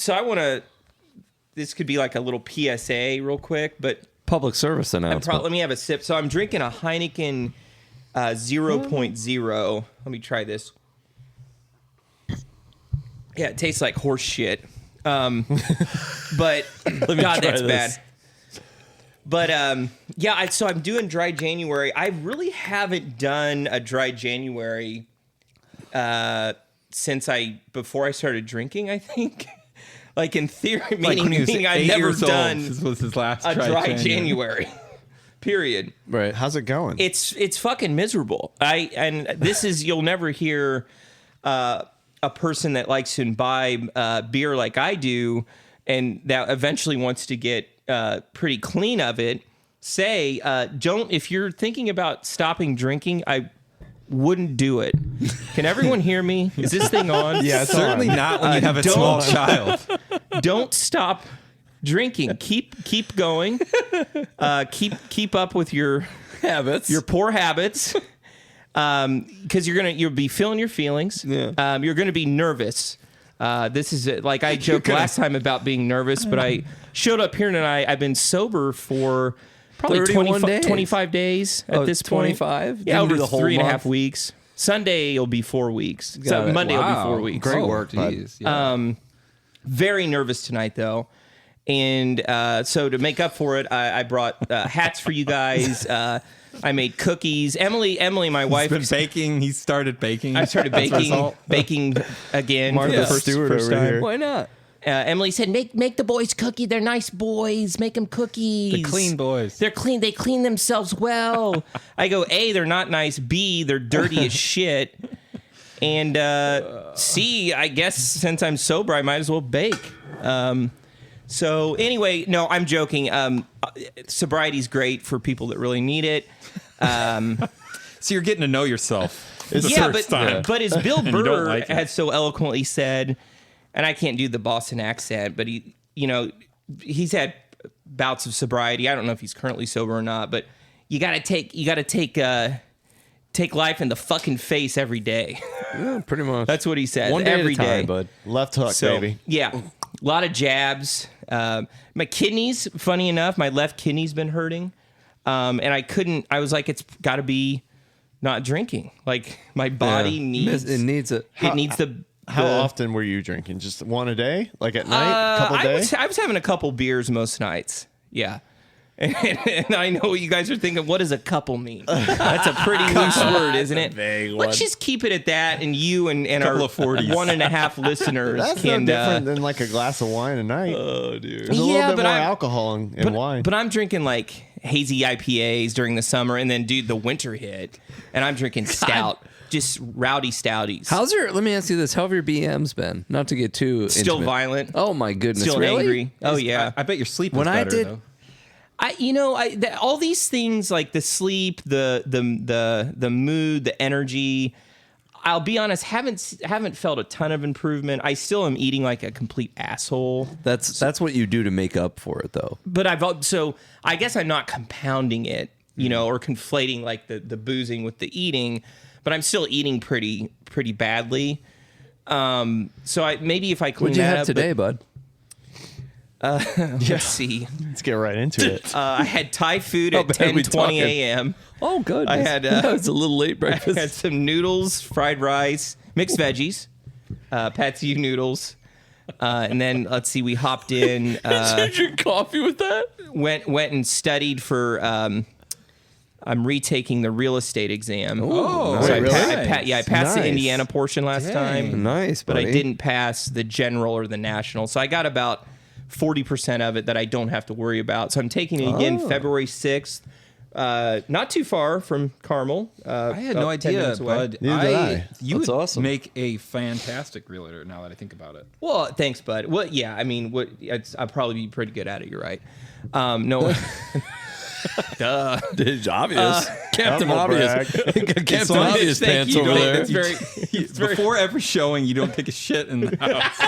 So I want to. This could be like a little PSA, real quick, but public service announcement. Let me have a sip. So I'm drinking a Heineken 0.0. Let me try this. Yeah, it tastes like horse shit. But God, that's bad. But yeah, so I'm doing dry January. I really haven't done a dry January since before I started drinking, I think. Like in theory, meaning I've never done this was his last a dry January. Period. Right. How's it going? It's fucking miserable. And this is, you'll never hear a person that likes to imbibe beer like I do and that eventually wants to get pretty clean of it say, if you're thinking about stopping drinking, I wouldn't do it. Can everyone hear me? Is this thing on? Yeah, it's certainly on. not when you have a small child. Don't stop drinking. Keep going. Keep up with your Habits. your poor habits. Because you'll be feeling your feelings. Yeah. You're gonna be nervous. This is like I joked last time about being nervous, but I showed up here tonight. I've been sober for probably 25 days at this point. 25? Yeah, over the whole 3.5 weeks. Sunday will be 4 weeks. Got So it. Monday will be 4 weeks. Great work, geez. Yeah. Very nervous tonight though. And so to make up for it, I brought hats for you guys. I made cookies. Emily, my wife, He's been baking. He started baking. I started baking again Martha for the Stewart first over time. here. Why not? Emily said, "Make the boys cookie. They're nice boys. Make them cookies. The clean boys. They're clean. They clean themselves well." I go, A, they're not nice. B, they're dirty as shit. And C, I guess since I'm sober, I might as well bake. So anyway, no, I'm joking. Sobriety's great for people that really need it. So you're getting to know yourself. But as Bill you don't Burr like it. had so eloquently said, and I can't do the Boston accent, but he's had bouts of sobriety. I don't know if he's currently sober or not, but you got to take life in the fucking face every day. Yeah, pretty much. That's what he said. One day every at a time, day. bud. Left hook, So, baby. yeah, a lot of jabs. My kidneys, funny enough, my left kidney's been hurting. And I was like, it's got to be not drinking. Like, my body needs... It needs it. It needs the... How often were you drinking? Just one a day? Like at night? Couple days? I was having a couple beers most nights. Yeah. And I know what you guys are thinking. What does a couple mean? That's a pretty loose word, isn't it? Vague Let's just keep it at that, and you and our Couple of 40s. 1.5 listeners That's can... no different than like a glass of wine a night. Oh, dude. There's a little bit more I'm- alcohol in wine. But I'm drinking like hazy IPAs during the summer, and then the winter hit, and I'm drinking stout. Just rowdy stouties. Let me ask you this. How have your BMs been? Not to get too Still intimate. violent. Oh my goodness. Still really? angry. Oh yeah. I bet your sleep was When I better, did- though. All these things like the sleep, the mood, the energy. I'll be honest, haven't felt a ton of improvement. I still am eating like a complete asshole. That's what you do to make up for it, though. But I guess I'm not compounding it, or conflating like the boozing with the eating. But I'm still eating pretty badly. So maybe if I clean What'd you that have up, today, bud? let's see. Let's get right into it. I had Thai food at bad we 10:20 talking? a.m. Oh, good. I had it's a little late I breakfast. had some noodles, fried rice, mixed veggies, patsy noodles, and then let's see. We hopped in. Did you drink coffee with that? Went and studied for. I'm retaking the real estate exam. Oh, So really? I passed the Nice. Indiana portion last time. Nice, But I buddy. didn't pass the general or the national. So I got about 40% of it that I don't have to worry about. So I'm taking it again February 6th. Not too far from Carmel. I had no about 10 idea, minutes away. bud. Neither did I. You That's would awesome. make a fantastic realtor now that I think about it. Well, thanks, bud. Well, yeah, I mean, I'll probably be pretty good at it. You're right. No. Duh. It's obvious. Captain Humble Obvious. brag. Captain Obvious Thank pants you. over there. It's very, Before every showing, you don't take a shit in the house.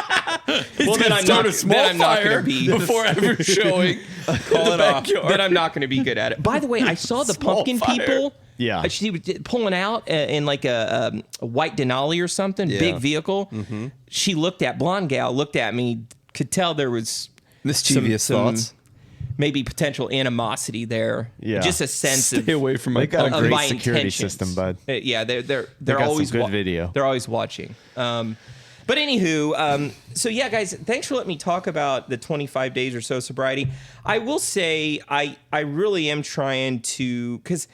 well, then I'm not going to be before every showing. Call it off. then I'm not going to be good at it. By the way, I saw the Small pumpkin fire. people. Yeah. She was pulling out in like a white Denali or something, big vehicle. She blonde gal looked at me could tell there was Mischievous thoughts. maybe potential animosity there. Yeah. Just a sense Stay away from my They got a of great my security intentions. system, bud. Yeah, they're got always some good video. They're always watching. But anywho, so yeah, guys, thanks for letting me talk about the 25 days or so sobriety. I will say I really am trying to, because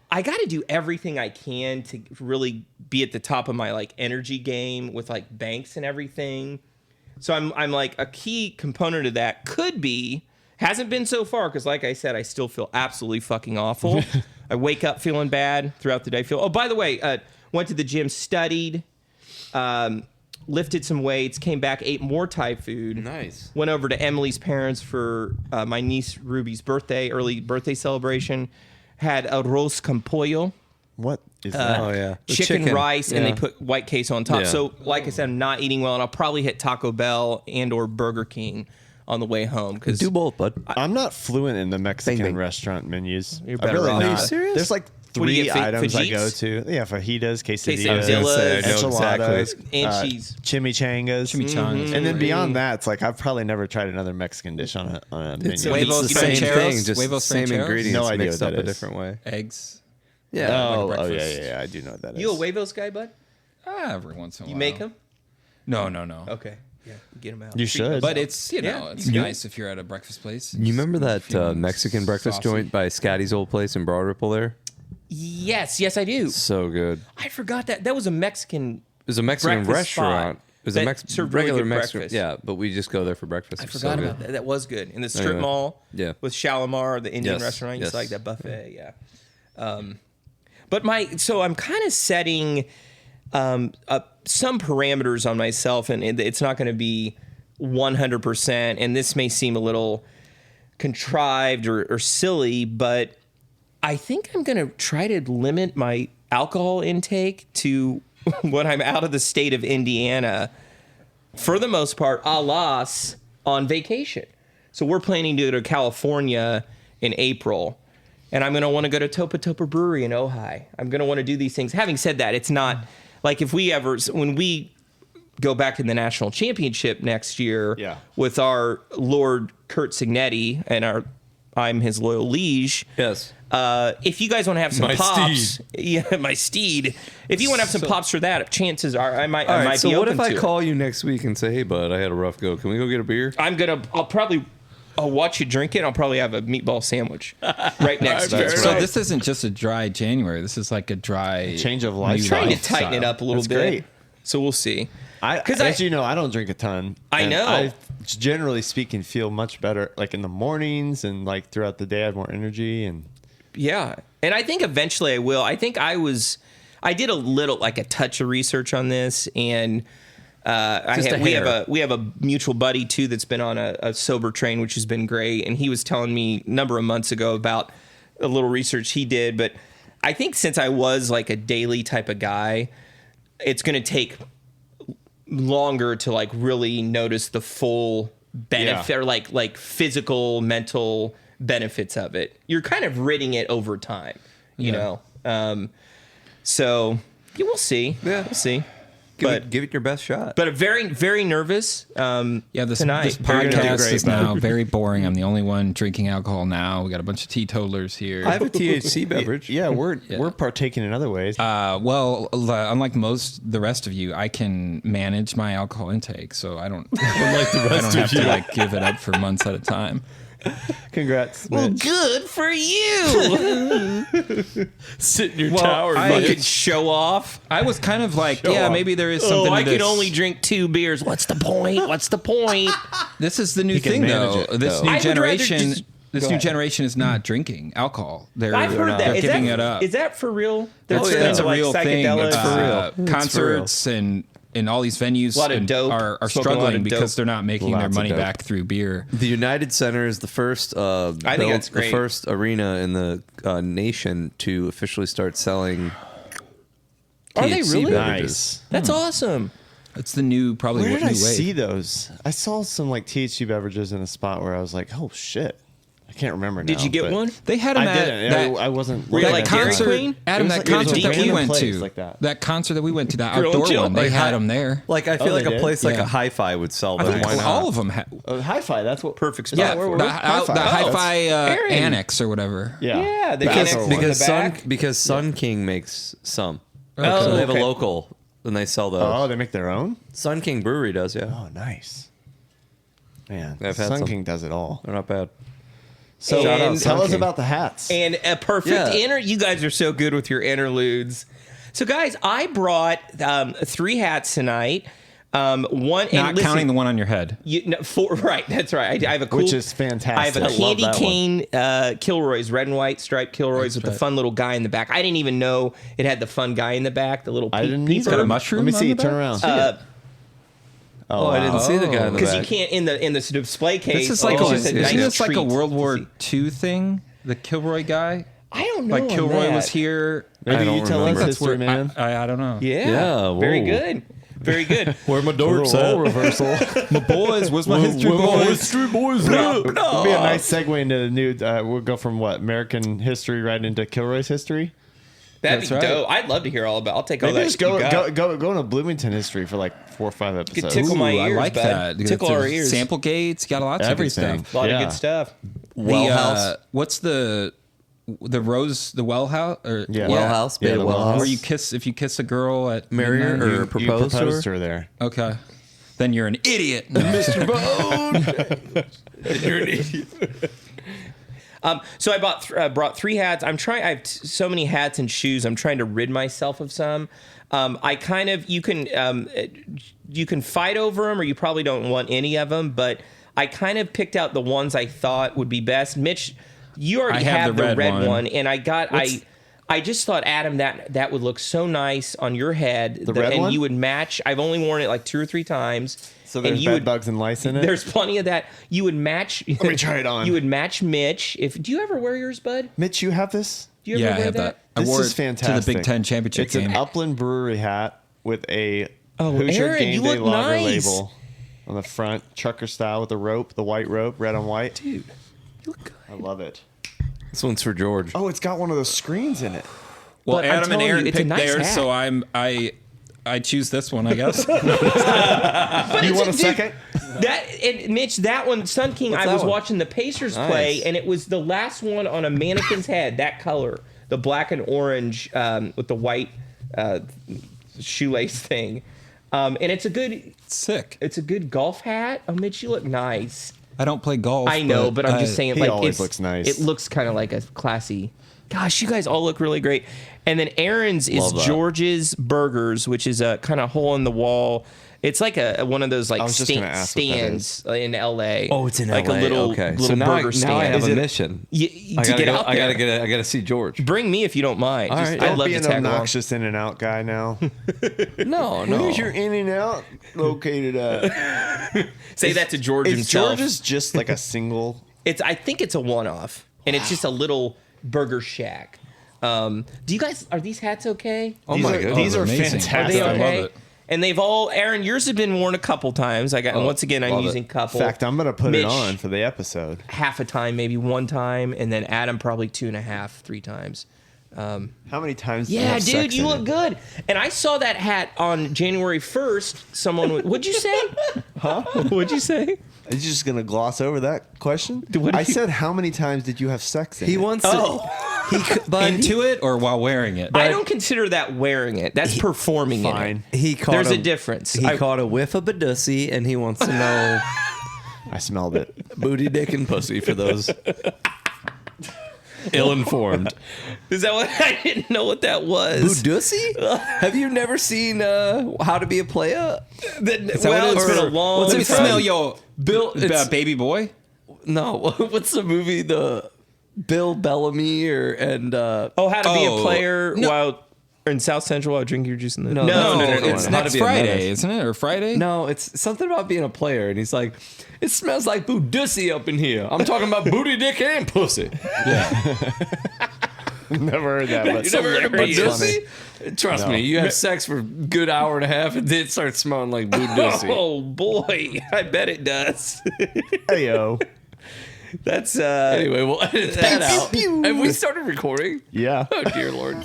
I got to do everything I can to really be at the top of my like energy game with like banks and everything. So I'm like, a key component of that could be, hasn't been so far, because like I said, I still feel absolutely fucking awful. I wake up feeling bad throughout the day. Oh, by the way, went to the gym, studied, lifted some weights, came back, ate more Thai food. Nice. Went over to Emily's parents for my niece Ruby's early birthday celebration. Had arroz con pollo. What is that? Oh yeah, The Chicken, rice, and they Yeah. put white queso on top. Yeah. So, like I said, I'm not eating well, and I'll probably hit Taco Bell and or Burger King on the way home. Because Do both, bud. I'm not fluent in the Mexican Bing. restaurant menus. You're I'm better really off. not. Are you serious? There's like What do you 3 get, items I go fajitas? to. Yeah, fajitas, quesadillas, Quesadillas. I know enchiladas, and cheese. chimichangas, Chimichangas. and then beyond that, it's like I've probably never tried another Mexican dish on a menu. It's Huevos the same rancheros? thing, just Huevos same rancheros? ingredients No idea mixed what up that a is. different way. Eggs. Yeah. Oh, like oh yeah, breakfast. yeah, I do know what that is. You a huevos guy, bud? Every once in a while. You make them? No. Okay. Yeah. Get them out. You should. But it's, Yeah. it's nice if you're at a breakfast place. You remember that Feeling Mexican breakfast saucy. joint by Scotty's old place in Broad Ripple there? Yes, I do. So good. I forgot that was a Mexican. It was a Mexican Breakfast restaurant. spot It was that a served really regular good Mexican. breakfast. Yeah, but we just go there for breakfast. I It was forgot so about good. that. That was good in the strip Anyway. mall. Yeah. With Shalimar, the Indian Yes, restaurant. I used to yes. like that buffet. Yeah. But so I'm kind of setting some parameters on myself, and it's not going to be 100%. And this may seem a little contrived or silly, but I think I'm going to try to limit my alcohol intake to when I'm out of the state of Indiana, for the most part, a las on vacation. So we're planning to go to California in April, and I'm going to want to go to Topa Topa Brewery in Ojai. I'm going to want to do these things. Having said that, it's not like when we go back to the national championship next year with our Lord Kurt Signetti and I'm his loyal liege. Yes. If you guys want to have some My pops, steed. yeah, my steed. If you want to have some pops for that, chances are I might All right, be so what open if I to it. call you next week and say, hey, bud, I had a rough go. Can we go get a beer? I'll watch you drink it. I'll probably have a meatball sandwich right next to it. So this isn't just a dry January. This is like a dry change of new life. trying to lifestyle. tighten it up a little That's bit. great. So we'll see. As you know, I don't drink a ton. I and know. I, generally speaking, feel much better like in the mornings and like throughout the day. I have more energy and Yeah. And I think eventually I will. I think I did a little, like a touch of research on this, and we have a mutual buddy too that's been on a sober train, which has been great. And he was telling me a number of months ago about a little research he did. But I think since I was like a daily type of guy, it's going to take longer to like really notice the full benefit or like physical, mental benefits of it. You're kind of ridding it over time, you know? So yeah, we'll see. Yeah. We'll see. Give it your best shot. But very, very nervous. This tonight. this You're gonna do podcast great, is bud. now very boring. I'm the only one drinking alcohol now. We got a bunch of teetotalers here. I have a THC beverage. yeah, we're partaking in other ways. Unlike the rest of you, I can manage my alcohol intake, so I don't. Unlike the I rest don't of have you. to like give it up for months at a time. Congrats. Well, Mitch. good for you. Sit in your Well, I- Fucking show off. I was kind of like, maybe there is something. Oh, I to can this. only drink 2 beers. What's the point? What's the point? This is the new can thing, manage though. it, This though. new I would rather generation. just- This Go new ahead. generation is not drinking alcohol. They're I've heard that. They're Is giving that, it up. is that for real? It's, They're it's a like real thing. psychedelics? Concerts and all these venues A lot of and dope. are Smoking a lot struggling of because dope. they're not making their Lots of money dope. back through beer. The United Center is the first that's great. the first arena in the nation to officially start selling Are they THC really? beverages. Nice. That's awesome. It's the new probably Where new did I wave. see those? I saw some like THC beverages in a spot where I was like, oh shit. I can't remember now. Did you get but one? They had them I at didn't. I wasn't. Were you that like looking at Dairy concert, Queen? Adam, It was that like- it was concert a that we random went place to, like that. concert that we went to, that Grill and outdoor chill. one, they Like, had them there. Like I feel like they a did? place like Yeah. a Hi-Fi would sell I them. think Why not? all of them had. Hi-Fi. That's what. Perfect spot. Yeah, Where the, were we? the Hi-Fi Aaron. Annex or whatever. Yeah, the That's annex what in it the because back. because Sun King makes some. Oh, So they have okay. a local and they sell those. Oh, they make their own. Sun King Brewery does, yeah. Oh, nice. Man, I've had Sun some. King does it all. They're not bad. So Shout out tell Sun us King. about the hats. And a perfect Yeah. You guys are so good with your interludes. So, guys, I brought 3 hats tonight. One, Not and listen, counting the one on your head. four. Right, that's right. I have a cool, Which is fantastic. I have a I love candy that cane Kilroy's, red and white striped Kilroy's with the fun little guy in the back. I didn't even know it had the fun guy in the back, the little I didn't peeper. either. got a mushroom Let me on see. the Turn back? around. Oh, I didn't see the guy in the Because back. you can't in the display case. This is like it's a, just a isn't nice this like a treat World to War see. II thing? The Kilroy guy? I don't know. Like on Kilroy that. was here. Maybe don't you tell remember. us That's history, where man. I don't know. Yeah, Yeah, very whoa. good, very good. Where my dorks Role reversal. My boys, where's my history boys? boys. It'd be a nice segue into the new. We'll go from what American history right into Kilroy's history. That'd That's be right. dope. I'd love to hear all about. I'll take all Maybe that. just you got. go into Bloomington history for like 4 or 5 episodes. tickle my I ears, like bud. that. Tickle our There's ears. Sample gates, got lots Everything. of good stuff. A lot Yeah. of good stuff. Well the, House. what's the well house or Yeah. Well House, Yeah, Beta the Well Well House. where you kiss if you kiss a girl at Marry her midnight, or you- You propose to proposed her? to her there. okay, then you're an idiot, Mr. Bone. You're an idiot. So I brought 3 hats. I have so many hats and shoes. I'm trying to rid myself of some. I kind of you can fight over them, or you probably don't want any of them. But I kind of picked out the ones I thought would be best. Mitch, you already I have the the red red one, and I just thought, Adam, that would look so nice on your head. The red and one? you would match. I've only worn it like 2 or 3 times. So and there's you bed would, bugs and lice in it. There's plenty of that. You would match. Let me try it on. You would match Mitch. Do you ever wear yours, bud? Mitch, you have this. Do you ever Yeah, I wear have that. I This wore is it fantastic. to the Big Ten championship It's game. an Upland Brewery hat with a Oh, Hoosier Aaron, Game you Day look Lager nice. label on the front, trucker style with the rope, the white rope, red on white. Dude, you look good. I love it. This one's for George. Oh, it's got one of those screens in it. Well, But I'm Adam and telling you, Aaron it's a picked nice theirs, hat. so I choose this one, I guess. You want a second? Mitch, that one, Sun King, I that was one? watching the Pacers play, Nice. and it was the last one on a mannequin's head, that color, the black and orange with the white shoelace thing. And it's a good golf hat. Oh, Mitch, you look nice. I don't play golf. I know, but I'm just saying, he like, always it's, looks nice. It looks kind of like a classy. Gosh, you guys all look really great. And then Aaron's is Love that. George's Burgers, which is a kind of hole in the wall. It's like one of those like was just gonna ask what that stands in LA. Oh, it's in like LA. a little okay. little So now, burger stand. now I have Is a it- mission. to get out there. I gotta see George. Bring me if you don't mind. All Just- right. I'd Don't love be to an tag along. obnoxious in and out guy now. No, Where's your in and out located at? Say that to George Is himself. George's just like a single? I think it's a one-off, and it's just a little burger shack. Do you guys, are these hats okay? Oh These my are- god. these are amazing. fantastic. Are they I love okay? it. And they've all, Aaron, yours have been worn a couple times. And once again, I'm love it. using couple. In fact, I'm gonna put Mitch, it on for the episode. half a time, maybe one time, and then Adam probably 2.5, 3 times. How many times? do you Yeah, have dude, sex you in look it? good. And I saw that hat on January 1st. What'd you say? Huh? What'd you say? Are you just gonna gloss over that question? What I did you- said, how many times did you have sex in He it? wants to. Into it or while wearing it? I don't consider that wearing it. That's performing Fine. in it. He caught There's a difference. He I- caught a whiff of Badussy, and he wants to know I smelled it. booty, dick, and pussy for those ill-informed. Is that what? I didn't know what that was. Badussy? Have you never seen How to Be a Player? Well, it's been a long Let me time. smell your Bill, it's- baby boy. No, what's the movie? The Bill Bellamy and Oh, how to be a Oh, player no. while in South Central while drinking your juice in the No, It's How to next Be a Friday, Menace. isn't it? Or Friday? No, it's something about being a player, and he's like, "It smells like Badussy up in here." I'm talking about booty, dick, and pussy. Never heard that. But You never heard of that's Badussy? funny. Trust me, you have sex for a good hour and a half, and then it starts smelling like Badussy. Oh boy, I bet it does. Hey yo. That's Anyway, we'll edit that out. Have we started recording? Yeah. Oh, dear Lord.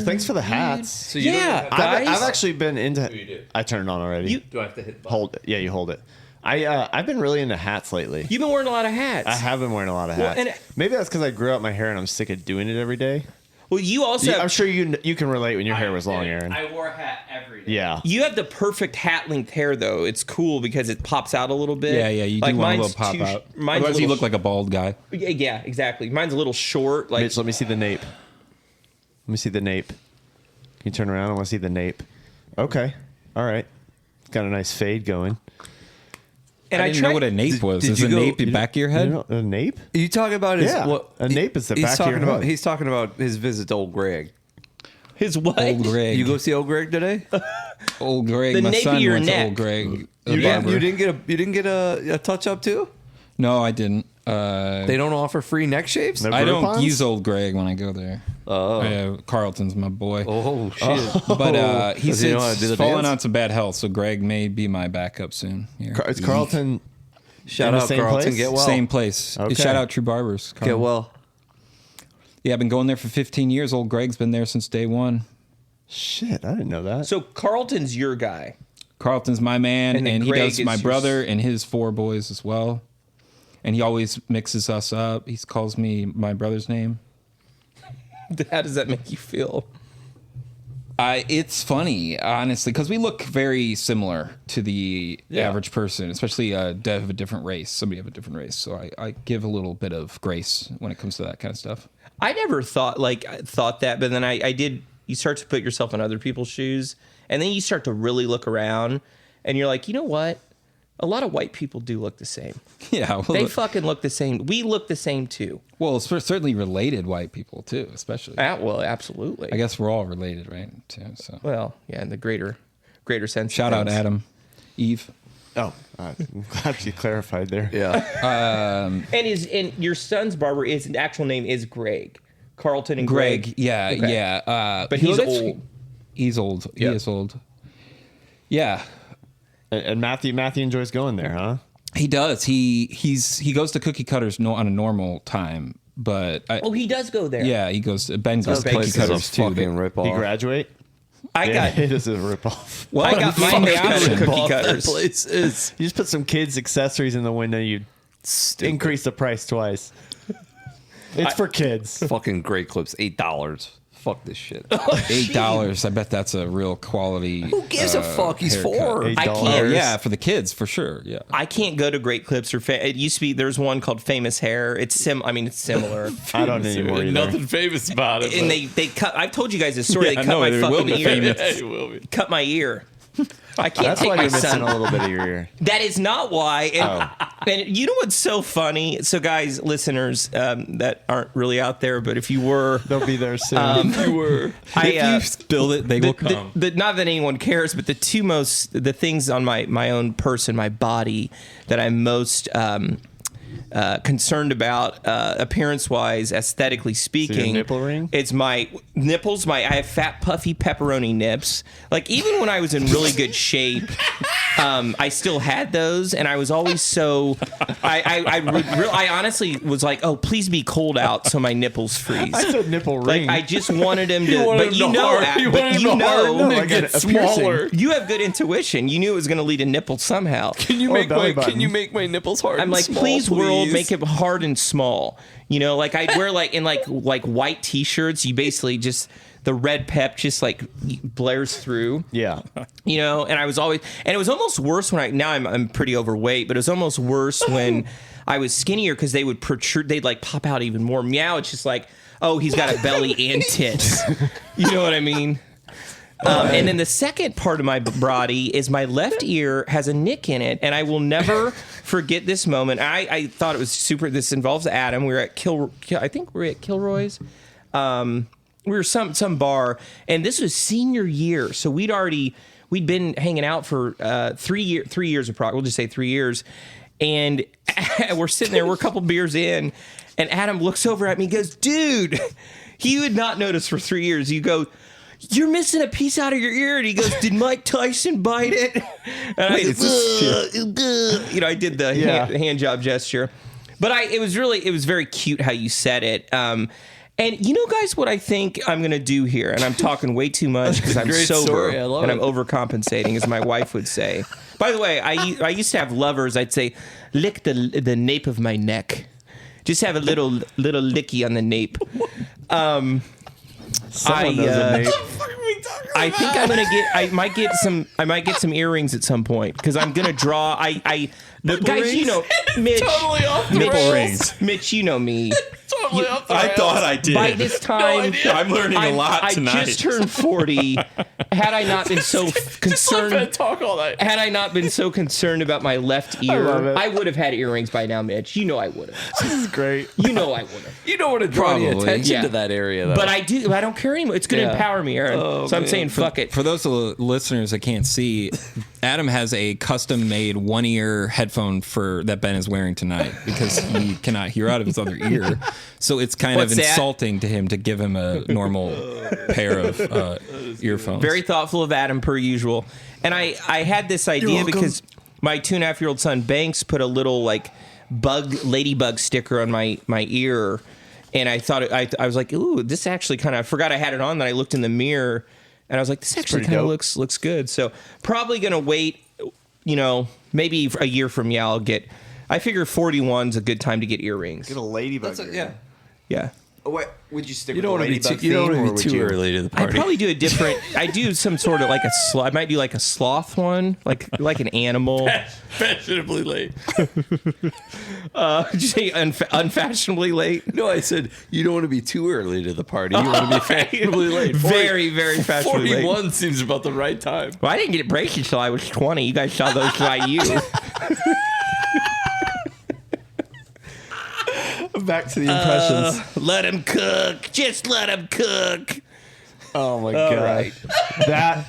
Thanks for the hats. So you yeah, don't guys. I've actually been into. you do? I turned it on already. do I have to hit the Hold it. Yeah, you hold it. I've been really into hats lately. You've been wearing a lot of hats. I have been wearing a lot of Well, hats. and- Maybe that's because I grew out my hair and I'm sick of doing it every day. Well, you also I'm have, sure you can relate when your hair was long, Aaron. I wore a hat every day. Yeah. you have the perfect hat length hair though. It's cool because it pops out a little bit. Yeah, you do want a mine's little pop too out. Mine's Otherwise, a you little look like a bald guy. yeah, exactly. Mine's a little short. Like Mitch, let me see the nape. Let me see the nape. Can you turn around? I want to see the nape. Okay. All right. Got a nice fade going. and I didn't know what a nape was. did Is you a go- nape the back of your head? You know, a nape? Are you talking about his Yeah, what? a nape is the he's back of talking your about. head. He's talking about his visit to old Greg. his what? Old Greg. You go see old Greg today? Old Greg. The My nape of son your went to neck. Old Greg. You barber. didn't get a touch up too? No, I didn't. They don't offer free neck shaves. No I don't Groupons? use Old Greg when I go there. Oh. Carlton's my boy. Oh shit! But Does he know how to do he's the falling dance? on some bad health, so Greg may be my backup soon. Here. Is Carlton Shout in the out same Carlton. place? Get well. Same place. Okay. Shout out True Barbers. Get Carlton. well. Yeah, I've been going there for 15 years. Old Greg's been there since day one. Shit, I didn't know that. So Carlton's your guy. Carlton's my man, And and, then he Greg does is my your brother and his 4 boys as well. And he always mixes us up. He calls me my brother's name. How does that make you feel? It's funny, honestly, because we look very similar to the average person, especially of a different race, somebody of a different race. So I give a little bit of grace when it comes to that kind of stuff. I never thought that, but then I did. You start to put yourself in other people's shoes, and then you start to really look around, and you're like, you know what? A lot of white people do look the same. Yeah, well, They fucking look the same. We look the same too. well, certainly related white people too, especially. Well, absolutely. I guess we're all related, right? Too. So Well, yeah, in the greater sense. of shout out things. Adam, Eve. I'm glad you clarified there. Yeah. And your son's barber his actual name is Greg. Carlton and Greg. Yeah, Okay. yeah. But he's lives- old. He's old. Yep. He is old. Yeah, And Matthew enjoys going there, huh? he does. He goes to Cookie Cutters on a normal time, but Oh, he does go there. yeah, he goes. Ben goes to Okay. Cookie This is a Cutters too. fucking rip He off. graduate? I got. it is a ripoff. Well, I got my hair cut at Cookie Cutters. Place is You just put some kids' accessories in the window, you increase the price twice. It's for kids. fucking great clips. $8. Fuck this shit. $8. I bet that's a real quality. Who gives a fuck? He's haircut. 4. I Oh can't. yeah, for the kids for sure. Yeah. I can't go to Great Clips or it used to be. There's one called Famous Hair. It's it's similar. I don't anymore either. Nothing famous about it. And they cut. I've told you guys this story. Yeah, they I cut know, my there will fucking be ear. famous. It will be. Cut my ear. I can't That's take why my you're missing son. a little bit of your ear. That is not why. And you know what's so funny? So, guys, listeners that aren't really out there, but if you were, They'll be there soon. you were. I Build it, they will come. not that anyone cares, but the things on my own person, my body, that I'm most concerned about appearance wise, aesthetically speaking. nipple ring? It's my nipples. I have fat, puffy pepperoni nips. Like even when I was in really good shape, I still had those, and I was always so. I honestly was like, oh, please be cold out so my nipples freeze. I said nipple Like ring. I just wanted him to, wanted but him you to know, hard- you but wanted him you to hard know, and I get got a piercing. smaller. you have good intuition. You knew it was going to lead to nipple somehow. Can you Or make belly my button. Can you make my nipples hard? I'm and like, small, please, world, please? make it hard and small. You know, like I'd wear like in like white t-shirts. You basically just the red pep just like blares through. yeah. You know, and I was always, and it was almost worse when I'm pretty overweight, but it was almost worse when I was skinnier because they would protrude, they'd like pop out even more. Meow, it's just like, oh, he's got a belly and tits. You know what I mean? And then the second part of my body is my left ear has a nick in it, and I will never forget this moment. I thought it was super. This involves Adam. We were at I think we were at Kilroy's. We were some bar, and this was senior year, so we'd we'd been hanging out for 3 years approximately. We'll just say 3 years. And we're sitting there, we're a couple beers in, and Adam looks over at me and goes, dude, he would not notice for 3 years. You go, you're missing a piece out of your ear. And he goes, did Mike Tyson bite it? And I I did the hand job gesture. But it was very cute how you said it. And you know, guys, what I think I'm going to do here, and I'm talking way too much because I'm sober and I'm overcompensating, as my wife would say. By the way, I used to have lovers. I'd say, lick the nape of my neck. Just have a little licky on the nape. Someone knows a nape. I think I might get some earrings at some point because I'm gonna draw. Guys, you know, Mitch. Totally off the Mitch, rails. Mitch, you know me. Totally off the I rails. thought I did. By this time, I'm learning a lot tonight. I just turned 40. Had I not been so concerned, talk all night. had I not been so concerned about my left love ear, it. I would have had earrings by now, Mitch. You know I would have. This is great. You know I would have. You don't want to draw any Probably. attention Yeah. to that area, though. But I do. I don't care anymore. It's going to empower me, Aaron. So I'm saying, fuck it. For those listeners that can't see, Adam has a custom-made one-ear headphone that Ben is wearing tonight because he cannot hear out of his other ear. So it's kind What's of that? insulting to him to give him a normal pair of earphones. Very thoughtful of Adam, per usual. And I had this idea because my 2.5-year-old son Banks put a little like ladybug sticker on my ear, and I thought I was like, ooh, this actually kind of. I forgot I had it on. Then I looked in the mirror, and I was like, this actually pretty kind of dope. looks good. So probably gonna wait. You know, maybe a year from now I'll get. I figure 41's a good time to get earrings. Get a ladybug. Yeah. Oh, wait, would you stick you with don't the want to ladybug be too. You don't theme, or want to would be too you- early to the I'd party. probably do a different. I do some sort of like a sloth. I might do like a sloth one, like an animal. Fashionably late. Did you say unfashionably late? No, I said you don't want to be too early to the party. You want to be fashionably late. Very, very fashionably late. 41 seems about the right time. Well, I didn't get it braces until I was 20. You guys saw those by you. Back to the impressions. Let him cook. Just let him cook. Oh my god, right. that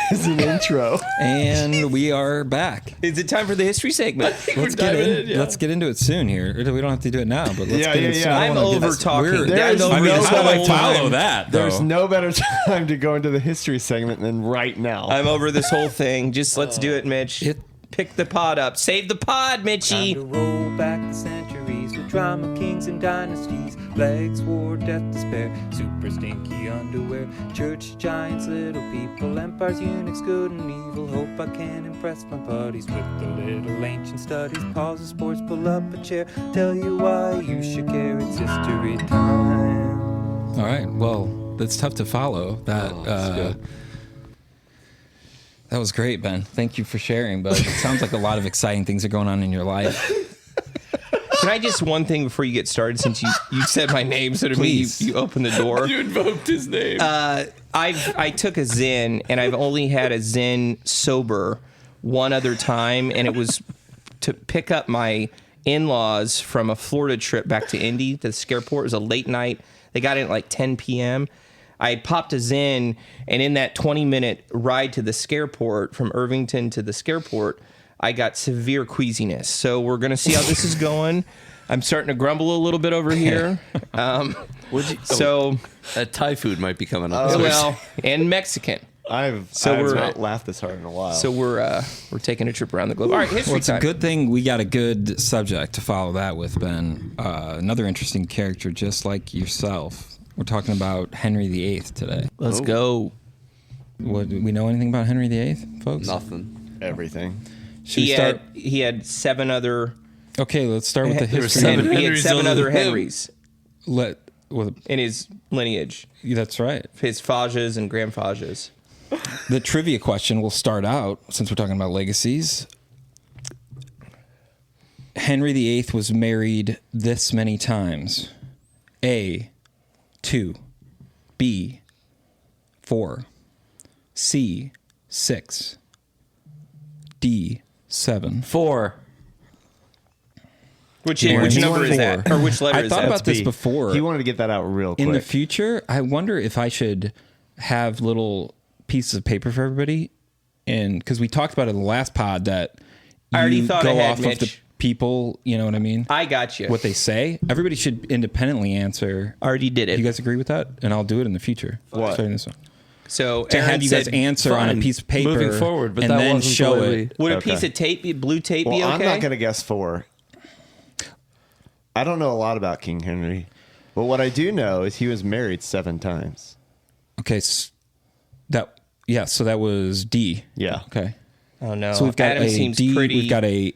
is an intro. And we are back. Is it time for the history segment? Let's get into it soon here. We don't have to do it now, but let's Yeah, get yeah, it soon. yeah. I I'm wanna get over this- talking. we're- There's I'm no over better this time whole to follow time. that. There's though. no better time to go into the history segment than right now. I'm over this whole thing. Just let's do it, Mitch. Pick the pod up. Save the pod, Mitchie. Time to roll back the centuries with drama kings and dynasties. Legs, war, death, despair, super stinky underwear. Church giants, little people, empires, eunuchs, good and evil. Hope I can impress my buddies with the little ancient studies. Pause the sports, pull up a chair, tell you why you should care. It's history time. All right. Well, that's tough to follow. That was great, Ben. Thank you for sharing. But it sounds like a lot of exciting things are going on in your life. Can I just one thing before you get started, since you said my name, so to Please. me you opened the door. You invoked his name. I took a Zen, and I've only had a Zen sober one other time, and it was to pick up my in-laws from a Florida trip back to Indy, to the Scareport. It was a late night. They got in at like 10 p.m. I popped a Zen, and in that 20-minute ride to the Scareport, from Irvington to the Scareport, I got severe queasiness. So we're going to see how this is going. I'm starting to grumble a little bit over here. So, Thai food might be coming up. well, and Mexican. I've we're- not laughed this hard in a while. So we're taking a trip around the globe. All right, history Well, it's a time. good thing we got a good subject to follow that with, Ben. Another interesting character, just like yourself. We're talking about Henry VIII today. Let's go. What, do we know anything about Henry VIII, folks? Nothing. everything. Should we start? He had 7 other. Okay, let's start with the There were history. seven. he had Henrys 7 other other than him. Henrys in his lineage. That's right. His Fages and Grand Fages. The trivia question will start out, since we're talking about legacies. Henry VIII was married this many times. A, 2. B, 4. C, 6. D, 7. 4. Which Aaron, which he number wanted is that? four. Or which letter I is thought that? about this B. before. He wanted to get that out real quick. In the future, I wonder if I should have little pieces of paper for everybody and because we talked about it in the last pod that I already you thought go ahead, off of the Mitch. people, you know what I mean? I got you. What they say. Everybody should independently answer. Already did it. You guys agree with that? And I'll do it in the future. What? Starting this one. So To Aaron have you guys said, answer on a fine, piece of paper moving forward, but and that then wasn't show the way it. would a Okay. piece of tape, blue tape, Well, be okay? I'm not going to guess 4. I don't know a lot about King Henry. But what I do know is he was married 7 times. Okay, so that was D. Yeah. Okay. Oh no. So we've got Adam a seems D. pretty We've got a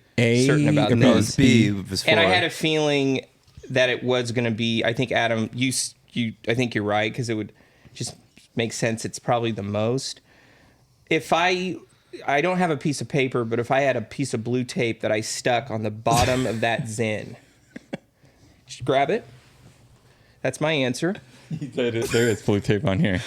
certain about a this. B was 4. And I had a feeling that it was going to be. I think Adam, I think you're right because it would just make sense. It's probably the most. If I don't have a piece of paper, but if I had a piece of blue tape that I stuck on the bottom of that Zen, just grab it. That's my answer. There is blue tape on here.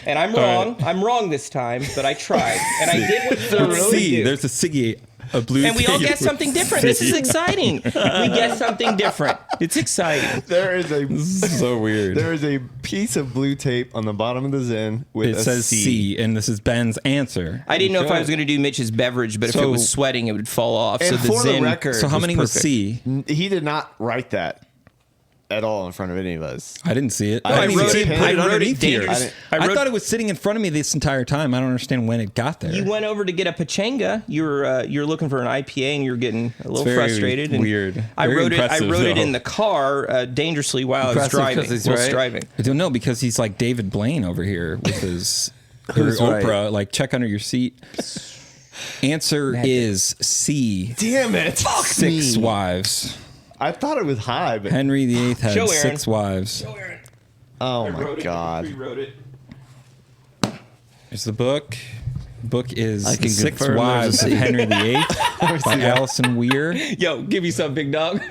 And I'm wrong. right. I'm wrong this time, but I tried. And I did what you Let's really see. do. There's a Siggy, a blue And we all tape guess with something different. This is C. exciting. We guess something different. It's exciting. There is a This is so weird. there is a piece of blue tape on the bottom of the Zen with It a says C, and this is Ben's answer. I didn't know if I Okay. was going to do Mitch's beverage, but if it So- was sweating, it would fall off. And so the for the Zen, record, So how many was perfect. C? He did not write that at all in front of any of us. I didn't see it. I didn't even wrote see it- put I it wrote it underneath here. dangerous. I I wrote- thought it was sitting in front of me this entire time. I don't understand when it got there. You went over to get a pachanga. You're looking for an IPA, and you're getting a little very frustrated. And weird. I Very wrote it. I impressive, wrote it though. in the car dangerously while I was Impressive driving. 'cause he's whilst right. driving. I don't know because he's like David Blaine over here with his or Who's right? Oprah. Like check under your seat. Answer is C. Damn it! Fuck 6 me. wives. I thought it was high, but Henry VIII had Show Aaron. 6 wives. oh my god! Wrote it. Here's the book. Book is I can 6 confirm Wives of there's a C. Henry VIII by Allison Weir. Yo, give me some, big dog.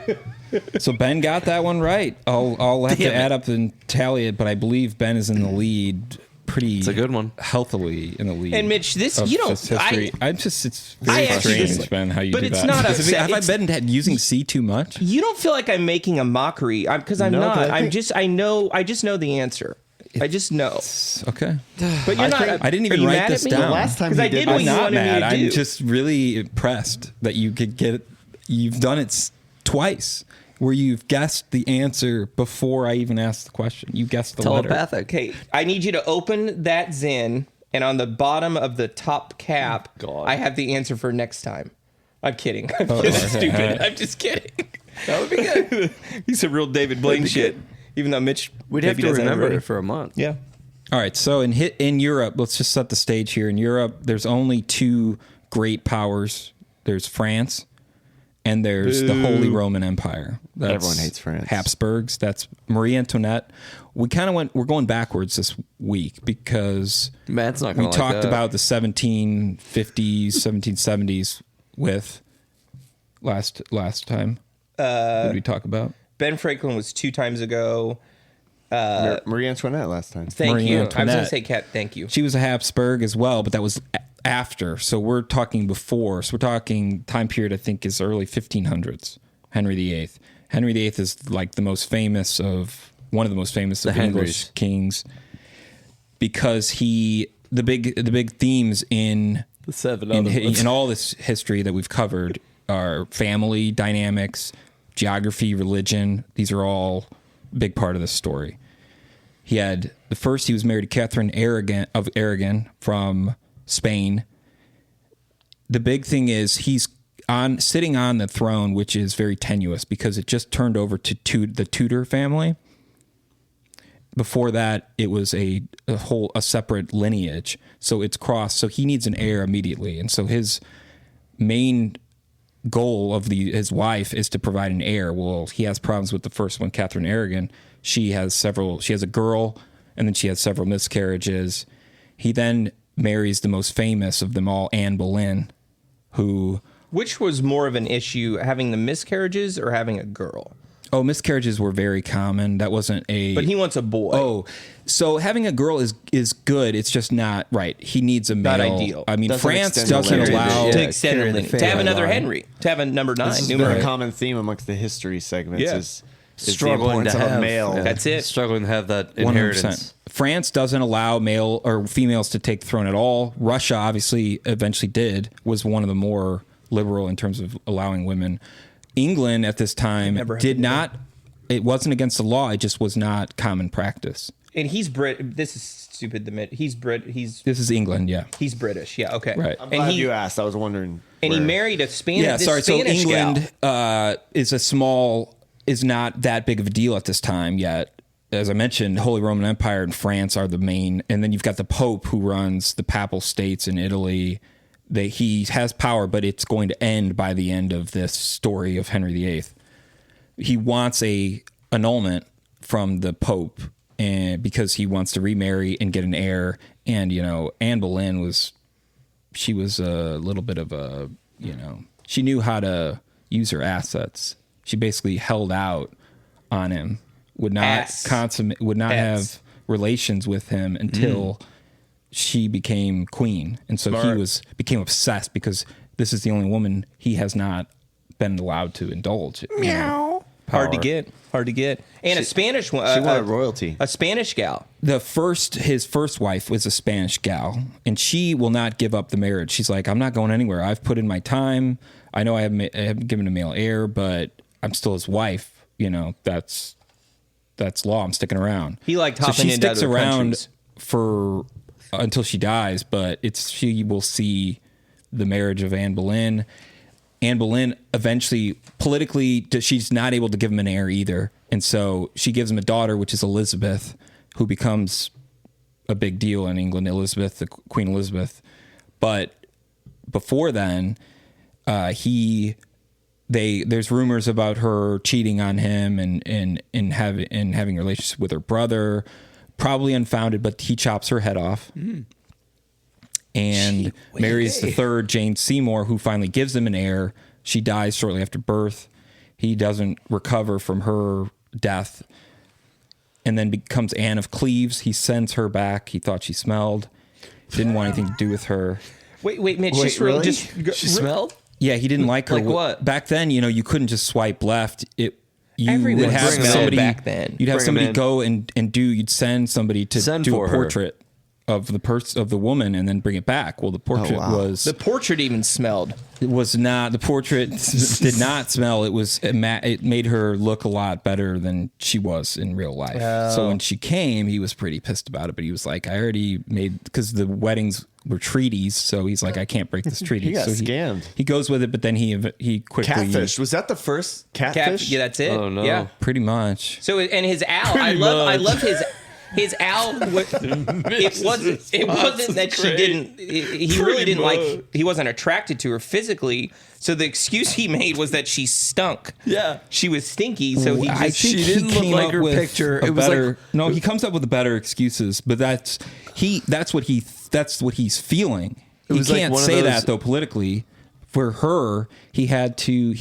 So Ben got that one right. I'll have Damn to it. add up and tally it, but I believe Ben is in the lead pretty It's a good one. healthily in the lead. And Mitch, this of you don't. this history. It's I very actually strange, just- Ben, how you but do it's that. not Have upset- I been using C too much? You don't feel like I'm making a mockery because I'm No, not. but I I'm think- just. I just know the answer. I just know. Okay. But you're not. think- I didn't are even you wait mad this at me? down. The last time Because he I did did what I'm you not wanted mad. me to do. I'm just really impressed that you could get it. You've done it twice where you've guessed the answer before I even asked the question. You guessed the letter. Telepathic. Okay, I need you to open that Zen, and on the bottom of the top cap, God. I have the answer for next time. I'm kidding. I'm Oh, just okay, stupid. all right. I'm just kidding. That would be good. He's a real David Blaine shit. Even though Mitch, We'd have maybe to doesn't remember already. it for a month. Yeah. All right, so in Europe, let's just set the stage here. In Europe, there's only 2 great powers. There's France, and there's the Holy Roman Empire. That's Everyone hates France. Habsburgs. That's Marie Antoinette. We're going backwards this week because Matt's not we going to like talked that. about the 1750s, 1770s with last time. What did we talk about? Ben Franklin was 2 times ago. Marie Antoinette last time. Thank Marie you. I was going to Antoinette. say Cat. Thank you. She was a Habsburg as well, but that was after. So we're talking before. So we're talking time period, I think, is early 1500s. Henry VIII. Henry VIII is like one of the most famous of The English Henrys. kings because the big themes in The 7 in all this history that we've covered are family dynamics, geography, religion. These are all a big part of this story. He was married to Catherine of Aragon from Spain. The big thing is he's sitting on the throne, which is very tenuous because it just turned over to the Tudor family. Before that, it was a separate lineage. So it's crossed. So he needs an heir immediately. And so his main goal of his wife is to provide an heir. Well, he has problems with the first one, Catherine Aragon. She has a girl, and then she has several miscarriages. He then marries the most famous of them all, Anne Boleyn, who... Which was more of an issue, having the miscarriages or having a girl? Oh, miscarriages were very common. That wasn't a... But he wants a boy. Oh, so having a girl is good. It's just not right. He needs a male. Not ideal. I mean, Doesn't France extend the doesn't lineage. allow... to Yeah, extend carry the the lineage. To have family another line. Henry. To have a number 9. This has numerate. been a common theme amongst the history segments Yeah. is is the Struggling importance to of have a male. yeah, That's it. Struggling to have that 100%. inheritance. France doesn't allow male or females to take the throne at all. Russia obviously eventually was one of the more liberal in terms of allowing women. England at this time Never did happened to not. It wasn't against the law. It just was not common practice. And he's Brit. This is stupid. He's This is England, yeah. he's British. Yeah. Okay. Right. I'm And glad he you asked. I was wondering. and he where- married a Spanish. Yeah, sorry. So Spanish England gal. is not that big of a deal at this time yet. As I mentioned, Holy Roman Empire and France are the main, and then you've got the Pope who runs the Papal States in Italy. He has power, but it's going to end by the end of this story of Henry VIII. He wants a annulment from the Pope, and because he wants to remarry and get an heir. And Anne Boleyn was a little bit of a she knew how to use her assets. She basically held out on him. Would not have relations with him until she became queen, and so he became obsessed because this is the only woman he has not been allowed to indulge. Meow. Hard to get. And a Spanish one. She wanted royalty. A Spanish gal. His first wife was a Spanish gal, and she will not give up the marriage. She's like, I'm not going anywhere. I've put in my time. I know I haven't given a male heir, but I'm still his wife. That's law. I'm sticking around. He liked so hopping she into sticks other around countries. until she dies, but she will see the marriage of Anne Boleyn. Anne Boleyn eventually, politically, she's not able to give him an heir either, and so she gives him a daughter, which is Elizabeth, who becomes a big deal in England. Elizabeth, the Queen Elizabeth, but before then, there's rumors about her cheating on him and having a relationship with her brother, probably unfounded, but he chops her head off and marries the third, Jane Seymour, who finally gives him an heir. She dies shortly after birth. He doesn't recover from her death and then becomes Anne of Cleves. He sends her back. He thought she smelled, didn't want anything to do with her. Wait, Mitch. really? She smelled? Yeah, he didn't like her. Like what? Back then, you couldn't just swipe left. Everyone would have smelled somebody back then. You'd have Bring 'em somebody in. go and you'd send somebody to Send do for a her. portrait of the woman and then bring it back. Well, the portrait The portrait even smelled. the portrait did not smell. It made her look a lot better than she was in real life. So when she came, he was pretty pissed about it, but he was like, I already made, because the weddings were treaties. So he's like, I can't break this treaty. He got so scammed. He goes with it, but then he quickly Catfish. Was that the first catfish? Yeah, that's it. Oh, no. Yeah. pretty much. So and his owl, I love his owl. It wasn't that she didn't. He really didn't like. He wasn't attracted to her physically. So the excuse he made was that she stunk. Yeah. she was stinky. So he I just think she he didn't look came like up her with picture. a It was better, like- no, he comes up with better excuses, but that's what he's feeling. He was like can't one of say those- that though politically. For her, he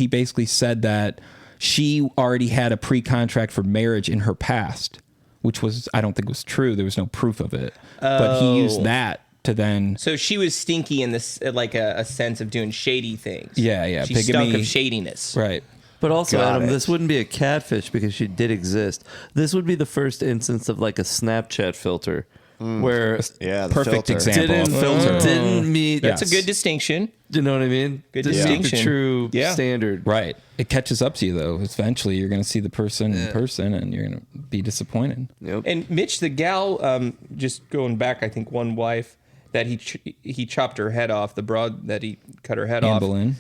basically said that she already had a pre-contract for marriage in her past, which I don't think was true. There was no proof of it, but he used that to then. So she was stinky in this, like a sense of doing shady things. Yeah. She stunk Bigamy. of shadiness. Right. But also, Got Adam, it. this wouldn't be a catfish because she did exist. This would be the first instance of like a Snapchat filter where Yeah, the Perfect filter. example. didn't of filter. didn't meet. That's Yes. a good distinction. You know what I mean? Good Didn't meet distinction. the true Yeah. standard. Right. It catches up to you though. Eventually, you're going to see the person in person, and you're going to be disappointed. Yep. And Mitch, the gal, just going back, I think one wife that he chopped her head off. The broad that he cut her head Anne off. Boleyn.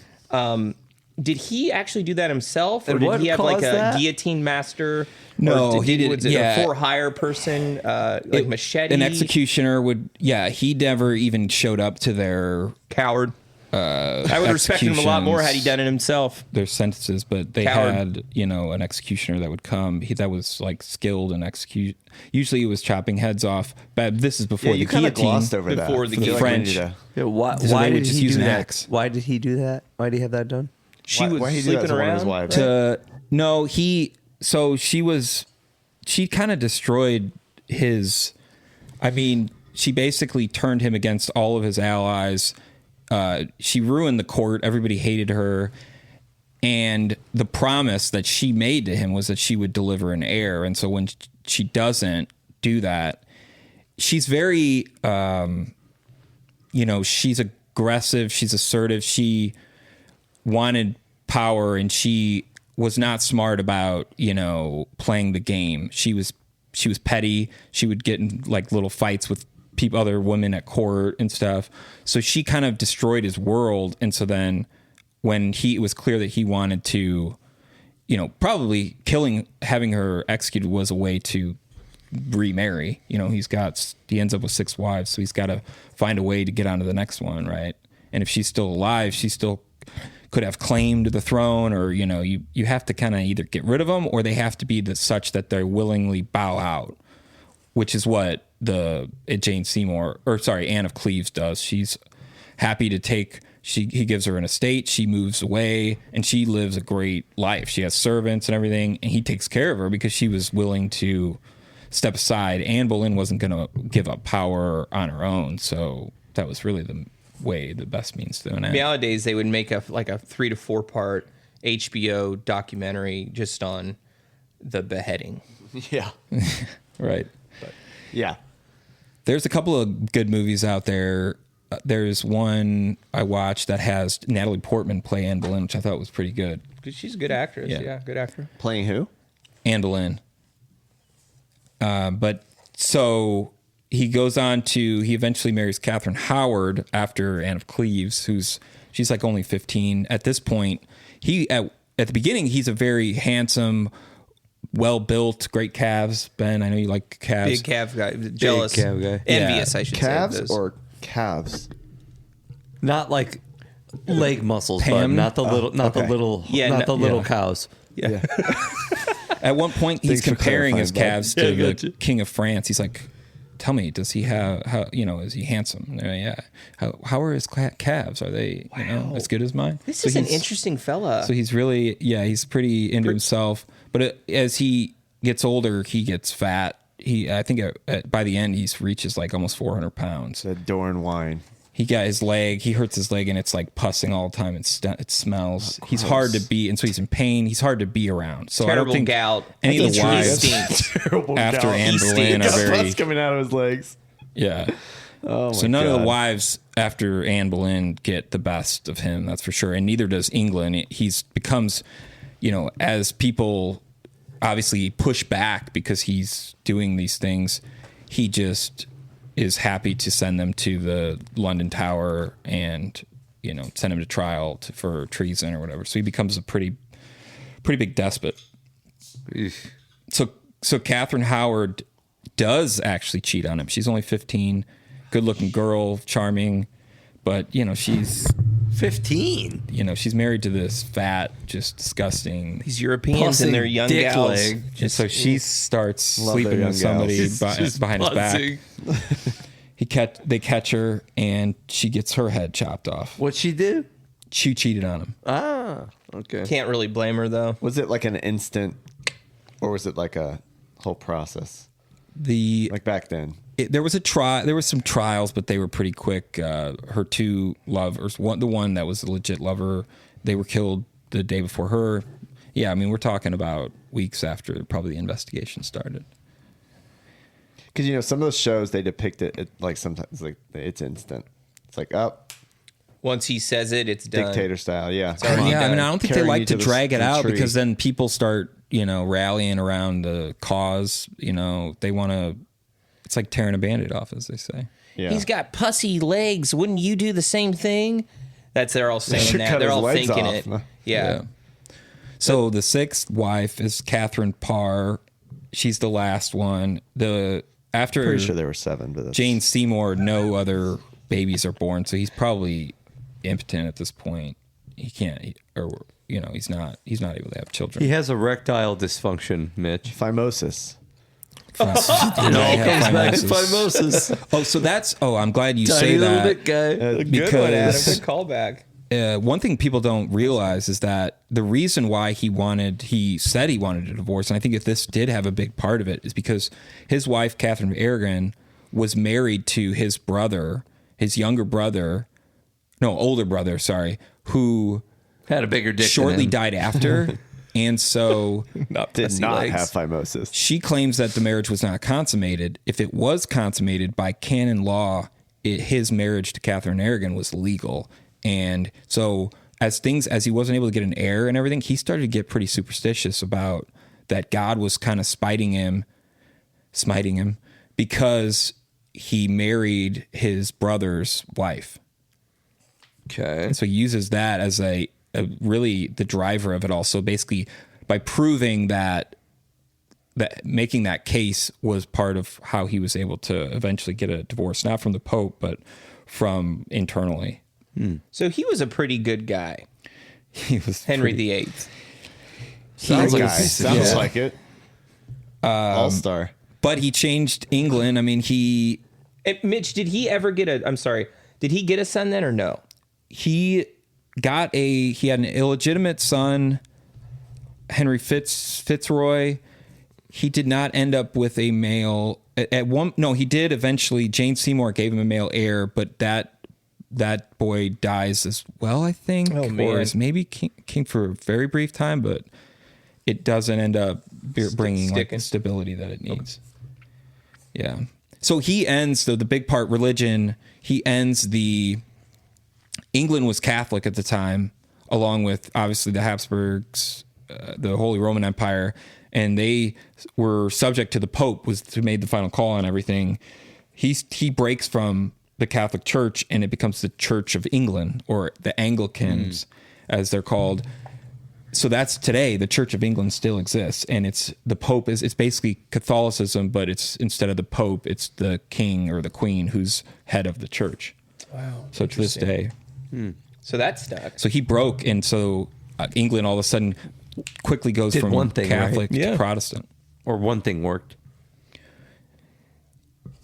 Did he actually do that himself, or And did what he have like a caused that? guillotine master? No, or he didn't. Was it Yeah. a for-hire person, like machete? An executioner would. Yeah, he never even showed up to their Coward. I would respect him a lot more had he done it himself. sentences, but they Coward. had an executioner that would come. That was like skilled and execute. Usually, it was chopping heads off. But this is before Yeah, the you kind of guillotine. glossed over that. Before the I feel like we French. need to- Yeah, why So they why would did just he use do an that? axe. Why did he do that? Why did he have that done? She was why he do that sleeping to one of his around. wives? No, she kind of destroyed his. I mean, she basically turned him against all of his allies. She ruined the court. Everybody hated her. And the promise that she made to him was that she would deliver an heir. And so when she doesn't do that, she's very, she's aggressive. She's assertive. She wanted power, and she was not smart about, playing the game. She was petty. She would get in like little fights with other women at court and stuff. So she kind of destroyed his world. And so then when it was clear that he wanted to, probably having her executed was a way to remarry. He ends up with 6 wives, so he's got to find a way to get onto the next one, right? And if she's still alive, she still could have claim to the throne, or you have to kind of either get rid of them, or they have to be such that they willingly bow out, which is what Anne of Cleves does. She's happy to take. He gives her an estate. She moves away, and she lives a great life. She has servants and everything, and he takes care of her because she was willing to step aside. Anne Boleyn wasn't going to give up power on her own, so that was really the best means to an end. Nowadays, they would make a 3 to 4 part HBO documentary just on the beheading. Yeah. Right. But, yeah. There's a couple of good movies out there. There's one I watched that has Natalie Portman play Anne Boleyn, which I thought was pretty good. She's a good actress. Yeah, good actor. Playing who? Anne Boleyn. But so he goes on he eventually marries Catherine Howard after Anne of Cleves, she's like only 15. At this point, at the beginning, he's a very handsome, well-built, great calves. Ben, I know you like calves. Big calf guy. Jealous. calf guy. Envious, Yeah. I should Calves say. or calves? Not like leg muscles, Pam? but not the little, not okay. the little, Yeah, not the little yeah. cows. Yeah. At one point, he's Thanks for comparing his clarifying, calves bud. to Yeah, the gotcha. King of France. He's like, tell me, does he have, is he handsome? Yeah. How are his calves? Are they, as good as mine? This So is an he's- interesting fella. So he's really, he's pretty into himself. But as he gets older, he gets fat. I think by the end, he reaches like almost 400 pounds. The Dorn wine. He got his leg. He hurts his leg, and it's like pussing all the time. It smells. He's hard to be, and so he's in pain. He's hard to be around. So I Terrible don't think gout. any of the He wives stinks. Terrible after gout. Anne Boleyn are Got very pus coming out of his legs. yeah. Oh my So none of the God. wives after Anne Boleyn get the best of him. That's for sure, and neither does England. He's becomes, as people obviously push back because he's doing these things, he just is happy to send them to the London Tower and send him to trial for treason or whatever. So he becomes a pretty big despot. So Catherine Howard does actually cheat on him. She's only 15, good looking girl, charming, but she's 15. she's married to this fat, just disgusting. These Europeans and their young dick gals. leg. So she starts Love their sleeping young with somebody She's behind his buzzing. back. They catch her, and she gets her head chopped off. What'd she do? She cheated on him. Ah, okay. Can't really blame her, though. Was it like an instant, or was it like a whole process? Like back then? There was a trial. There were some trials, but they were pretty quick. Her 2 lovers, the one that was a legit lover, they were killed the day before her. Yeah, I mean, we're talking about weeks after probably the investigation started. Because some of those shows they depict it like sometimes like it's instant. It's like Once he says it, it's done. dictator style. Yeah. already Yeah, I done. mean, I don't think they Carrying like you to to the drag it out tree. because then people start, rallying around the cause. They want to. It's like tearing a Band-Aid off, as they say. Yeah. He's got pussy legs. Wouldn't you do the same thing? They're all saying should that. cut They're his all legs thinking off. it. Yeah. So the 6th wife is Catherine Parr. She's the last one. After Pretty sure there were 7, but that's... Jane Seymour, no other babies are born, so he's probably impotent at this point. He can't, he's not able to have children. He has erectile dysfunction, Mitch. Phimosis. Phimosis. I'm glad you Tiny say little that. dick guy. Good one, Adam. Because Good callback. one thing people don't realize is that the reason why he said he wanted a divorce, and I think if this did have a big part of it, is because his wife, Catherine of Aragon, was married to his older brother, sorry, who Had a bigger dick. shortly than him. died after. And so Did not have phimosis. she claims that the marriage was not consummated. If it was consummated by canon law, his marriage to Catherine Aragon was legal. And so as he wasn't able to get an heir and everything, he started to get pretty superstitious about that God was kind of smiting him because he married his brother's wife. Okay. And so he uses that as a really the driver of it all. So basically, by proving that making that case was part of how he was able to eventually get a divorce, not from the Pope, but from internally. So he was a pretty good guy, He was Henry pretty- VIII. Sounds like a Guy. piece of Sounds shit. like it. All-star. But he changed England. I mean, Mitch, did he ever get did he get a son then or no? he had an illegitimate son, Henry Fitzroy. He did not end up with a male he did eventually. Jane Seymour gave him a male heir, but that boy dies as well, I think. Oh, man. Or is maybe king for a very brief time, but it doesn't end up bringing like the stability that it needs. Okay. Yeah. So he ends the big part, religion. He ends England was Catholic at the time, along with obviously the Habsburgs, the Holy Roman Empire, and they were subject to the Pope, who made the final call on everything. He breaks from the Catholic Church, and it becomes the Church of England, or the Anglicans, as they're called. So that's today. The Church of England still exists, and it's basically Catholicism, but it's instead of the Pope, it's the king or the queen who's head of the church. Wow. So to this day. So that stuck. So he broke, and so England all of a sudden quickly goes Did from one thing, Catholic right? to Protestant. Or one thing worked.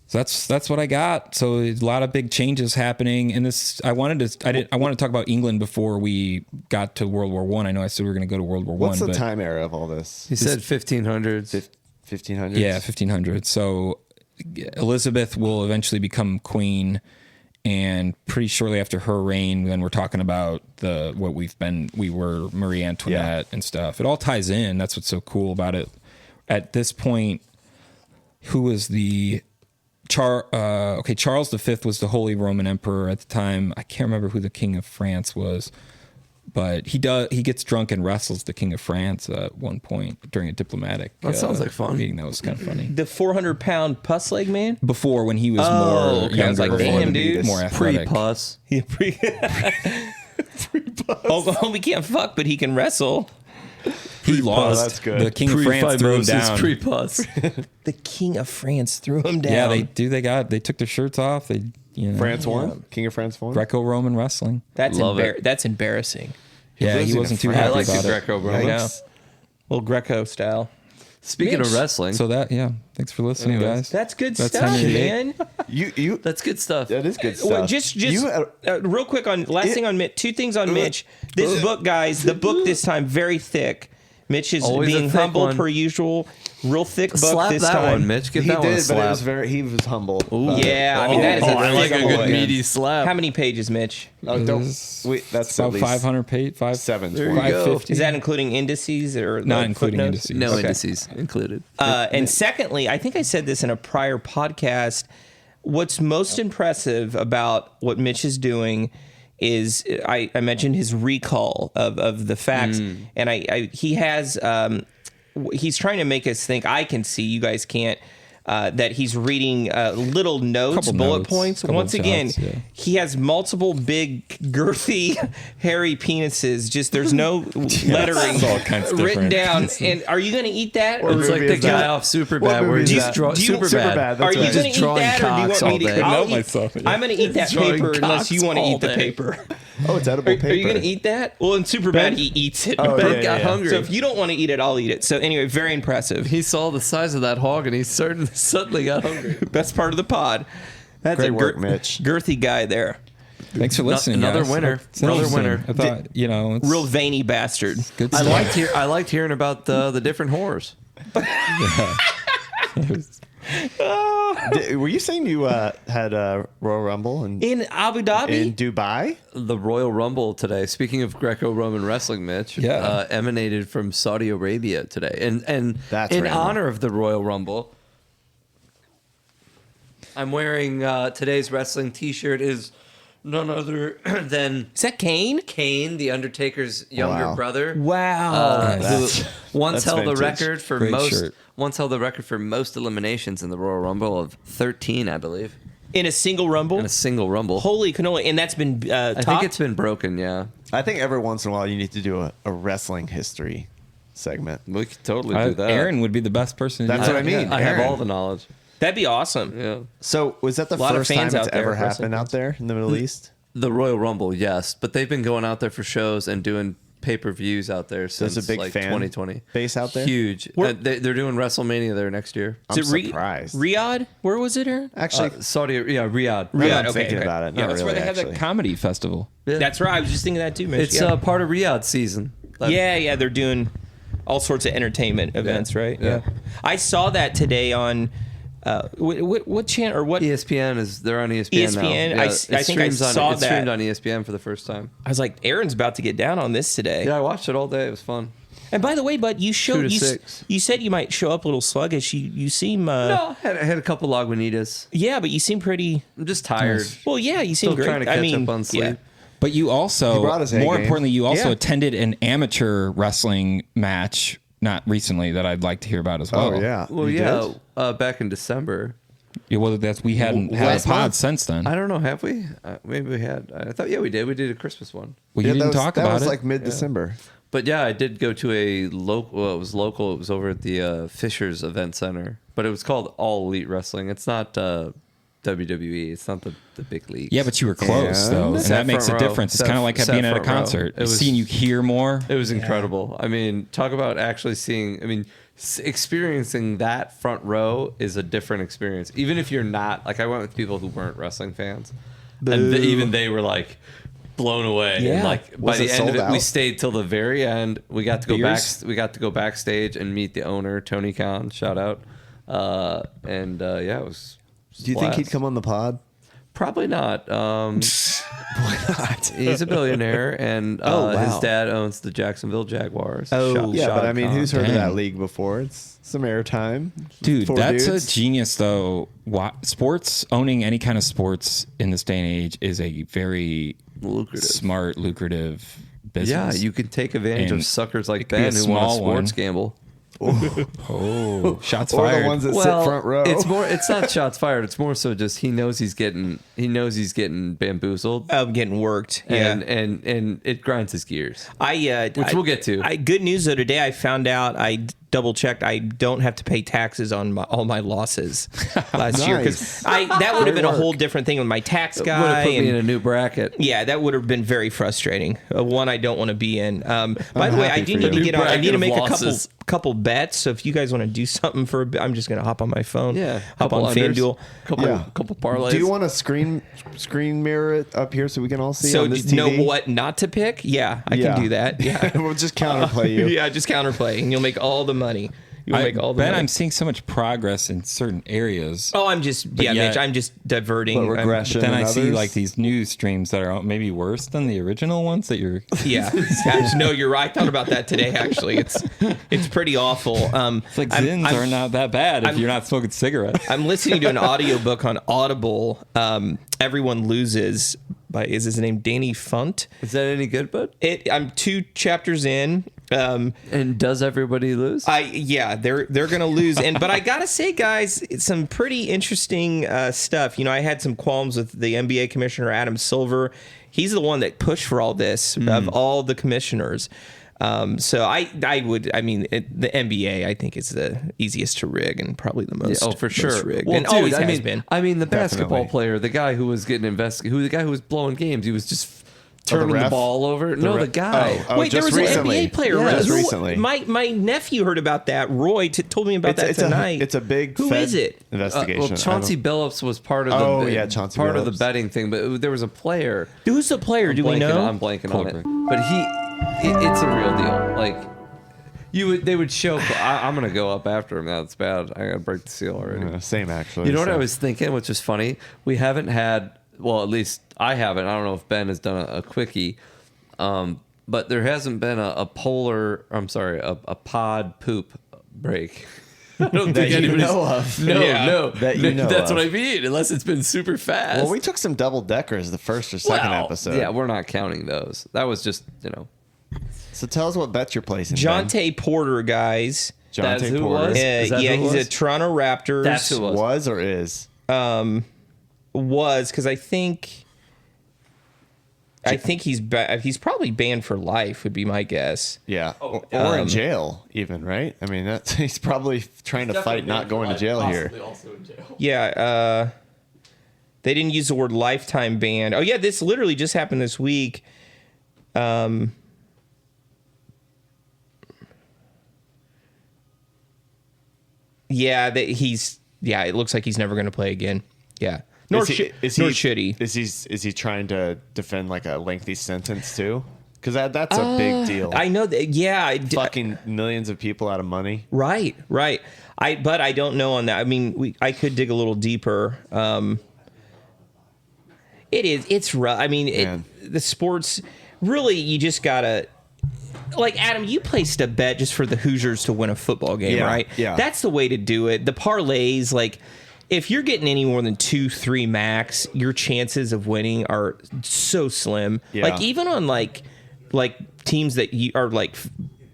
So that's what I got. So a lot of big changes happening, and I wanted to talk about England before we got to World War One. I know I said we were going to go to World War One. What's the time era of all this? He said 1500s. 1500s? Yeah, 1500. So Elizabeth will eventually become queen, and pretty shortly after her reign, then we're talking about we were Marie Antoinette and stuff. It all ties in. That's what's so cool about it. At this point, who was the Charles V was the Holy Roman Emperor at the time. I can't remember who the King of France was, but he gets drunk and wrestles the King of France at one point during a diplomatic. That sounds like fun. meeting. That was kind of funny. The 400-pound pus leg man? Before, when he was more okay. I was younger, like, damn, dude. more athletic. Pre-pus. Yeah, we can't fuck, but he can wrestle. He lost. that's good. The King of France threw him down. Pre-pus. The King of France threw him down. Yeah, they took their shirts off. France won? King of France won? Greco-Roman wrestling. That's Love it. That's embarrassing. Yeah, lives he in wasn't a too France. I happy like the about it. Greco-Roman. Yeah. Little Greco style. Speaking Mitch. of wrestling, So thanks for listening, guys. That's good That's stuff, Henry man. You that's good stuff. that is good stuff. Well, just You, real quick last thing on Mitch. Two things on Mitch. This book, guys. The book this time very thick. Mitch is Always a being thick humble one. per usual. Real thick book Slap this that time. one, Mitch. Give he that one a did, but it slap. was he was humble. Yeah, I mean that is a I like thick a good boy. meaty slap. How many pages, Mitch? Oh, don't wait. That's About at least 500 page, 7. There you go. 550. Is that including indices or Not the including footnotes? indices. No Okay. indices included. And secondly, I think I said this in a prior podcast. What's most impressive about what Mitch is doing is I mentioned his recall of the facts, and he has he's trying to make us think. I can see, you guys can't. That he's reading little notes, Couple bullet notes, points. couple Once again, shots, yeah. he has multiple big, girthy, hairy penises. Just there's no lettering it's all kinds of written different. down. And are you going to eat that? Or it's like movie the is guy that? off Superbad What where movie he's is just that? draw Do you- Superbad. Superbad, that's Are you right. going to Just eat drawing that, or do you cocks want me all to? day. I know eat- myself, yeah. I'm going to eat that Drawing paper unless you cocks want to all eat the day. paper. Oh, it's edible paper. Are you going to eat that? Well, in Superbad, he eats it. Oh, Ben yeah, got yeah. hungry. So if you don't want to eat it, I'll eat it. So anyway, very impressive. He saw the size of that hog and he suddenly got hungry. Best part of the pod. That's Great a work, Mitch. girthy guy there. Thanks for listening. Another guys. winner. It's Another interesting. winner. I thought, it's Real veiny bastard. good I stuff. liked hearing about the different horrors. Were you saying you had a Royal Rumble In Abu Dhabi? in Dubai? The Royal Rumble today, speaking of Greco-Roman wrestling, Mitch, emanated from Saudi Arabia today. And That's in random. honor of the Royal Rumble, I'm wearing today's wrestling t-shirt is none other than Is that Kane? Kane, the Undertaker's younger Wow. brother. Wow. Who once that's held the vintage. record for Great most shirt. once held the record for most eliminations in the Royal Rumble of 13, I believe, In a single Rumble? in a single Rumble. Holy cannoli. And that's been I think it's been broken. Yeah, I think every once in a while you need to do a wrestling history segment. we could totally do that. Aaron would be the best person. To That's do what I that. mean. I have Aaron. all the knowledge. That'd be awesome. Yeah. So was that the Lot of first time fans it's out there, ever wrestling happened fans. out there in the Middle East? The Royal Rumble, yes, but they've been going out there for shows and doing pay-per-views out there since There's a big like fan 2020. base out there? Huge. Where- They're doing WrestleMania there next year. I'm Is it surprised. Riyadh? Where was it, Aaron? Actually, Riyadh. now that Riyadh, I'm okay, thinking okay. about it. Yeah, Not That's really, where they have actually. the comedy festival. Yeah. That's right. I was just thinking that too, Mitch. It's part of Riyadh season. Yeah, they're doing all sorts of entertainment events, right? Yeah. I saw that today on what channel or what? ESPN they're on ESPN now. ESPN? Yeah, I it think I streams saw It's streamed that. on ESPN for the first time. I was like, Aaron's about to get down on this today. Yeah, I watched it all day. It was fun. And by the way, bud, you 2 to you 6. you said you might show up a little sluggish. You seem No, I had a couple Lagunitas. yeah, but you seem pretty. I'm just tired. Well, yeah, you seem Still great. trying to catch I mean, up on sleep. yeah. But you also, He brought his A more game. importantly, you also Yeah. attended an amateur wrestling match, not recently, that I'd like to hear about as well. Oh, yeah. Well, You yeah, did? back in December. Yeah, well, we hadn't had a Last pod month. since then. I don't know, have we? Maybe we had. I thought, yeah, we did. We did a Christmas one. Well, you Yeah, didn't that was, talk that about was it. like mid-December. But yeah, I did go to a local. Well, it was local. It was over at the Fishers Event Center. But it was called All Elite Wrestling. It's not WWE. It's not the big league. Yeah, but you were close And- though, and Sat that makes a front row. difference. It's Sat- kind of like sat being at a front row. concert, It was- seeing you hear more. It was incredible. I mean, talk about actually seeing. I mean, experiencing that front row is a different experience. Even if you're not like, I went with people who weren't wrestling fans, and even they were like blown away. Yeah. And like by Was the it end of sold it, we out? stayed till the very end. We got to go Beers? back. We got to go backstage and meet the owner, Tony Khan. Shout out. Yeah, it was. Do you think he'd come on the pod? Probably not. Why not? He's a billionaire, and Oh, wow. his dad owns the Jacksonville Jaguars. Oh. Yeah, but I mean, who's heard of Dang. that league before? It's some airtime. Dude, Four that's dudes. a genius though. Sports, owning any kind of sports in this day and age is a very lucrative? smart, lucrative Yeah, business. you can take advantage And of suckers like it could be Ben a who want a small sports one. gamble. Oh, shots Or fired. the ones that sit front row. It's not shots fired. It's more so just he knows he's getting bamboozled, I'm getting worked. Yeah. and it grinds his gears. Which we'll get to. Good news though. Today I found out. I double checked. I don't have to pay taxes on all my losses last year because that would have been a whole different thing with my tax Would guy. have put me and- in a new bracket. yeah, that would have been very frustrating. One I don't want to be in. By the way, I happy do for need to you. get on. I need to Bracket make of a losses. couple bets. So if you guys want to do something for a bit, I'm just gonna hop on my phone. Yeah, hop on unders, FanDuel. couple parlays. Do you want to screen mirror it up here so we can all see So on this do you know TV? what not to pick? Yeah, I Yeah. can do that. Yeah. We'll just counterplay you. Yeah, just counterplay, and you'll make all the money. You'll make all the Ben, money. I'm seeing so much progress in certain areas. Oh, I'm just yet- Mitch. I'm just diverting. But I'm- regression. But then and I see others? like these news streams that are maybe worse than the original ones that you're. Yeah, no, you're right. I thought about that today. Actually, it's pretty awful. It's like Zins are not that bad if you're not smoking cigarettes. I'm listening to an audiobook on Audible. Everyone Loses by is his name Danny Funt. Is that any good, bud? I'm 2 chapters in. And does everybody lose? They're gonna lose. But I gotta say, guys, it's some pretty interesting stuff. You know, I had some qualms with the NBA commissioner Adam Silver. He's the one that pushed for all this of all the commissioners. So the NBA I think is the easiest to rig and probably the most. for most sure. rigged. Well, and dude, always I has mean, been. I mean, the basketball Definitely. player, the guy who was getting the guy who was blowing games, he was just turning the ref? ball over. No, the guy. Oh, Wait, there just was recently. an NBA player. Yeah, right? just Who- recently. My nephew heard about that. Roy told me about that tonight. It's a big Who Fed is it? investigation. Well, Chauncey Billups was part of the Oh, yeah, Chauncey part of the Billups. betting thing, but there was a player. Who's the player? Do we know? I'm blanking on it. But it's a real deal. Like They would show. I'm gonna go up after him. That's bad. I gotta break the seal already. Same, actually. You know what so. I was thinking, which is funny? We haven't had, well, at least I haven't. I don't know if Ben has done a quickie, but there hasn't been a pod poop break. I don't That think you anybody's know of. No, That you know that's of. what I mean. Unless it's been super fast. Well, we took some double deckers the first or second Well, episode. Yeah, we're not counting those. That was just, So tell us what bets you're placing. Jonte Porter, guys. That's Jonte who it Porter was? Is that Yeah, who it he's was? a Toronto Raptors. That's who it was. was or is. Was because I think he's probably banned for life. Would be my guess. Yeah, or in jail, even, right? I mean, that's he's probably trying to fight not going to jail here. Yeah, they didn't use the word lifetime ban. Oh yeah, this literally just happened this week. Yeah, it looks like he's never going to play again. Yeah. Nor should he. Is he trying to defend like a lengthy sentence too? Because that's a big deal. I know that. Yeah. Fucking millions of people out of money. Right. But I don't know on that. I mean, I could dig a little deeper. It's rough. I mean, the sports, really, you just gotta, like, Adam, you placed a bet just for the Hoosiers to win a football game, right? Yeah. That's the way to do it. The parlays, like, if you're getting any more than 2-3 max, your chances of winning are so slim. Yeah. Like, even on like teams that are like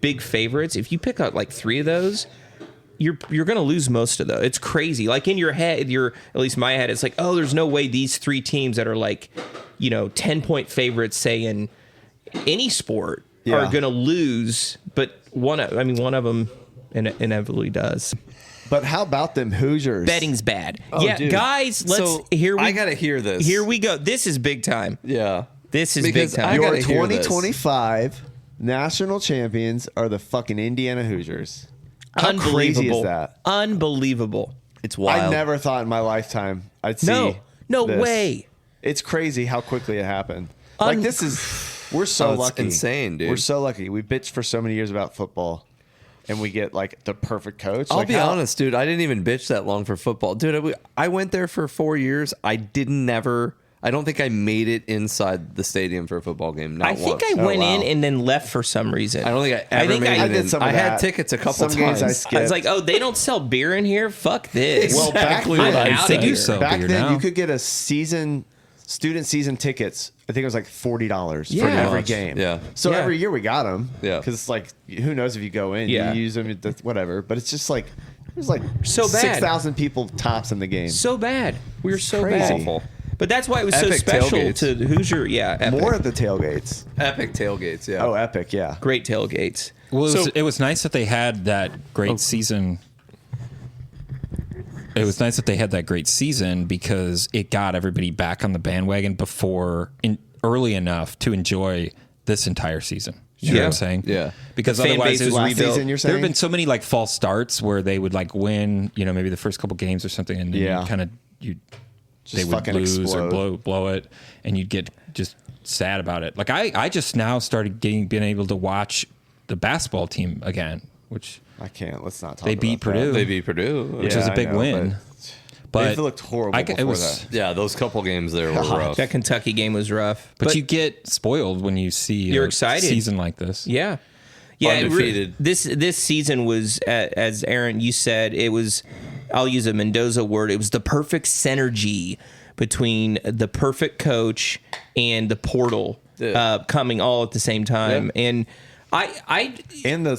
big favorites, if you pick out like 3 of those, you're gonna lose most of those. It's crazy. Like in your head, at least my head, it's like, oh, there's no way these 3 teams that are like, 10-point favorites, say in any sport, are gonna lose. But one of them inevitably does. But how about them Hoosiers? Betting's bad. Oh, yeah, dude. guys, I gotta hear this. Here we go. This is big time. Yeah. This is Because big I time. gotta Your hear this. 2025 national champions are the fucking Indiana Hoosiers. How Unbelievable. crazy is that? Unbelievable. It's wild. I never thought in my lifetime I'd see. No this. way. It's crazy how quickly it happened. Like this is, we're so it's lucky. insane, dude. We're so lucky. We bitched for so many years about football, and we get like the perfect coach. I'll Like, be how- honest, dude. I didn't even bitch that long for football, dude. I went there for 4 years. I don't think I made it inside the stadium for a football game. Not I think once. I went wow. in and then left for some reason. I don't think I ever think made I it did in. some of I had that. tickets a couple Some times. games I I skipped. was like, oh, they don't sell beer in here? Fuck this. Well, back Exactly then, what I I'm said. outta here. So back beer then now. you could get a student season tickets. I think it was like $40 for Yeah. every Much. game. Yeah. So Yeah. every year we got them. Yeah. Because it's like, who knows if you go in, Yeah. you use them, whatever. But it's just like, there's like So bad. 6,000 people tops in the game. so bad. We were so crazy. bad. Awful. But that's why it was so Epic special tailgates. to the Hoosier. Yeah, epic. More at the tailgates. Epic tailgates. Yeah. Oh, epic, yeah. Great tailgates. Well, So- it was nice that they had that great season. It was nice that they had that great season because it got everybody back on the bandwagon early enough to enjoy this entire season. You know what I'm saying? Yeah. Because The fan otherwise base it was was Last rebuilt. season, you're There have saying? been so many like false starts where they would like win, maybe the first couple games or something, and then Yeah. they would fucking lose explode. or blow it, and you'd get just sad about it. Like I just now started being able to watch the basketball team again, which I can't. Let's not talk They about beat that. Purdue. They beat Purdue. which Yeah, was a I big know, win. But They've looked horrible it before was, that. Yeah, those couple games there were rough. That Kentucky game was rough. but you get spoiled when you see You're a excited. season like this. Yeah. Yeah, Undefeated. This season was, as Aaron, you said, it was, I'll use a Mendoza word, it was the perfect synergy between the perfect coach and the portal coming all at the same time. Yeah. And I And the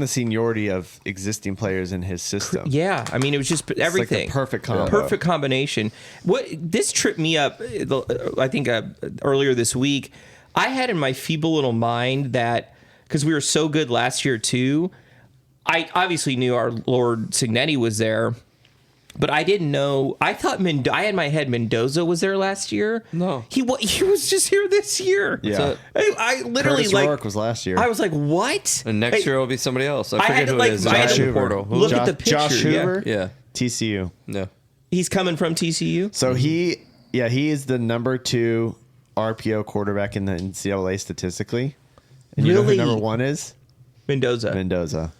seniority of existing players in his system. yeah, I mean, it was just everything. Like the perfect combo. Perfect combination. What this tripped me up, I think earlier this week, I had in my feeble little mind that because we were so good last year too, I obviously knew our Lord Signetti was there, but I didn't know. I thought I had in my head Mendoza was there last year. No. he was just here this year. Yeah. I literally Curtis like Rourke was last year. I was like, what? And next Hey, year will be somebody else. I I forget had to, who like, it is. I had Josh to Hoover. look at the picture. Josh yeah. Hoover? Yeah. TCU. No. He's coming from TCU. So he is the number 2 RPO quarterback in the NCAA statistically. And you know who Really? number 1 is? Mendoza. Mendoza.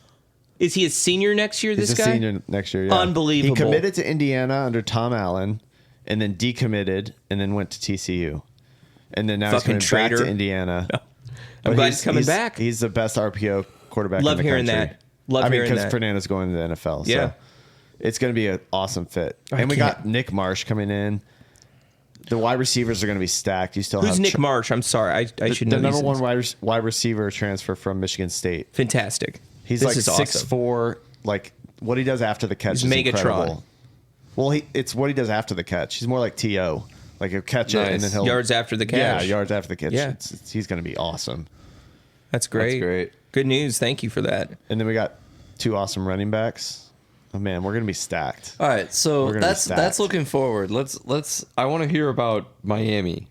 Is he a senior next year? He's This a guy? senior next year. Yeah. Unbelievable. He committed to Indiana under Tom Allen, and then decommitted, and then went to TCU, and then now Fucking he's coming traitor. back to Indiana. I'm glad he's coming back. He's the best RPO quarterback. Love in the hearing country. that. Love hearing because that. Fernando's going to the NFL. Yeah. So it's going to be an awesome fit. And we got Nick Marsh coming in. The wide receivers are going to be stacked. You still Who's have Nick Marsh? I'm sorry. I should know the these number one things. wide receiver transfer from Michigan State. Fantastic. He's This like is awesome. 6'4". Like what he does after the catch He's is Megatron. incredible. Well, it's what he does after the catch. He's more like T.O. Like he'll catch it and Nice. then he'll Yards after the catch. Yeah, yards after the catch. Yeah. He's going to be awesome. That's great. That's great. Good news. Thank you for that. And then we got 2 awesome running backs. Oh man, we're going to be stacked. All right, so We're gonna be that's stacked. looking forward. Let's. I want to hear about Miami.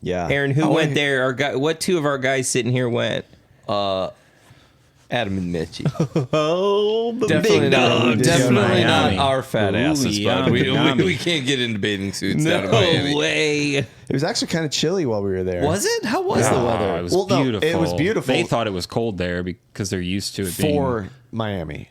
Yeah, Aaron, who I wanna went hear- there? Our guy, what 2 of our guys sitting here went? Adam and Mitchy. Oh, the Definitely big not. dogs. Definitely not Miami. our fat asses, bud. Miami. We can't get into bathing suits No down in Miami. way. It was actually kind of chilly while we were there. Was it? How was the weather? It was Well, no, beautiful. it was beautiful. They thought it was cold there because they're used to it being. For Miami?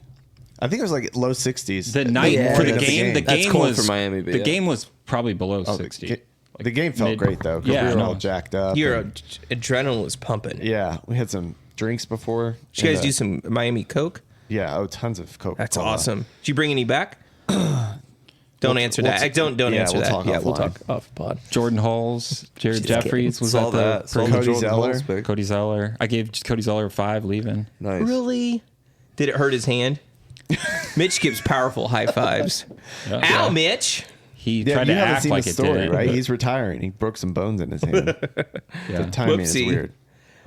I think it was like low 60s. The night Yeah. for the Morning of the game, the That's game cold was for Miami, but the yeah. game was probably below Oh, 60. the game felt Mid- great though. 'Cause Yeah, we were no. all jacked up. Your and- adrenaline was pumping. yeah, we had some drinks before. Did you guys And, do some Miami Coke? Yeah, tons of Coke. That's awesome. Did you bring any back? Don't answer we'll that. t- Don't yeah, answer we'll that. talk Yeah, we'll offline. talk off pod. Jordan Halls, Jared Just Jeffries was Saw at the that. Saw the Cody Jordan Zeller. Hulse pick. Cody Zeller. I gave Cody Zeller a 5 leaving. Nice. Really? Did it hurt his hand? Mitch gives powerful high fives. Ow, Mitch. He Yeah, tried you to haven't act seen like the it story, did. right? but- He's retiring. He broke some bones in his hand. yeah. The timing is Whoopsie. weird.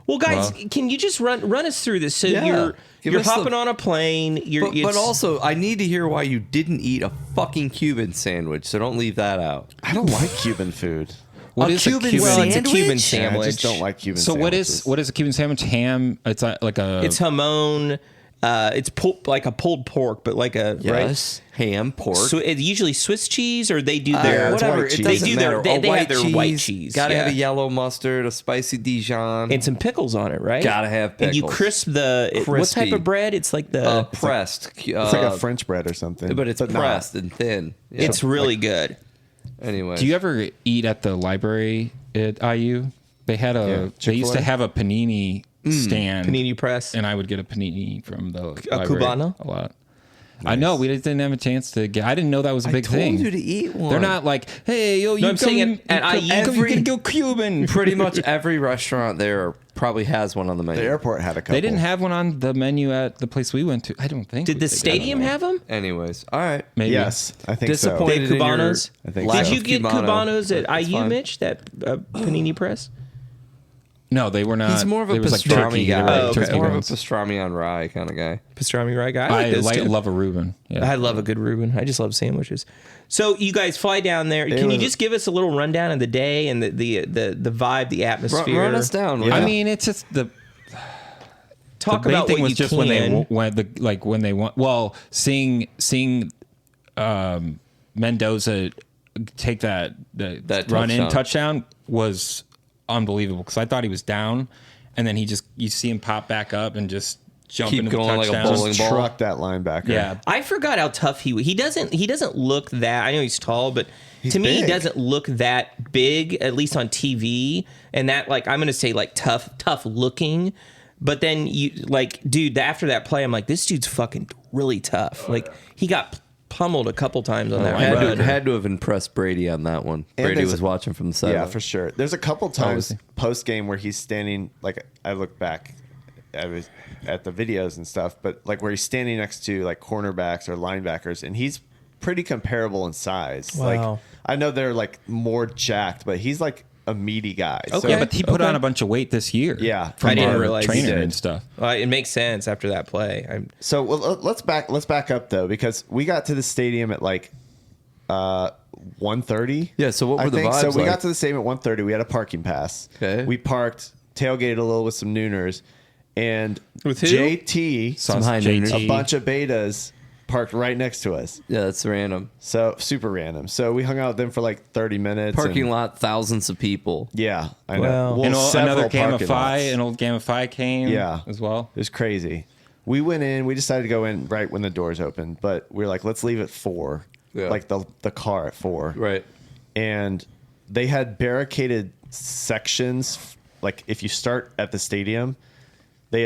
Well, guys, Well. can you just run us through this? So Yeah. Give you're us the- hopping on a plane. But also, I need to hear why you didn't eat a fucking Cuban sandwich. So don't leave that out. I don't like Cuban food. What A is Cuban a Cuban? well, it's a sandwich? Cuban Yeah, I sandwich. just don't like Cuban So sandwiches. what is a Cuban sandwich? Ham? It's like a. It's hamon. It's like a pulled pork, but like a Yes. Ham, pork. So it's usually Swiss cheese, or they do their it's whatever. white It cheese. doesn't They do their- matter. they- A they have white their cheese, white cheese, Gotta have yeah. a yellow mustard, a spicy Dijon, and some pickles on it, right? Gotta have And you pickles. crisp what Crispy. type of bread? It's like the. pressed. It's like a French bread or something. but it's not. pressed and thin. Yeah. it's really good. Anyway. Do you ever eat at the library at IU? They had Yeah, they used to Chick-fil-A? have a panini stand, Panini press. and I would get a panini from the A library Cubano? a lot. I know we just didn't have a chance to get. I didn't know that was a big told thing. you to eat one. They're not like, hey, yo, you I'm saying at IU, you can go Cuban. Pretty much every restaurant there probably has one on the menu. The airport had a couple. They didn't have one on the menu at the place we went to. I don't think. Did the stadium have them? Anyways, all right. Maybe. Yes, I think so. Disappointed. The in your Cubanos? I think lack Did so. you of get Cubano. Cubanos at That's IU, fine. Mitch? That panini press? No, they were not. He's more of a it was like pastrami turkey. guy. They were like Oh, okay. turkey More of a buns. pastrami on rye kind of guy. Pastrami rye guy. I like those too. love a Reuben. Yeah. I love a good Reuben. I just love sandwiches. So you guys fly down there. Can you was- just give us a little rundown of the day and the vibe, the atmosphere? Run us down. Yeah. I mean, it's just the Talk the main about thing what was you just can. when they went. Well, seeing Mendoza take that run in touchdown was unbelievable because I thought he was down, and then you see him pop back up and just jump Keep into going the like a touchdown. bowling ball. Truck that linebacker. Yeah, I forgot how tough he doesn't look that. I know he's tall, but He's to me he big. doesn't look that big, at least on TV. And that, like, I'm gonna say like tough looking. But then dude, after that play, I'm like, this dude's fucking really tough. Like, he got pummeled a couple times on that run. Had to have impressed Brady on that one. And Brady there's was a- watching from the side. Yeah, for sure. There's a couple times he? post game where he's standing. Like I look back, I was at the videos and stuff, but like where he's standing next to like cornerbacks or linebackers, and he's pretty comparable in size. Wow. Like I know they're like more jacked, but he's like a meaty guy. So, Okay. yeah, but he put Okay. on a bunch of weight this year. Yeah. from I didn't our realize he trainer did. and stuff. It makes sense after that play. So let's back up though, because we got to the stadium at like 1:30. Yeah, so what were the vibes So we like? got to the stadium at 1:30. We had a parking pass. Okay. We parked, tailgated a little with some nooners, and With who? JT, Some high JT. nooners. a bunch of betas parked right next to us. Yeah, that's random. So super random. So we hung out with them for like 30 minutes. Parking and- lot, thousands of people. Yeah, I know. Wow. Well, And several another Gamma parking Phi, lots. an old Gamma Phi came Yeah. as well. It was crazy. We went in. We decided to go in right when the doors opened, but we were like, let's leave at 4. Yeah. Like the car at 4. Right. And they had barricaded sections. Like if you start at the stadium, they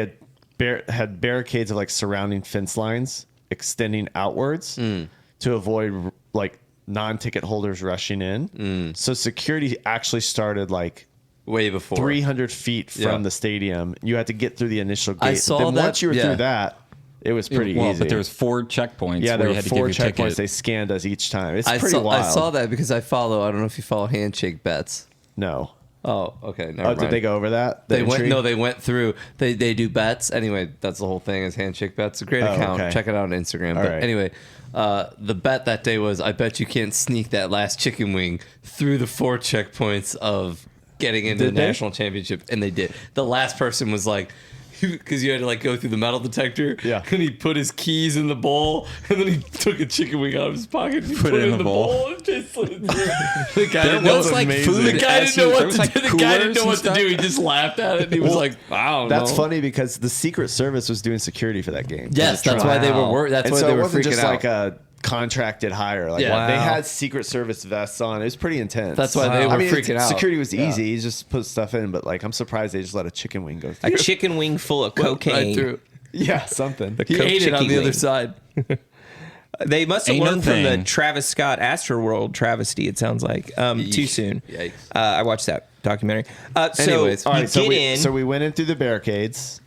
had barricades of like surrounding fence lines extending outwards to avoid like non-ticket holders rushing in. So security actually started like Way before. 300 feet from Yeah. the stadium. You had to get through the initial gate. I saw then that, once you were yeah. through that, it was pretty easy. But there was 4 checkpoints. yeah, where there you were had to 4 give your checkpoints. ticket. They scanned us each time. It's I pretty wild. I saw that because I don't know if you follow handshake bets. No. Oh, okay. Never Oh, mind. did they go over that? The They went. entry? No, they went through. They do bets anyway. That's the whole thing. Is handshake bets. A great Oh, account. okay. Check it out on Instagram. All But right. anyway, the bet that day was I bet you can't sneak that last chicken wing through the 4 checkpoints of getting into Did the they? national championship, and they did. The last person was like. Because you had to like go through the metal detector, Yeah. And he put his keys in the bowl, and then he took a chicken wing out of his pocket, and he put it in the bowl, and just slid it through. The guy didn't know was what like amazing. food. The guy didn't know what to do. The guy didn't know what to stuff. do. He just laughed at it, and he was Well, like, "I don't That's know." funny because the Secret Service was doing security for that game. Yes, that's why they were. That's and why so they it were wasn't freaking just out. like a contracted hire. Like Yeah. they Wow. had Secret Service vests on. It was pretty intense. That's why they were freaking out. Security was easy. You just put stuff in, but like I'm surprised they just let a chicken wing go A through. chicken wing full of Right cocaine. through. Yeah, something. He Coke ate it on chicken the other wing. side. They must have Ain't no learned from the thing. Travis Scott Astroworld travesty. It sounds like too soon. Yikes. I watched that documentary. So Anyways, you all get right, so in. we went in through the barricades,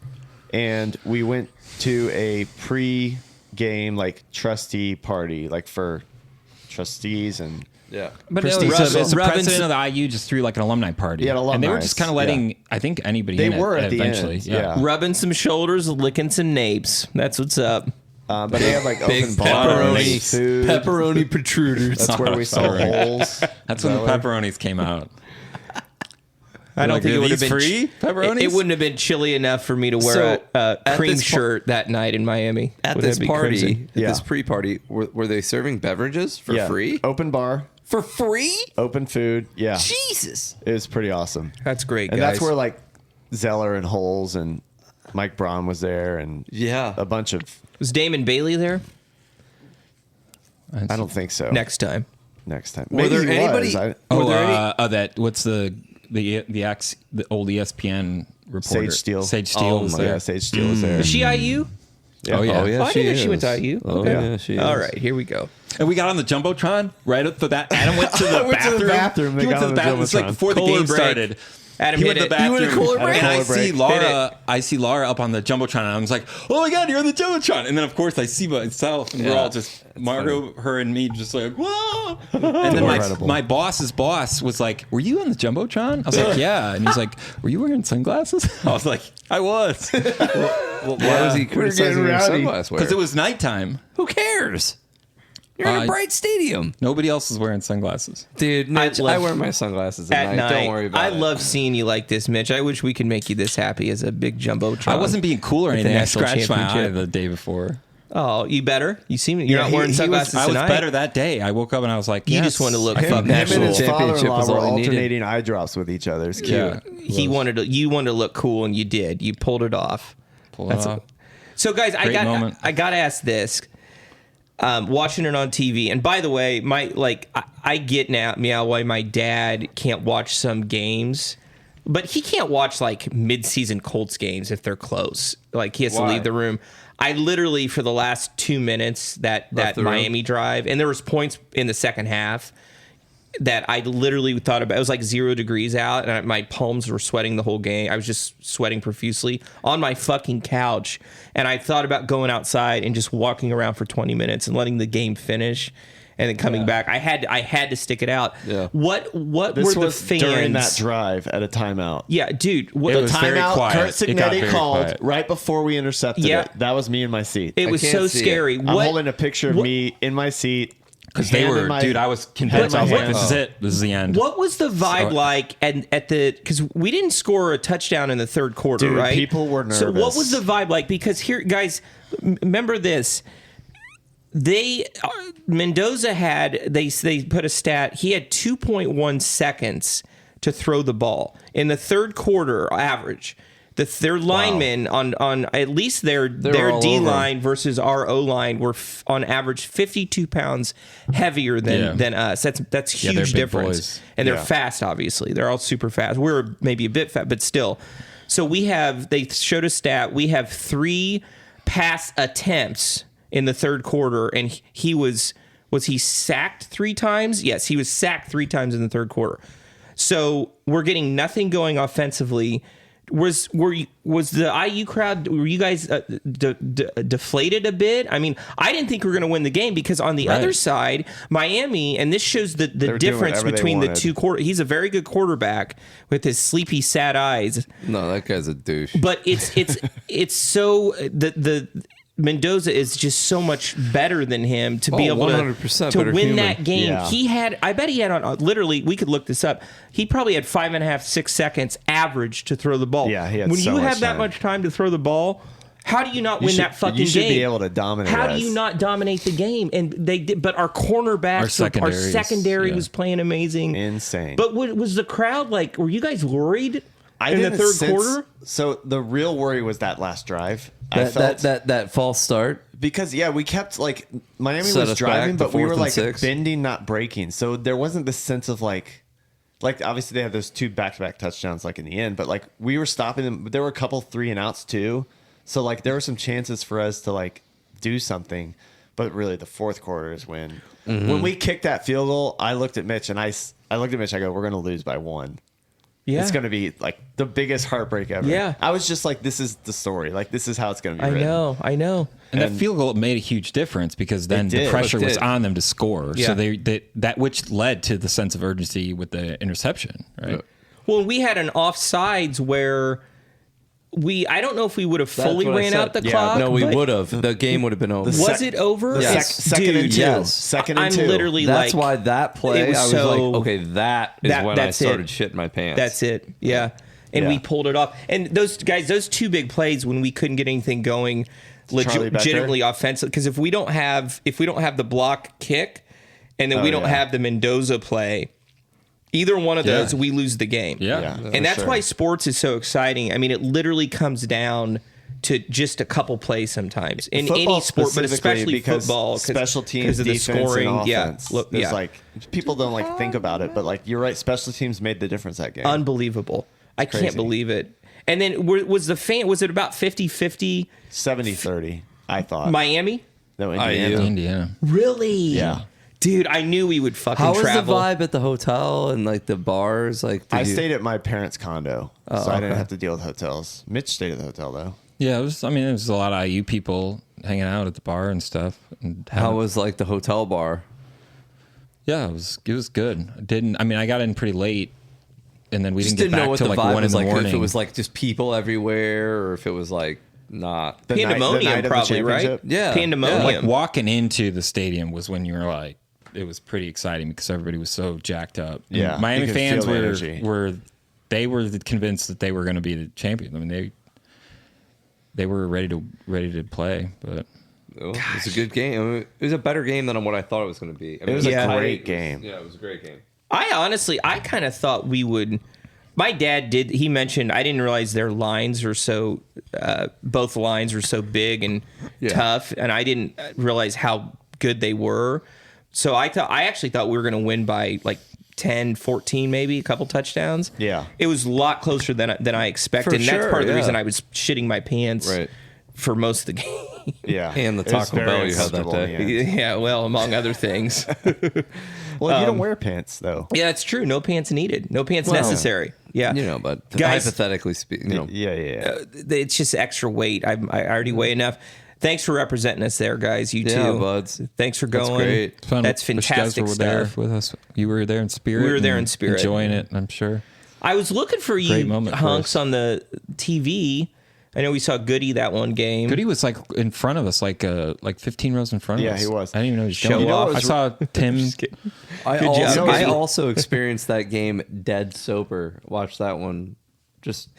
and we went to a pre-game like trustee party, like for trustees and Yeah. But Prestige. the Rubbing president some- of the IU just threw like an alumni party. Yeah, an and they were alumni, just kind of letting, I think, anybody They in were it at the eventually. end, yeah. rubbing some shoulders, licking some napes. That's what's up. but they had like Big open bar, pepperoni, food. pepperoni protruders. That's where we saw holes. That's when the pepperonis came out. I don't Like, think are it would have these been free pepperonis? It wouldn't have been chilly enough for me to wear So, a at cream this po- shirt that night in Miami. At Would that this be party, crimson? at Yeah. this pre-party, were they serving beverages for Yeah. free? Open bar, For free? open food. Yeah, Jesus. it was pretty awesome. That's great, And guys. that's where like Zeller and Holes and Mike Braun was there, and Yeah. a bunch of. Was Damon Bailey there? I don't think so. Next time. Next time. Were there he anybody- was. Oh, Were there any- that what's the old ESPN reporter Sage Steele. Sage Steele Oh was my there. Yeah, Sage Steele was there. Is she IU? Oh yeah. Oh, yeah. Oh, I didn't know she went to is. IU. Oh, Okay. yeah, she is. All right, here we go. And we got on the jumbotron right up for that. Adam went to the Went to the bathroom. bathroom. They He went got to on the the bathroom. It's like Jumbotron. before the Kohler game break. started. Adam He hit went to it. the bathroom. You went to Kohler break? And I Kohler see break. Laura. I see Laura up on the jumbotron, and I was like, "Oh my god, you're on the jumbotron!" And then of course I see myself, and we're Yeah. all just Margot, her, and me, just like, "Whoa!" And then Incredible. my boss's boss was like, "Were you on the jumbotron?" I was like, "Yeah," and he's like, "Were you wearing sunglasses?" I was like, "I was," Well, why was he criticizing getting your rowdy. sunglass wear? because it was nighttime. Who cares? You're in a bright stadium. Nobody else was wearing sunglasses. Dude, Mitch, love- I wear my sunglasses at, At night. night. Don't worry about I it. love seeing you like this, Mitch. I wish we could make you this happy as a big jumbotron. I wasn't being cool or At the anything. I national scratched my eye championship. the day before. Oh, you better. You seem you're Yeah, not he- wearing he was- sunglasses I was tonight. better that day. I woke up and I was like, You yes, just want to look I fucking think Him and National his championship father-in-law was were all he needed. alternating eye drops with each other. It's cute. Yeah. You wanted to look cool, and you did. You pulled it off. Pull it off. So, guys, Great moment. I got to ask this. Watching it on TV, and by the way, I get now why my dad can't watch some games, but he can't watch like mid-season Colts games if they're close. Like he has to Why? leave the room. I literally for the last 2 minutes that the room? Miami drive, and there was points in the second half that I literally thought about. It was like 0 degrees out, and my palms were sweating the whole game. I was just sweating profusely on my fucking couch, and I thought about going outside and just walking around for 20 minutes and letting the game finish, and then coming back. I had to stick it out. Yeah. What This were the was fans during that drive at a timeout. Yeah, dude. What, It was very Timeout. quiet. Kurt It got Signetti very called quiet. right before we intercepted Yeah. it. That was me in my seat. it was can't so see it. scary. I'm What- holding a picture of me in my seat. Because they hand were, in my- dude, I was hand convinced. in I was my like, hand. this is it. This is the end. What was the vibe So- like at the because we didn't score a touchdown in the third quarter, Dude, right? people were So what nervous. was the vibe like? Because here, guys, remember this. They Mendoza had they put a stat. He had 2.1 seconds to throw the ball in the third quarter average. Their linemen on at least their all D over. line versus our O line were on average 52 pounds heavier than us. That's huge they're big difference, boys. and they're fast. Obviously, they're all super fast. We're maybe a bit fat, but still. So they showed a stat. We have 3 pass attempts in the third quarter, and he was he sacked 3 times? Yes, he was sacked 3 times in the third quarter. So we're getting nothing going offensively. Was the IU crowd? Were you guys deflated a bit? I mean, I didn't think we were going to win the game because on the other side, Miami, and this shows the difference whatever they between the wanted. two quarter. He's a very good quarterback with his sleepy, sad eyes, No, that guy's a douche. but it's so the Mendoza is just so much better than him to be able 100% to better win human. that game. Yeah. I bet he had on literally. We could look this up. He probably had 5.5, 6 seconds average to throw the ball. Yeah, he had when so you much have that time. much time to throw the ball, how do you not win that fucking You should game? be able to dominate. How do us. you not dominate the game? And they did, but our cornerbacks, Our our secondaries, secondary yeah. was playing amazing, Insane. But was the crowd like? Were you guys worried I in the didn't third sense- quarter? So the real worry was that last drive. I felt That false start. because we kept like Miami Set was us driving, back to but we 4th were and like 6. bending, not breaking. So there wasn't this sense of like obviously they had those 2 back-to-back touchdowns like in the end, but like we were stopping them. There were a couple 3 and outs too, so like there were some chances for us to like do something. But really, the fourth quarter is when we kicked that field goal. I looked at Mitch and I looked at Mitch. I go, "We're going to lose by 1." Yeah, It's going to be like the biggest heartbreak ever. Yeah. I was just like, this is the story. Like, this is how it's going to be written. I know. And that field goal made a huge difference because then It the did. pressure It was did. on them to score. Yeah. So that which led to the sense of urgency with the interception, right? Well, we had an offsides where I don't know if we would have fully what I ran said. out the Yeah, clock. No, we but would have. The game would have been over. Was it over? Second Dude, and 2. yes. Second and I'm 2. literally That's like, why that play, it was I was so- like, okay, that is when I that's it. started shitting my pants. That's it. Yeah. And we Yeah. pulled it off. And those 2 big plays when we couldn't get anything going Charlie Becker? legitimately offensive, because if we don't have the block kick and then we don't yeah. have the Mendoza play, either one of those, we lose the game. Yeah. Yeah. And For that's sure. why sports is so exciting. I mean, it literally comes down to just a couple plays sometimes in Football any sport, but specifically especially because football, 'cause- special teams, 'cause of the defense, scoring. and offense. Yeah, There's like people don't like think about it, but like you're right. Special teams made the difference that game. unbelievable. I can't Crazy. believe it. And then was it about 50-50 70-30, I thought. Miami? No, Indiana. Indiana. Really? Yeah. Dude, I knew we would fucking How was travel. the vibe at the hotel and like the bars? Like, I stayed at my parents' condo, so I didn't have to deal with hotels. Mitch stayed at the hotel though. Yeah, it was a lot of IU people hanging out at the bar and stuff. And How was like the hotel bar? Yeah, it was good. I got in pretty late, and then we Just didn't didn't get know back what till the like vibe 1 in was the like. morning. If it was like just people everywhere, or if it was like not. The night of Pandemonium, the probably, right? championship? Yeah. Pandemonium. like walking into the stadium was when you were like, it was pretty exciting because everybody was so jacked up. And Yeah, Miami you could fans feel the energy. were convinced that they were going to be the champion. I mean, they were ready to play, but Oh, it was a good game. I mean, it was a better game than what I thought it was going to be. I mean, It was a Yeah. great game. Yeah, it was a great game. I kind of thought we would. My dad did. He mentioned I didn't realize their lines are so. Both lines are so big and tough, and I didn't realize how good they were. So I actually thought we were going to win by like 10, 14, maybe a couple touchdowns. Yeah. It was a lot closer than I expected, For and that's sure, part of the yeah. reason I was shitting my pants Right. for most of the game. Yeah, And the It was Taco very Bell you had that uncomfortable in day. the end. Yeah, well, among other things. Well, you don't wear pants though. Yeah, it's true. No pants needed. No pants necessary. Yeah. You know, but Guys- hypothetically speaking, you know, Yeah. It's just extra weight. I already weigh enough. Thanks for representing us there, guys. You Yeah, too. buds. Thanks for That's going. great. fun. That's Wish you guys fantastic were there stuff. with us. You were there in spirit. We were there and in spirit. enjoying it. I'm sure. I was looking for you Great moment for hunks us. on the TV. I know we saw Goody that one game. Goody was like in front of us, like 15 rows in front of Yeah, us. he was. I didn't even know he was Show going. off. I saw Tim. I Good job, I Goody. also experienced that game dead sober. Watched that one. Just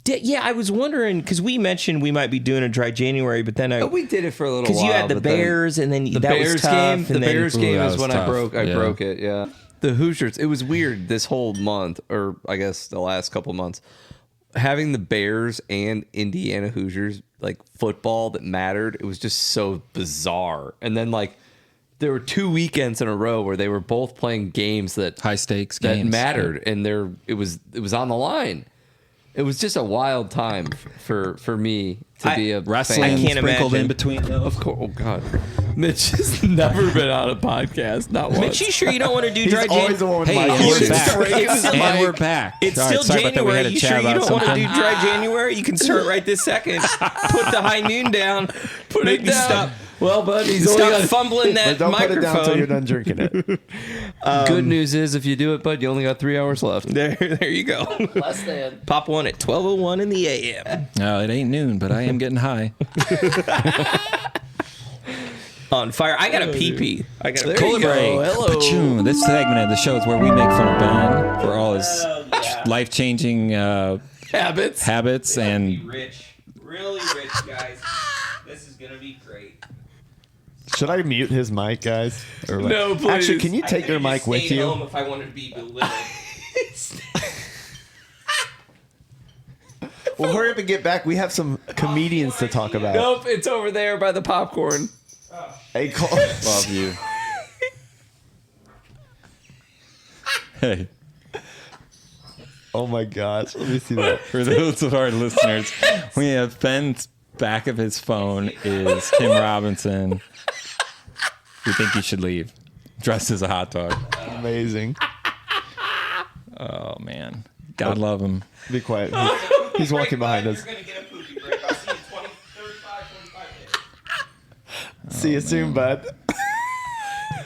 Yeah, I was wondering because we mentioned we might be doing a dry January, but then we did it for a little while. because you had the but then- Bears and then The that Bears was tough. game. and The then, Bears game that is was when tough. I Yeah. broke it. Yeah. The Hoosiers. It was weird this whole month, or I guess the last couple months. having the Bears and Indiana Hoosiers like football that mattered. It was just so bizarre. And then like there were 2 weekends in a row where they were both playing games that High stakes that games. mattered, and it was on the line. It was just a wild time for me to be a Wrestling I can't sprinkled imagine. in between those. Of course, oh god, Mitch has never been on a podcast, not once. Mitch, you sure you don't want to do dry He's always the January? one with Hey, mic and we're issues. back. It's And we're back. It's All right, still sorry about that. We had January. a You chat sure you about don't want to something. do dry January? You can start right this second. Put the high noon down. Put Make it me down. stop. Well, bud, he's Stop only got fumbling that But don't put it down until you're microphone. done drinking it. good news is if you do it, bud, you only got 3 hours left. There you go. Less than. Pop one at 12:01 in the a.m. No, it ain't noon, but I am getting high. On fire. I got a pee-pee. I got a There pee-pee. you go. Hello. Pachoon. This segment of the show is where we make fun of Ben for all his life-changing Habits. and Rich. Really rich, guys. This is going to be great. Should I mute his mic, guys? Or like- No, please. Actually, can you I take your could've mic just with stayed you? home if I wanted to be belittled. Well, hurry up and get back. We have some comedians to talk about. Nope, it's over there by the popcorn. Hey, Cole. Love you. hey, Oh my gosh. Let me see that. for those of our listeners, we have Ben's back of his phone is Tim Robinson. We think you should leave. Dressed as a hot dog. Amazing. Oh man, God love him. Be quiet. He's walking behind us. You're going to get a poopy break. I'll see you in 20, 35, 45 minutes. See you soon, bud.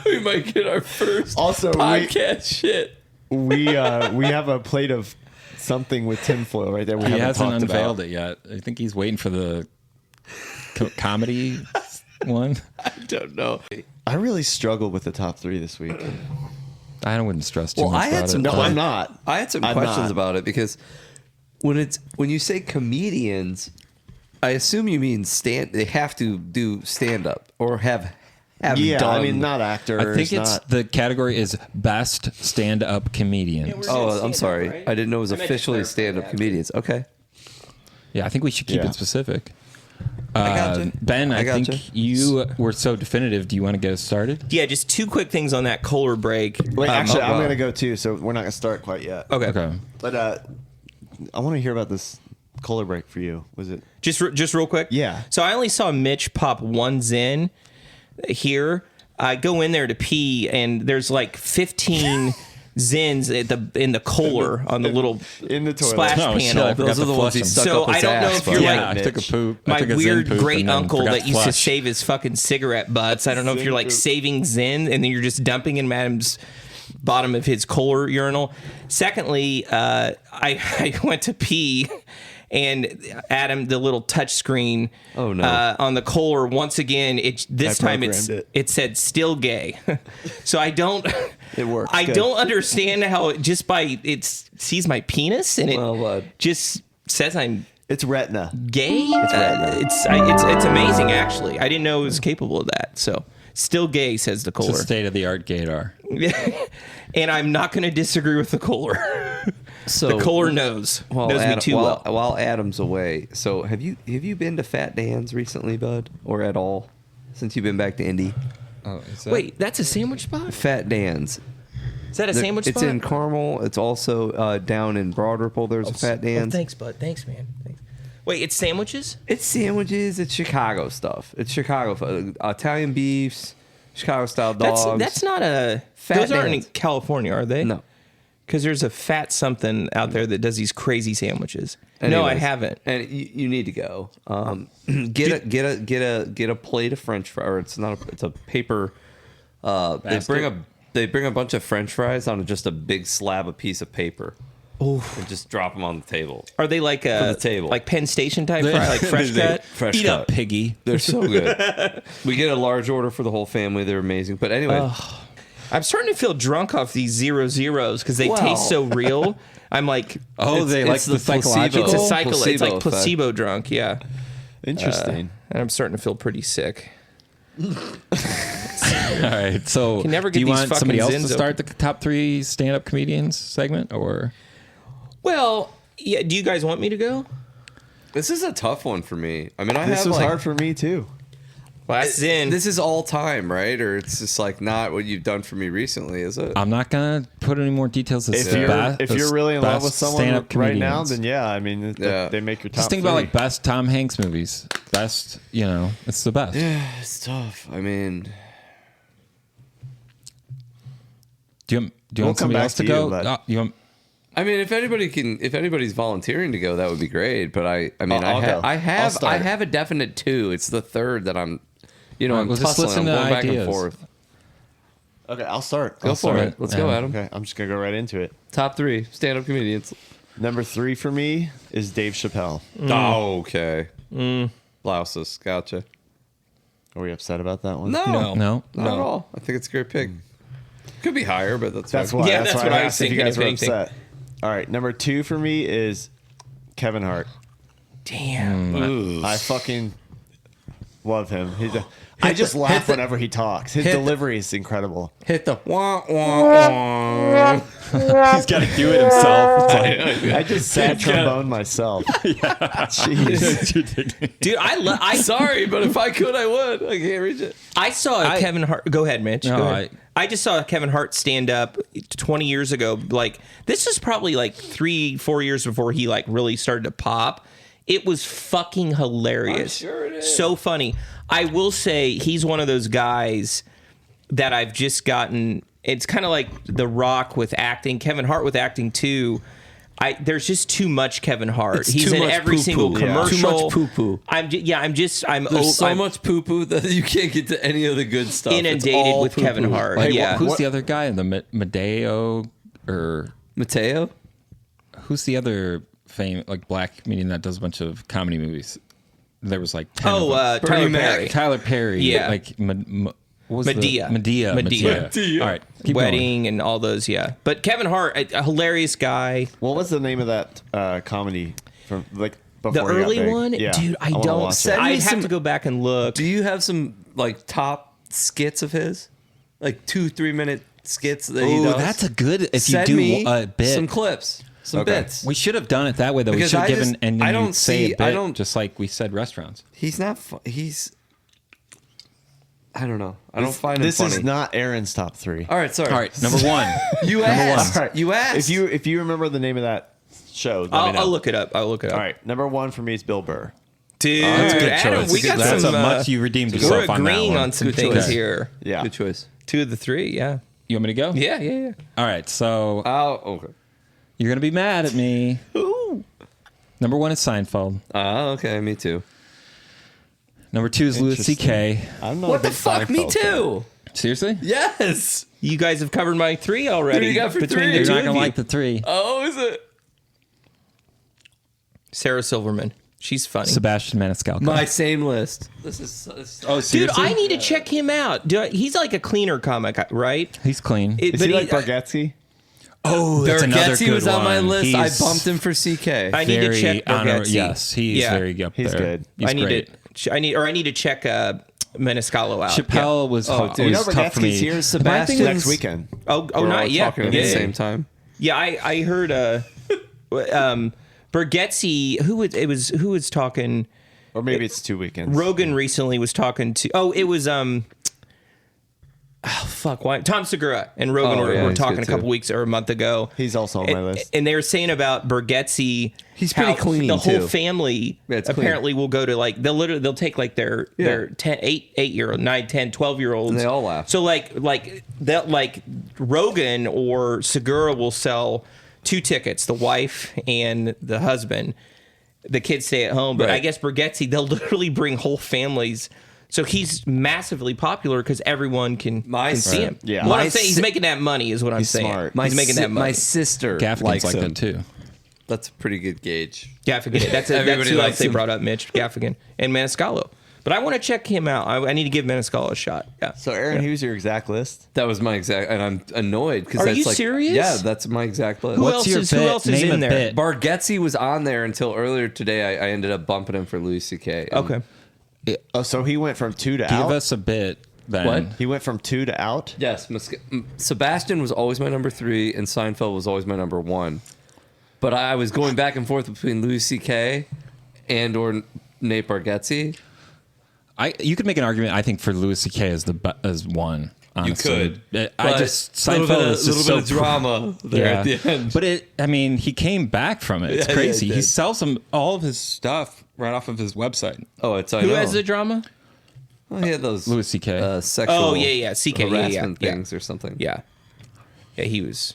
We might get our first Also, podcast shit. we have a plate of something with tinfoil right there. We He haven't hasn't talked unveiled about. it yet. I think he's waiting for the comedy one. I don't know. I really struggled with the top 3 this week. I wouldn't stress too Well, much I had about some it. No, But- I'm not. I had some I'm questions not. about it because when you say comedians, I assume you mean they have to do stand up or have Yeah, done. I mean, not actors. I think it's not, the category is best stand-up comedians. Oh, I'm sorry. I didn't know it was officially stand up comedians. Okay. Yeah, I think we should keep Yeah. it specific. gotcha. Ben, I think gotcha. you were so definitive. Do you want to get us started? Yeah, just 2 quick things on that Kohler break. Wait, actually, I'm wow. going to go too, so we're not going to start quite yet. Okay. Okay. But I want to hear about this Kohler break for you. Was it? Just real quick. Yeah. So I only saw Mitch pop one Zin here. I go in there to pee, and there's like 15 Zins in the Kohler on the little in the toilet. splash Oh, shit, panel. I forgot Those to are the ones flush he them. stuck So up his I don't know ass, if you're bud. like- I took a poop. I My took a Zen weird poop great and then uncle forgot that used to flush. save his fucking cigarette butts. I don't know if you're like saving Zin and then you're just dumping in Madam's bottom of his Kohler urinal. Secondly, I went to pee. And Adam, the little touch screen Oh, no. on the Kohler, once again, this time programmed it said still gay. So I don't. It works. I Good. don't understand how it just by it sees my penis and it Well, bud. just says I'm It's retina. gay. It's amazing actually. I didn't know it was capable of that. So still gay, says the It's a Kohler. state-of-the-art gaydar. And I'm not going to disagree with the Kohler. So The Kohler knows me too well. While Adam's away, so have you been to Fat Dan's recently, bud, or at all since you've been back to Indy? Oh, is that- Wait, that's a sandwich spot? Fat Dan's. Is that a sandwich It's spot? in Carmel. It's also down in Broad Ripple. There's a Fat Oh, Dan's. thanks, bud. Thanks, man. Thanks. Wait, it's sandwiches? It's sandwiches. It's Chicago stuff. It's Chicago Italian beefs, Chicago style dogs. That's not a. Fat Those aren't in Dan's. California, are they? No. Because there's a fat something out there that does these crazy sandwiches. No, I Anyways, haven't. And you need to go. Get a plate of French fries. Or it's not. It's a paper. They bring a bunch of French fries on just a big slab, a piece of paper. And just drop them on the table. Are they like the table. like Penn Station type fry, like fresh cut? Fresh Eat cut. up, piggy. They're so good. We get a large order for the whole family. They're amazing. But anyway, I'm starting to feel drunk off these 0-0s because they Well. taste so real. I'm like, Oh, they like it's the the psychological. it's a placebo. cycle. It's Placebo like effect. placebo drunk. Yeah, Interesting. and I'm starting to feel pretty sick. All right, so Can never do get you these want somebody else fucking to Zins start the top 3 stand-up comedians segment, or Well, Yeah. Do you guys want me to go? This is a tough one for me. I mean, This was hard for me too. Last in. This is all time, right? Or it's just like not what you've done for me recently, is it? I'm not gonna put any more details. If you're really in love with someone right now, then yeah, I mean, they make your top. Just think about like best Tom Hanks movies. Best, it's the best. Yeah, it's tough. I mean, do you want come somebody back else to to go? you, but- You want? I mean, if anybody's volunteering to go, that would be great. But I mean, I'll go. I I'll start. have a definite 2. It's the third that I'm, right, I'm well, just tussling. listen I'm to going back ideas. and forth. Okay, I'll start. Go for it. Let's go, Adam. Okay, I'm just gonna go right into it. Top 3 stand-up comedians. Number 3 for me is Dave Chappelle. Oh, okay. Blouses. Gotcha. Are we upset about that one? No, No. not at all. I think it's a great pick. Could be higher, but that's fine. why. Yeah, that's that's why what I I asked was if you thinking, guys if were anything. upset. All right, number 2 for me is Kevin Hart. Damn. I fucking love him. I just laugh whenever he talks. His delivery is incredible. Hit the wah wah wah. He's got to do it himself. I just sat trombone myself. Jeez. Dude, I Sorry, but if I could, I would. I can't reach it. I saw Kevin Hart. Go ahead, Mitch. No, Go ahead. I just saw Kevin Hart stand up 20 years ago. Like, this is probably like 3-4 years before he like really started to pop. It was fucking hilarious. I'm sure it is. So funny. I will say he's one of those guys that I've just gotten. It's kind of like The Rock with acting, Kevin Hart with acting too. There's just too much Kevin Hart. It's He's too in much every poo-poo. single Yeah. commercial. Too much poo-poo. There's so much poo-poo that you can't get to any of the good stuff. It's inundated all with Kevin poo-poo. Hart. Like, yeah. who's the other guy? The Medeo or Mateo? who's the other black comedian that does a bunch of comedy movies? There was like 10 of them. Tyler Mac. Perry. Tyler Perry. Yeah. Like what was Medea. Medea. Medea. All right. Keep Wedding and all those, yeah. But Kevin Hart, a hilarious guy. What was the name of that comedy from like before The he got early big? one, Yeah, dude, I wanna don't. watch it. Send me I'd have some- to go back and look. Do you have some like top skits of his? Like 2-3 minute skits that he going. does? Oh, that's a good. If Send you me do a bit, some clips, some Okay. bits. we should have done it that way though. Because we should have I given just- and I then don't you say a see- bit, I don't- just like we said restaurants. He's not. He's. I don't know. I don't find This him funny. is not Aaron's top 3. All right, sorry. All right, number one. You asked. All right. You asked. If you remember the name of that show, let me know. I'll look it up. I'll look it up. All right, number 1 for me is Bill Burr. Dude, That's a good Adam, choice. we got That's some. a much you redeemed yourself We're on that agreeing one. on some Good things choice. here. Yeah. Good choice. 2 of the 3, yeah. You want me to go? Yeah. All right, so Oh, okay. you're gonna be mad at me. Ooh. Number 1 is Seinfeld. Okay. Me too. Number 2 is Louis C.K. I'm not a What the big fuck? Me Seinfeld fan. too. Seriously? Yes. You guys have covered my 3 already. Who you got for between 3? the You're two not of gonna you. like the 3. Oh, is it? Sarah Silverman. She's funny. Sebastian Maniscalco. My same list. This is. Oh, Dude, seriously? I need to check him out. He's like a cleaner comic, right? He's clean. Is he like Bargatze? Oh, that's another Bargatze good was on my one. list. He's I bumped him for CK. I need to very check Bargatze. Yes, he's Yeah. very up He's there. good. He's I need great. to. I need to check Chappelle Maniscalco out. was, dude. was You know tough for me. Bargatze's here Sebastian's- Sebastian next weekend. Oh, We're all not yet. talking at the same time. Yeah, I heard. Bargatze. Who was talking? Or maybe it's 2 weekends. Rogan recently was talking to. Oh, it was why Tom Segura and Rogan Oh, were, yeah, were he's talking good a couple too. weeks or a month ago. He's also on my list. And they were saying about Bargatze. He's pretty how clean, The whole too. family Yeah, it's clean. apparently will go to like they'll take like their 8-year-old, 9, 10, 12-year-olds. And they all laugh. So like Rogan or Segura will sell 2 tickets, the wife and the husband. The kids stay at home, but Right. I guess Bargatze, they'll literally bring whole families. So he's massively popular because everyone can see him. Yeah. What My I'm saying, he's si- making that money, is what I'm He's saying. smart. He's making that money. My sister Gaffigan's likes like him. that too. That's a pretty good gauge. Gaffigan. That's Everybody who else likes they him. brought up, Mitch Gaffigan and Maniscalco. But I want to check him out. I need to give Maniscalco a shot. Yeah. So, Aaron, who's your exact list? That was my exact, and I'm annoyed because Are that's you like, serious? Yeah, that's my exact list. Who What's else your is- who bit? else is Name in a there? bit. Bargatze was on there until earlier today. I ended up bumping him for Louis C.K. And Okay. Oh, so he went from 2 to Give out? us a bit, Ben. What? He went from 2 to out? Yes, Sebastian was always my number 3, and Seinfeld was always my number 1. but I was going back and forth between Louis C.K. and or Nate Bargatze. You could make an argument, I think, for Louis C.K. as one. Honestly. You could. I just Seinfeld is just little bit of drama there at the end. But he came back from it. It's Yeah, crazy. yeah, He sells all of his stuff right off of his website. Oh, it's Who has the drama? Well, he had those Louis C.K. Sexual Oh, yeah, CK, harassment yeah. things or something. Yeah. Yeah, he was.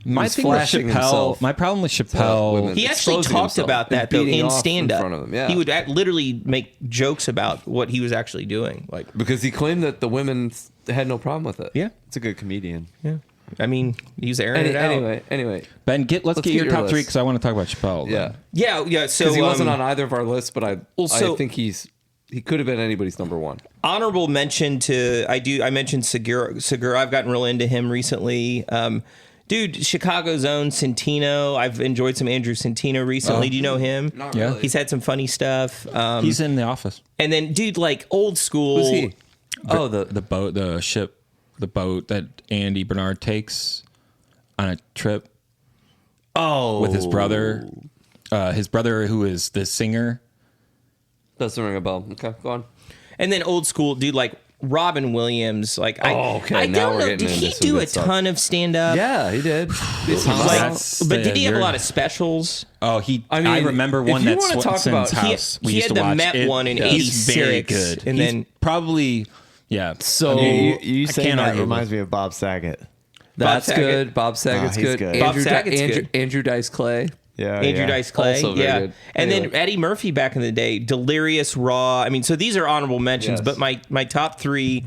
My He's thing with flashing Chappelle. himself My problem with to Chappelle. women. He actually Exposing talked himself about and that though beating in off in stand-up. front of them, yeah. He would literally make jokes about what he was actually doing. Like, Because he claimed that the women had no problem with it. yeah, It's a good comedian. yeah. I mean, he was airing it out. Anyway. Ben, let's get your top three because I want to talk about Chappelle. Yeah. Yeah. So Because he wasn't on either of our lists, but I Also- think he could have been anybody's number one. honorable mention to I mentioned Segura. I've gotten real into him recently. Dude, Chicago's own Centino. I've enjoyed some Andrew Centino recently. Do you know him? Not Yeah. really. He's had some funny stuff. He's in The Office. And then, dude, like old school. Who's he? Oh, The boat, the boat that Andy Bernard takes on a trip Oh, with his brother. His brother, who is the singer. doesn't ring a bell. Okay, go on. And then old school, dude, like Robin Williams. Like, okay, I now don't we're know. getting Did he into some do good a stuff. ton of stand up? Yeah, he did. But did he have a lot of specials? Oh, I mean, I remember if one you that's wanna talk Swenson's about- house. We he used had to the watch Met it. one in He's very 86, good. and He's then probably So You I saying can't that argue reminds me of Bob Saget. that's Saget. good. Bob Saget's he's good. good. Bob Andrew, Saget's Andrew, good. Andrew Dice Clay. Yeah, Andrew Dice Clay, Also very yeah, good. and then Anyway. Eddie Murphy back in the day, Delirious Raw. I mean, so these are honorable mentions, Yes. but my top three,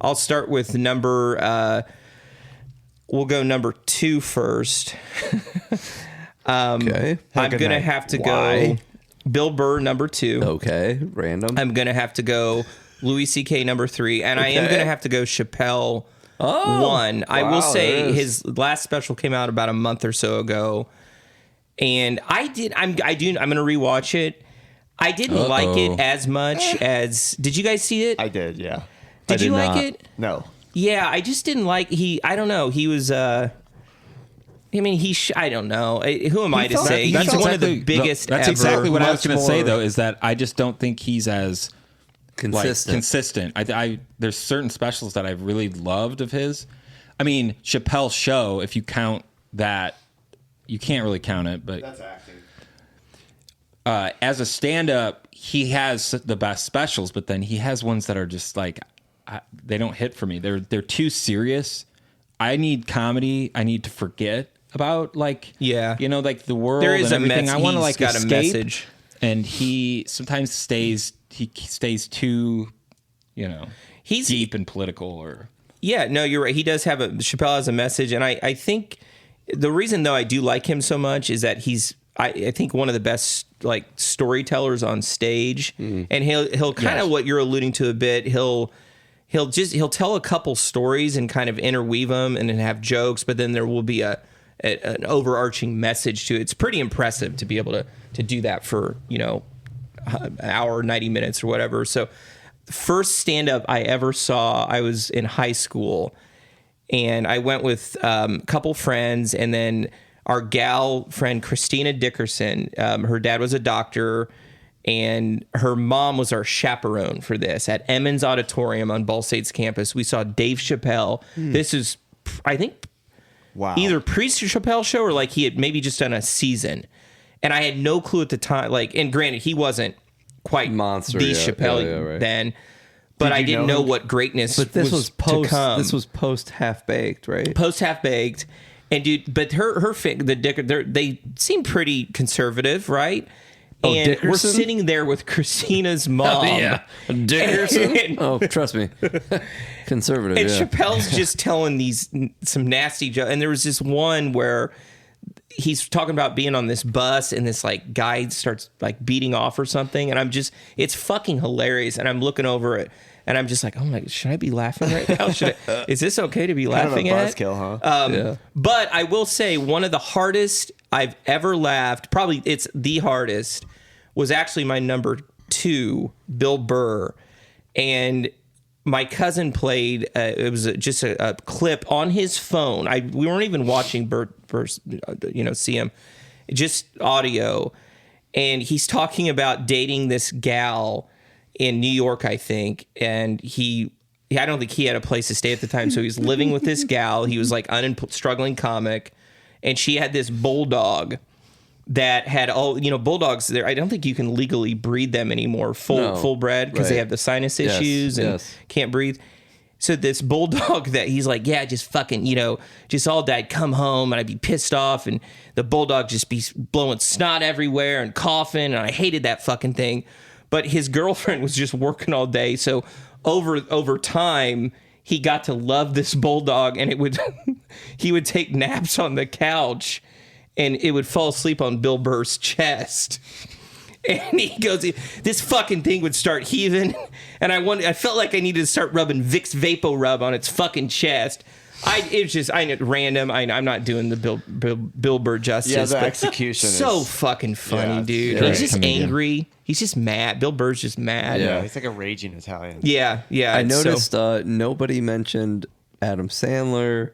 I'll start with number. We'll go number 2 first. Okay. I'm good gonna night. have to Why? go Bill Burr number 2. Okay. Random. I'm gonna have to go Louis C.K. number 3, and I am Okay. gonna have to go Chappelle 1. I wow, will there say is. his last special came out about a month or so ago, and I'm gonna rewatch it. I didn't like it as much as. Did you guys see it? I did. Yeah. Did I you like not. it? No. Yeah, I just didn't like I don't know. He was. I mean, I don't know. Who am I to say? He's one of the biggest. That's ever. exactly what I was Much going to say, more- though, is that I just don't think he's as Consistent. consistent. There's certain specials that I've really loved of his. I mean, Chappelle's Show, if you count that, you can't really count it, but acting. as a stand-up, he has the best specials, but then he has ones that are just like they don't hit for me. They're too serious. I need comedy. I need to forget about like the world. There is and a everything. I want to he's like got a escape. message. And he sometimes stays too, He's deep and political or. Yeah, no, you're right. He does have Chappelle has a message, and I think the reason though I do like him so much is that he's I think one of the best like storytellers on stage, and he'll kind of what you're alluding to a bit. He'll tell a couple stories and kind of interweave them and then have jokes, but then there will be an overarching message to it. It's pretty impressive to be able to do that for an hour, 90 minutes or whatever. So the first stand-up I ever saw, I was in high school, and I went with a couple friends, and then our gal friend Christina Dickerson, her dad was a doctor, and her mom was our chaperone for this at Emmons Auditorium on Ball State's campus. We saw Dave Chappelle. This is, I think, Wow. either pre-Chappelle show or like he had maybe just done a season. And I had no clue at the time. Like, and granted, he wasn't quite Monster, the yeah. Chappelle Yeah, right. then, but Did I you didn't know know him? what greatness But this was to post. come. This was post Half Baked, right? Post Half Baked, and dude, but they seem pretty conservative, right? Oh, And we're Dickerson? sitting there with Christina's mom. Dickerson. Oh, trust me, conservative. And yeah. Chappelle's just telling some nasty jokes. And there was this one where he's talking about being on this bus and this like guy starts like beating off or something. And it's fucking hilarious. And I'm looking over it and I'm just like, oh my, should I be laughing right now? Is this okay to be laughing Kind of a at? buzzkill, huh? Yeah. But I will say one of the hardest I've ever laughed, probably it's the hardest, was actually my number 2, Bill Burr. And my cousin played, it was just a clip on his phone. We weren't even watching Burr, see him. just audio. And he's talking about dating this gal in New York, I think. And I don't think he had a place to stay at the time. So he was living with this gal. He was like struggling comic. And she had this bulldog that had bulldogs there. I don't think you can legally breed them anymore full bred because they have the sinus issues and can't breathe. So this bulldog that he's like, yeah, just fucking, just all day I'd come home and I'd be pissed off and the bulldog just be blowing snot everywhere and coughing. And I hated that fucking thing. But his girlfriend was just working all day. So over time, he got to love this bulldog and he would take naps on the couch and it would fall asleep on Bill Burr's chest. And he goes, this fucking thing would start heaving. And I felt like I needed to start rubbing Vicks Vapo Rub on its fucking chest. Random. I'm not doing the Bill Burr justice. Yeah, the execution so fucking funny, dude. Yeah, He's just comedian. angry. He's just mad. Bill Burr's just mad. Yeah, he's like a raging Italian. Yeah. I noticed nobody mentioned Adam Sandler.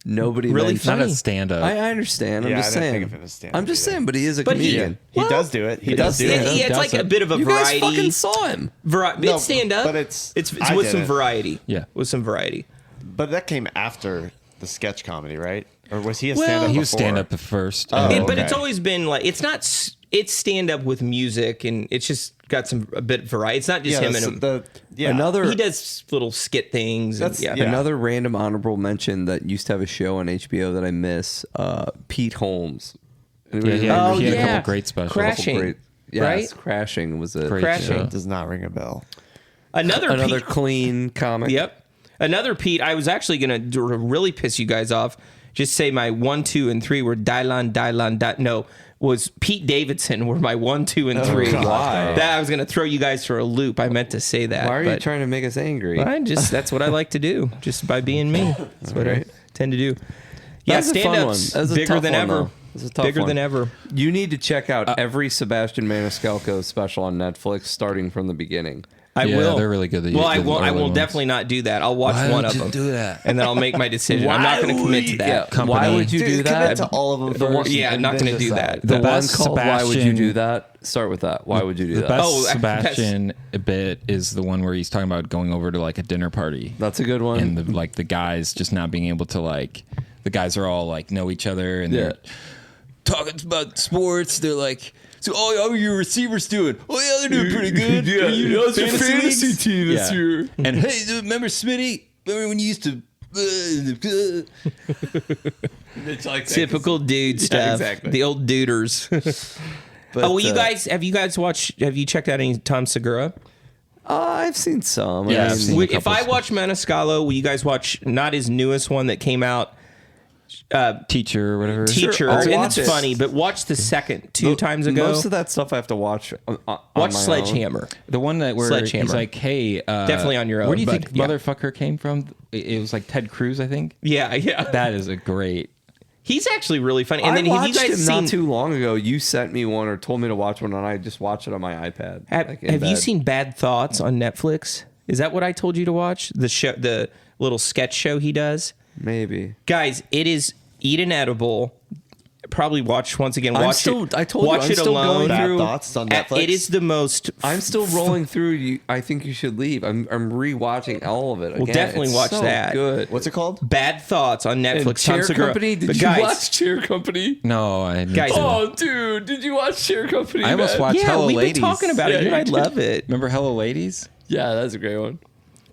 Nobody Really mentioned... Not a stand-up. I understand. I'm Yeah, just I didn't saying. think of it as stand-up I'm just either. saying, but he is a But comedian. He does do it. He does does do do it. it. It's like a bit of a You guys variety. fucking saw him. It's stand up, but it's with some did it. variety. Yeah. With some variety. But that came after the sketch comedy, right? Or was he a Well, stand-up He was before? stand-up at first. Oh. and But it's okay. always been like it's stand up with music and it's just got a bit of variety. It's not just him and Another he does little skit things. And, That's- yeah. Another random honorable mention that used to have a show on HBO that I miss, Pete Holmes. Anybody he remember? had a yeah. couple great specials. Crashing. Yes, right? Crashing was a Great Crashing. show. Does not ring a bell. Another Pete. clean comic. Yep. Another Pete. I was actually gonna really piss you guys off. Just say my 1, 2, and 3 were Dylan. No, was Pete Davidson were my 1, 2, and 3. God. Why? That I was gonna throw you guys for a loop. I meant to say that. Why are you but trying to make us angry? that's what I like to do. Just by being me. That's what I tend to do. Yeah, was a fun stand one. ups That was a bigger tough than one, ever. though. It was a tough Bigger one. than ever. You need to check out every Sebastian Maniscalco special on Netflix, starting from the beginning. I Yeah, will. they're really good. Well, I The will. I early will ones. definitely not do that. I'll watch Why one would of you them, do that? and then I'll make my decision. I'm not going to commit to that. Yeah, Company. why would you do Dude, that? commit to all of them The one- first. Yeah, I'm and not then going to do decide. that. The The one best called "Why would you Sebastian- do that?" Start with that. Why would you do The that? best Oh, Sebastian bit is the one where he's talking about going over to like a dinner party. That's a good one. And the guys just not being able to the guys are all know each other and they're talking about sports. They're like, so how are your receivers doing? Oh yeah, they're doing pretty good. Yeah, how's your fantasy leagues? team this year? And hey, remember Smitty? Remember when you used to? It's like Typical dude stuff. exactly. The old duders. But, Have you guys watched? Have you checked out any Tom Segura? I've seen some. Yeah, I I've mean, seen- If I watch Maniscalco, will you guys watch not his newest one that came out? Teacher or whatever. Teacher, I'll and watch it's it. funny, but watch the second two times ago. Most of that stuff I have to watch. On watch my own. Sledgehammer. The one that where Sledgehammer. he's like, hey, Definitely on your own, Where do you but, think yeah. motherfucker came from? It was like Ted Cruz, I think. Yeah. That is a great. He's actually really funny. And I then have watched you guys him seen? not too long ago. You sent me one or told me to watch one, and I just watched it on my iPad. Have like, in you bed. seen Bad Thoughts on Netflix? Is that what I told you to watch? The show, the little sketch show he does. Maybe. Guys, it is eat an edible. Probably watch once again. I'm Watch still- it. I told you, watch I'm it still alone. going Bad through- Thoughts on Netflix. It is the most. I'm still rolling through. You, I think you should leave. I'm rewatching all of it. Again. definitely It's watch so that. Good. What's it called? Bad Thoughts on And Netflix. Chair Tom Segura. Company? Did But you guys, watch Chair Company? No, I Guys- Oh, dude, did you watch Chair Company? I almost man? watched Yeah, Hello we've Ladies. been talking about it. Yeah, Dude, I you love it. Remember Hello Ladies? Yeah, that's a great one.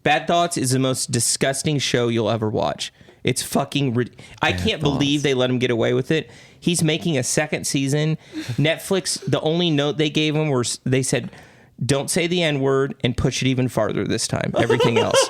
Bad Thoughts is the most disgusting show you'll ever watch. It's fucking. I can't believe they let him get away with it. He's making a second season. Netflix. The only note they gave him was they said, "Don't say the N word and push it even farther this time." Everything else.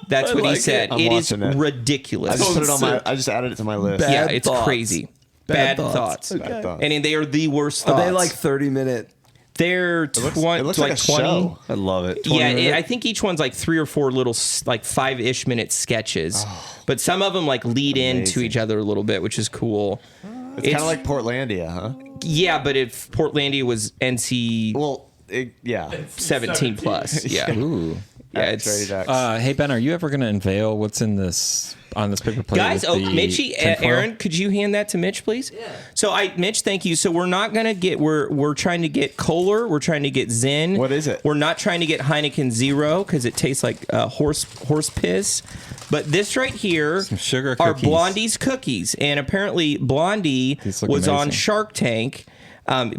That's what he like said. it. It I'm is watching it. ridiculous. I just put it on my. I just added it to my list. yeah, Bad it's Thoughts. crazy. Bad thoughts. Bad Thoughts. And they are the worst Are thoughts. they like 30-minute? They're It looks 20, like like a 20. show. I love it. 20 Yeah, minute? I think each one's like 3 or 4 little, like 5-ish minute sketches. But some of them like lead into Amazing. each other a little bit, which is cool. It's kind of like Portlandia, huh? Yeah, but if Portlandia was NC Well, yeah. 17 plus. Yeah. Ooh. Yeah, It's it's Trader Jack's. Hey Ben, are you ever gonna unveil what's in this on this paper plate. Guys, with the Mitchie, tinfoil. Aaron, could you hand that to Mitch, please? Yeah. So, Mitch, thank you. So, we're not going to get, we're trying to get Kohler. We're trying to get Zen. What is it? We're not trying to get Heineken Zero because it tastes like horse piss. But this right here Some sugar are cookies. Blondie's cookies. And apparently, Blondie These look was on amazing. Shark Tank.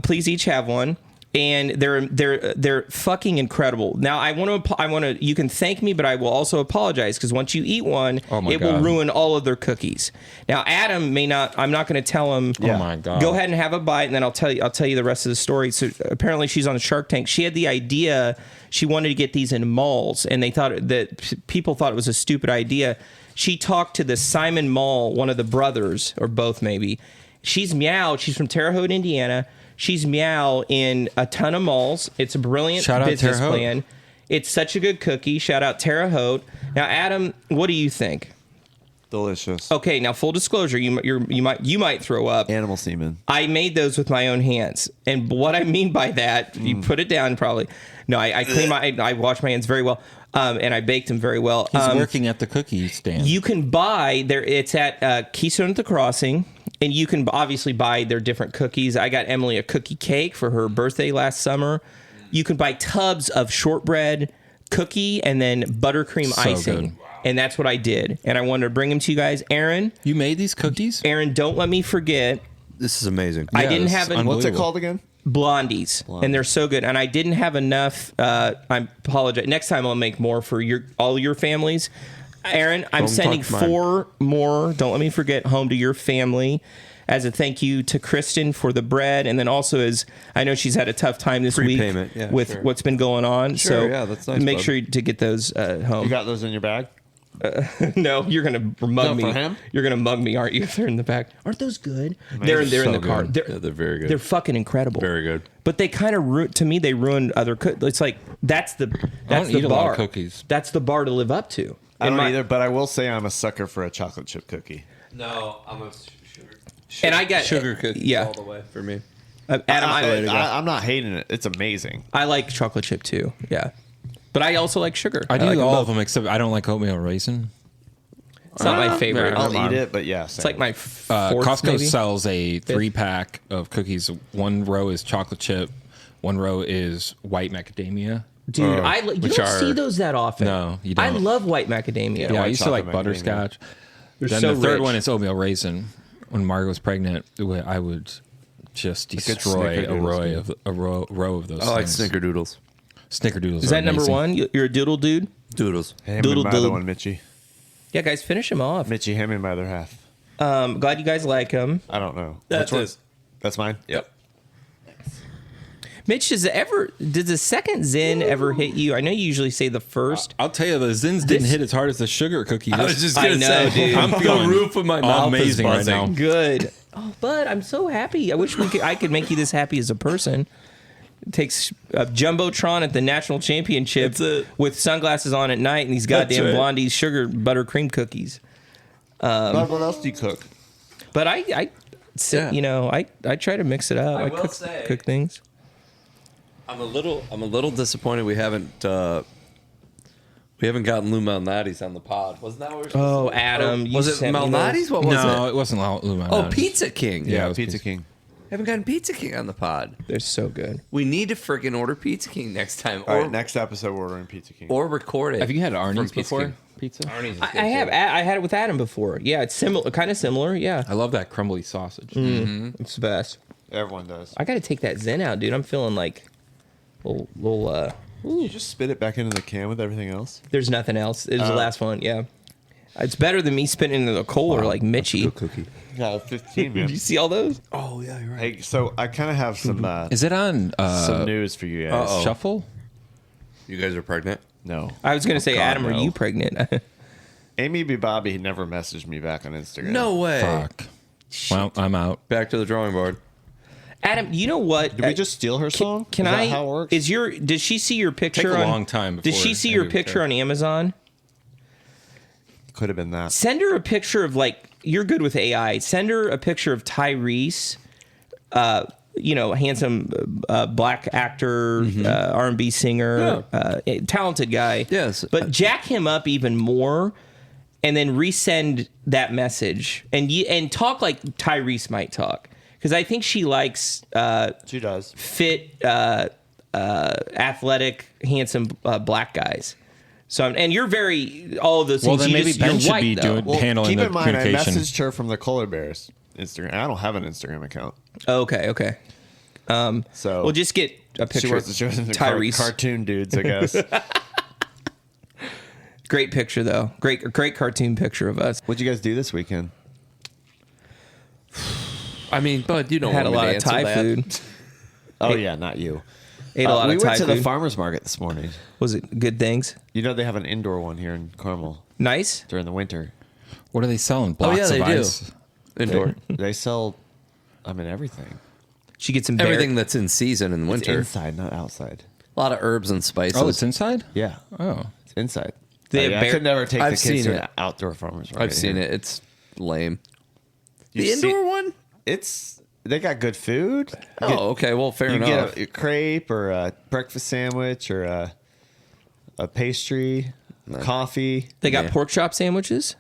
Please each have one. And they're fucking incredible. Now I want to. You can thank me, but I will also apologize because once you eat one, Oh my it will God. ruin all of their cookies. Now Adam may not. I'm not going to tell him. Oh my God. Go ahead and have a bite, and then I'll tell you the rest of the story. So apparently she's on Shark Tank. She had the idea. She wanted to get these in malls, and they thought that people thought it was a stupid idea. She talked to the Simon Mall, one of the brothers, or both maybe. She's Meow. She's from Terre Haute, Indiana. She's Meow in a ton of malls. It's a brilliant Shout out business Terre Haute. plan. It's such a good cookie. Shout out Terre Haute. Now, Adam, what do you think? Delicious. Okay, now full disclosure, you might throw up. Animal semen. I made those with my own hands, and what I mean by that, you put it down probably. No, I clean I wash my hands very well, and I baked them very well. He's working at the cookie stand. You can buy there. It's at Keystone at the Crossing, and you can obviously buy their different cookies. I got Emily a cookie cake for her birthday last summer. You can buy tubs of shortbread cookie and then buttercream So icing, good. and that's what I did. And I wanted to bring them to you guys. Aaron, You made these cookies? don't let me forget. This is amazing. I Yeah, didn't this have is an What's it unbelievable. called again? Blondies, and they're so good. And I didn't have enough. I apologize. Next time I'll make more for all your families. Aaron, I'm Don't sending touch mine. 4 more. Don't let me forget home to your family as a thank you to Kristen for the bread, and then also as I know she's had a tough time this week Prepayment, yeah, with sure. what's been going on. Sure, so yeah, that's nice, make bud. sure to get those home. You got those in your bag? No, you're gonna mug No, me. for him? You're gonna mug me, aren't you? If they're in the back, aren't those good? They're in So the car. good. Yeah, they're very good. They're fucking incredible. Very good. But they kind of to me they ruined other it's like that's the don't the eat a bar. lot of cookies. That's the bar to live up to. I In don't my- either, but I will say I'm a sucker for a chocolate chip cookie. No, I'm a sugar. And I got sugar cookies yeah. all the way for me. Adam, I'm not hating it. It's amazing. I like chocolate chip too. Yeah, but I also like sugar. I do like all both. of them except I don't like oatmeal raisin. It's not my favorite. I'll eat it, but yeah, It's like my fourth, Costco maybe? sells a 3-pack of cookies. One row is chocolate chip. One row is white macadamia. Dude, you which don't are- see those that often. No, you I don't. love white macadamia. Yeah, I white used to like chocolate macadamia. butterscotch. They're Then so the third rich. one is oatmeal raisin. When Margo was pregnant, I would just destroy a row of those. I like things. snickerdoodles. Snickerdoodles. Is that number one? You're a doodle dude? Doodles. Hand Doodle me my other doodle. one, Mitchie. Yeah, guys, finish him off. Mitchie, hand me my other half. Glad you guys like him. I don't know. That's Which one? his. That's mine? Yep. Mitch, does the second Zen ever hit you? I know you usually say the first. I'll tell you, the Zins didn't hit as hard as the sugar cookie. I was just I gonna know, say, dude. I'm the feeling roof of my mouth amazing is right buzzing. now. Good. Oh, bud, I'm so happy. I wish I could make you this happy as a person. It takes a jumbotron at the national championship That's it. with sunglasses on at night and these goddamn right. Blondie's sugar buttercream cookies. Bud, what else do you cook? But I try to mix it up. I I will cook, say- cook things. I'm a little disappointed we haven't gotten Lou Malnati's on the pod. Wasn't that what we were supposed Oh, to do? Adam, you was it sent me Malnati's? What was No, it? it wasn't Lou Oh, Pizza King. Yeah, it Yeah, was Pizza King. Haven't gotten Pizza King on the pod. They're so good. We need to freaking order Pizza King next time, All or right, next episode we're ordering Pizza King. or record it. Have you had from Arnie's Pizza before? King. Pizza? Arnie's is I good, have. too. I had it with Adam before. Yeah, it's similar, kind of similar. Yeah, I love that crumbly sausage. it's the best. Everyone does. I got to take that Zen out, dude. I'm feeling like little. You just spit it back into the can with everything else. There's nothing else. It was the last one. Yeah, it's better than me spitting into the Kohler like Mitchie. Good cookie. Yeah, 15, man. Did you see all those? Oh yeah, you're right. Hey, so I kind of have some Is it on some news for you guys. Uh-oh. Shuffle? You guys are pregnant. No. I was gonna say, God, Adam, no. are you pregnant? Amy B. Bobby never messaged me back on Instagram. No way. Fuck. Well, I'm out. Back to the drawing board. Adam, you know what? Did we just steal her song? Can Is that I? how it works? Did she see your picture? Take a on, long time Did before she see your anybody picture cares. on Amazon? Could have been that. Send her a picture of you're good with AI. Send her a picture of Tyrese, handsome black actor, R&B singer, talented guy. Yes. But jack him up even more and then resend that message and talk like Tyrese might talk, because I think she likes She does. fit, athletic, handsome black guys. So, and you're very all of those Well, things. then maybe Ben you're should white, be though. doing handling keep the in mind, I communication. messaged her from the Polar Bears Instagram. I don't have an Instagram account, Okay. so We'll just get a she picture of was showing the Tyrese. cartoon dudes, I guess. Great picture though. Great cartoon picture of us. What'd you guys do this weekend? I mean, but you don't Had a want me lot to of answer Thai that. food. Oh yeah, not you. Ate a lot we of went Thai to the food. farmers market this morning. Was it good things? You know they have an indoor one here in Carmel Nice. during the winter. What are they selling? Oh Blocks yeah, they of do. ice? Indoor. They sell, everything. She gets some Everything that's in season in It's winter. inside, not outside. A lot of herbs and spices. Oh, it's inside? Yeah, Oh. it's inside. They have I bear- could never take I've the kids seen to it. an outdoor farmers market. I've seen here. it. It's lame. You've The indoor seen- one? They got good food. Oh, okay. Well, fair You enough. get a crepe or a breakfast sandwich or a pastry, coffee. They got Yeah. pork chop sandwiches.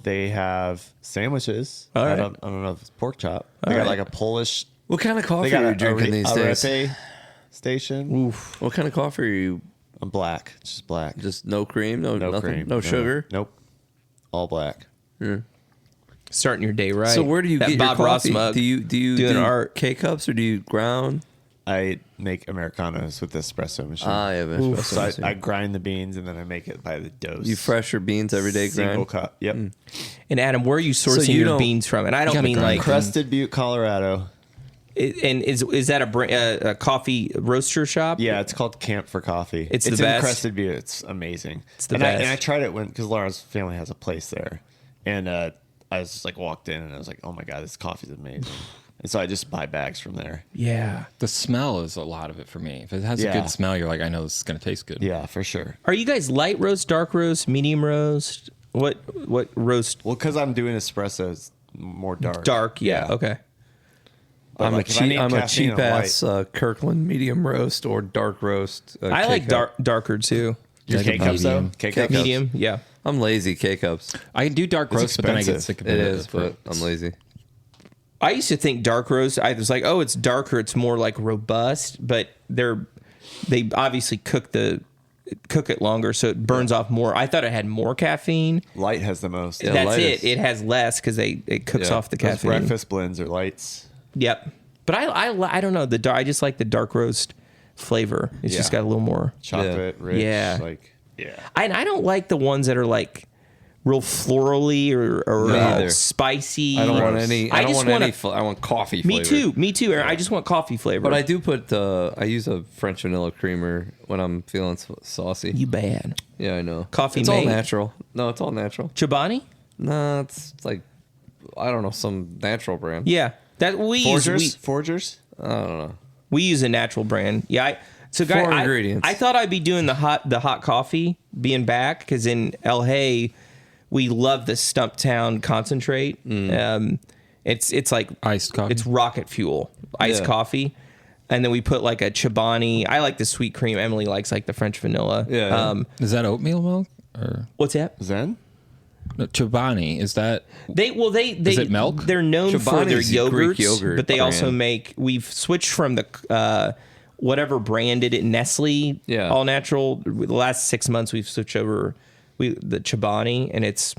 They have sandwiches. All right. I don't know if it's pork chop. They All got right. like a Polish. What kind of They coffee got are a you drinking these days? arepe station. What kind of coffee are you? I'm black, just black. Just no cream, no no nothing, cream, no sugar. Nope. All black. Starting your day right. So where do you That get Bob your Ross coffee? mug. Do you doing do art. K cups or do you ground? I make Americanos with the espresso machine. I have espresso So machine. I grind the beans and then I make it by the dose. You fresh your beans every day, Single grind. cup. Yep. And Adam, where are you sourcing you your don't- beans from? And I don't gotta mean grind like. Crested Butte, Colorado. And is that a coffee roaster shop? Yeah, it's called Camp for Coffee. It's the in best. Crested Butte. It's amazing. It's the and best. I tried it because Laura's family has a place there, and I was just like walked in and I was like, oh my god, this coffee's amazing. And so I just buy bags from there. Yeah. The smell is a lot of it for me. If it has a Yeah. good smell, you're like, I know this is going to taste good. Yeah, for sure. Are you guys light roast, dark roast, medium roast? What roast? Well, because I'm doing espresso, it's more dark. Dark. Yeah. Okay. But I'm like, if I a need caffeine, cheap I'm ass Kirkland medium roast or dark roast. I like K-cup. darker too. Your Like a K-cups though? medium. K-cups? Medium. Yeah. I'm lazy. K cups. I can do dark It's roast, but then I get expensive. sick of It it. is, but I'm lazy. I used to think dark roast. I was like, oh, it's darker. It's more like robust, but they obviously cook it longer, so it burns off more. I thought it had more caffeine. Light has the most. Yeah. That's light it. is- It has less because it cooks Yeah. off the Those caffeine. breakfast blends are lights. Yep. But I don't know I just like the dark roast flavor. It's just Yeah. got a little more. Chocolate, rich. Yeah. Like, yeah. I don't like the ones that are like real florally or Me either. spicy. I don't want any. I don't just want any. wanna- I want coffee. Me flavor. too. Aaron. I just want coffee flavor. But I do put. I use a French vanilla creamer when I'm feeling saucy. You bad. Yeah, I know. Coffee It's all mate? natural. No, it's all natural. Chobani? Nah, it's like I don't know, some natural brand. Yeah. That we use. Forgers? I don't know. We use a natural brand. Yeah. Guy, Four ingredients. I thought I'd be doing the hot coffee being back because in El Hay we love the Stumptown concentrate. It's like Iced coffee? It's rocket fuel iced Yeah. coffee, and then we put like a Chobani. I like the sweet cream. Emily likes like the French vanilla. Yeah, yeah. Is that oatmeal milk? Or What's that? Zen? no, Chobani? Is that They Is it milk? They're known for their Chobani's a yogurts, Greek yogurt but they also brand. make. We've switched from the whatever branded it Nestle Yeah. all natural. The last 6 months we've switched over the Chobani, and it's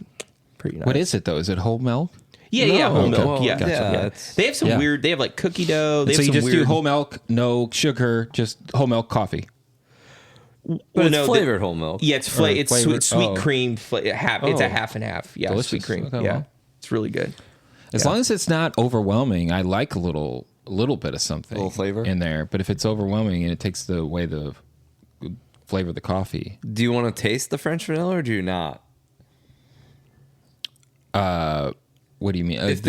pretty nice. what is it though? Is it whole milk? Yeah, whole okay. milk. Well, yeah, gotcha. yeah. It's- They have some Yeah. weird. They have like cookie dough. They So have you some just weird, do whole milk, no sugar, just whole milk coffee. But Well, it's no, flavored whole milk. Yeah, it's Or it's flavored- sweet oh. cream. Half. It's a Oh. half and half. Yeah, Delicious. sweet cream. Okay, yeah, well. it's really good. As Yeah. long as it's not overwhelming, I like a little bit of something, Little flavor? in there. But if it's overwhelming and it takes away the flavor of the coffee, Do you want to taste the French vanilla or do you not? what do you mean? If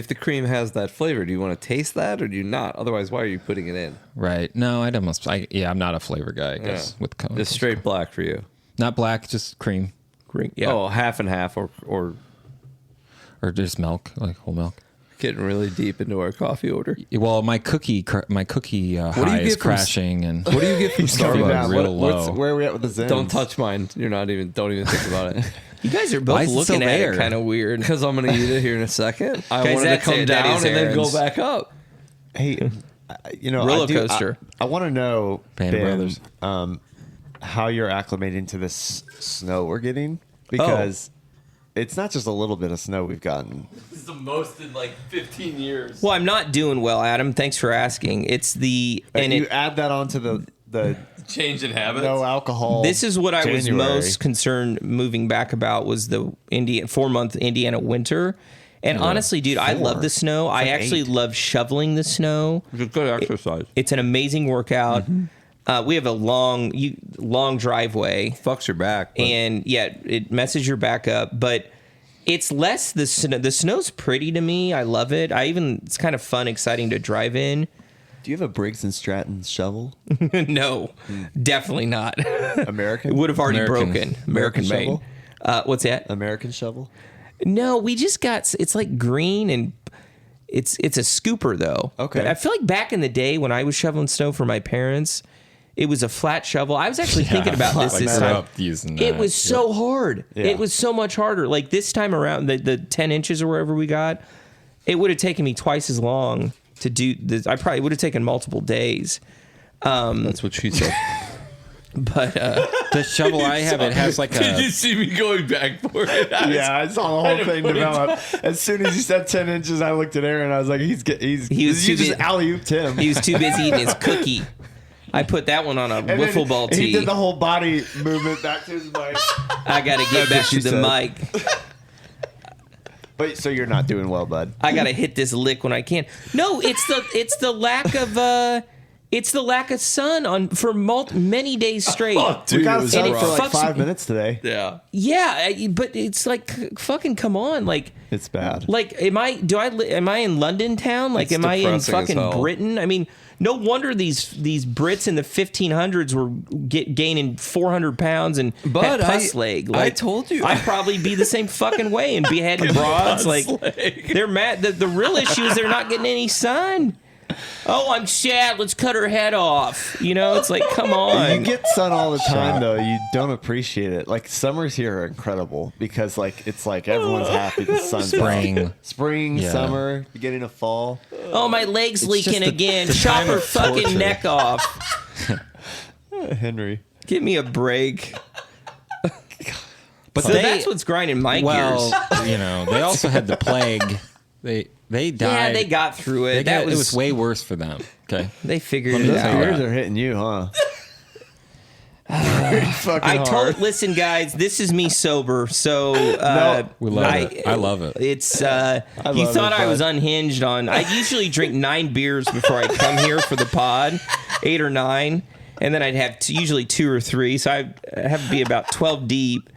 the cream has that flavor, do you want to taste that or do you not? Otherwise, why are you putting it in? right? No, I'd almost. I'm not a flavor guy. I guess with Just straight black for you. not black, just cream Cream. Yeah. Oh, half and half or or just milk, like whole milk. getting really deep into our coffee order. Well, my cookie do you high is get from- crashing, and What do you get from Starbucks? Starbucks? Real low. Where are we at with the Zen? Don't touch mine. Don't even think about it. You guys are Why both is it so looking at it rare? kind of weird. Because I'm going to eat it here in a second. I Guys, wanted to that's come it. That down is and then go Aaron's. back up. Hey, Roller coaster. I want to know, Band of Brothers. how you're acclimating to this snow we're getting, because it's not just a little bit of snow we've gotten. This is the most in like 15 years. Well, I'm not doing well, Adam. Thanks for asking. It's the And you it, add that onto the Change in habits. no alcohol. this is what I was January. most concerned moving back about was the 4-month Indiana winter. And honestly, dude, I love the snow. I actually love shoveling the snow. It's a good exercise. It's an amazing workout. We have a long driveway. Fucks your back. but- And yeah, it messes your back up, but it's less the snow. The snow's pretty to me. I love it. It's kind of fun, exciting to drive in. Do you have a Briggs and Stratton shovel? No, definitely not. American? It would have already American. broken. American made. shovel? What's that? American shovel? No, we just got. It's like green and it's a scooper though. Okay. But I feel like back in the day when I was shoveling snow for my parents, it was a flat shovel. I was actually thinking about this Like, this grew time. up using It that. was so hard. Yeah. It was so much harder. Like this time around, the 10 inches or wherever we got, it would have taken me twice as long to do this. I probably would have taken multiple days. That's what she said. But The shovel I have, it has like Did you a. see me going back for it? Yeah, I saw the whole thing develop. As soon as you said 10 inches, I looked at Aaron. I was like, he's He was you too just big. alley-ooped him. he was too busy eating his cookie. I put that one on a And then wiffle ball He tee. did the whole body movement back to his mic. I got to get That's back what to she the said. mic. But so you're not doing well, bud. I gotta hit this lick when I can. No, it's the lack of sun on for many days straight. We got it was sun rough. for like Fucks 5 me. minutes today. Yeah. Yeah, but it's like fucking come on, like It's bad. am I in London town? Like It's am I in depressing as fucking hell. Britain? I mean, no wonder these Brits in the 1500s were gaining 400 pounds and But had pus I- leg. I told you. I'd probably be the same fucking way and beheading broads. Like they're mad. The real issue is they're not getting any sun. Oh, I'm sad. Let's cut her head off. You know, it's like, come You on. get sun all the time, though. You don't appreciate it. Like, summers here are incredible because, like, it's like everyone's happy. The sun's Spring. out. Spring, Yeah. summer, beginning of fall. Oh, my leg's leaking just the- again. the Chop time her of fucking torture. neck off. Henry. Give me a break. But So that's what's grinding my well, gears. you know, they also had the plague. They died. Yeah, they got through it. It was way worse for them. Okay. They figured Let it me Those tell you out. what. beers are hitting you, huh? Pretty fucking hard. Listen, guys, this is me sober. So We love it. I love it. It's you love thought it, I was bud. unhinged on. I usually drink 9 beers before I come here for the pod, 8 or 9, and then I'd have usually 2 or 3. So I have to be about 12 deep.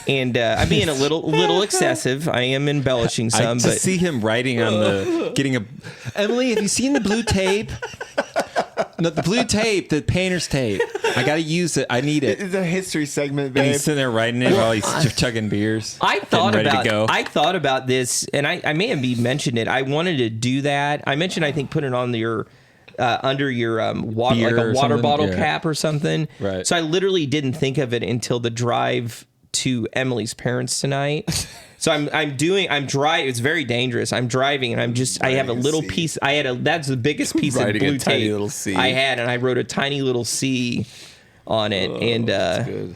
And I'm being a little excessive. I am embellishing I some, just but see him writing on the getting a. Emily, have you seen the blue tape? No, the blue tape, the painter's tape. I gotta use it. I need it. It's a history segment, And babe. he's sitting there writing it while he's chugging beers. I thought getting ready about to go. I thought about this, and I may have even mentioned it. I wanted to do that. I mentioned I think put it on your under your water, Beer like a or water something? bottle Yeah. cap or something. Right. So I literally didn't think of it until the drive to Emily's parents tonight. So I'm driving. It's very dangerous. I'm driving and I have a little piece. That's the biggest piece of Writing a blue tiny tape little C. I had, and I wrote a tiny little C on it, and Good.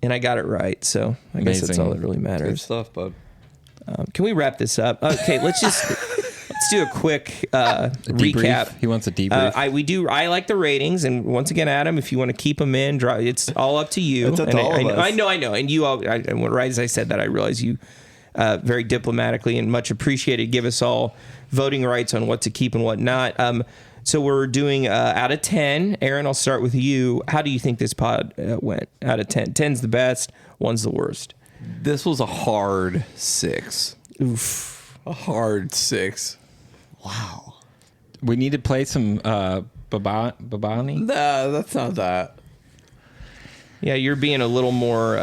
and I got it right. So I guess that's Amazing. all that really Good matters. stuff, bud. Can we wrap this up? Okay, let's do a quick recap. He wants a debrief. I like the ratings, and once again, Adam, if you want to keep them in, it's all up to you. It's up And to all of us. I know, and you all. And right as I said that, I realize you very diplomatically and much appreciated give us all voting rights on what to keep and what not. So we're doing out of 10. Aaron, I'll start with you. How do you think this pod went out of 10? 10's the best, 1's the worst. This was a hard 6. Oof. A hard 6. Wow. We need to play some Babani. Nah, that's not that. Yeah, you're being a little more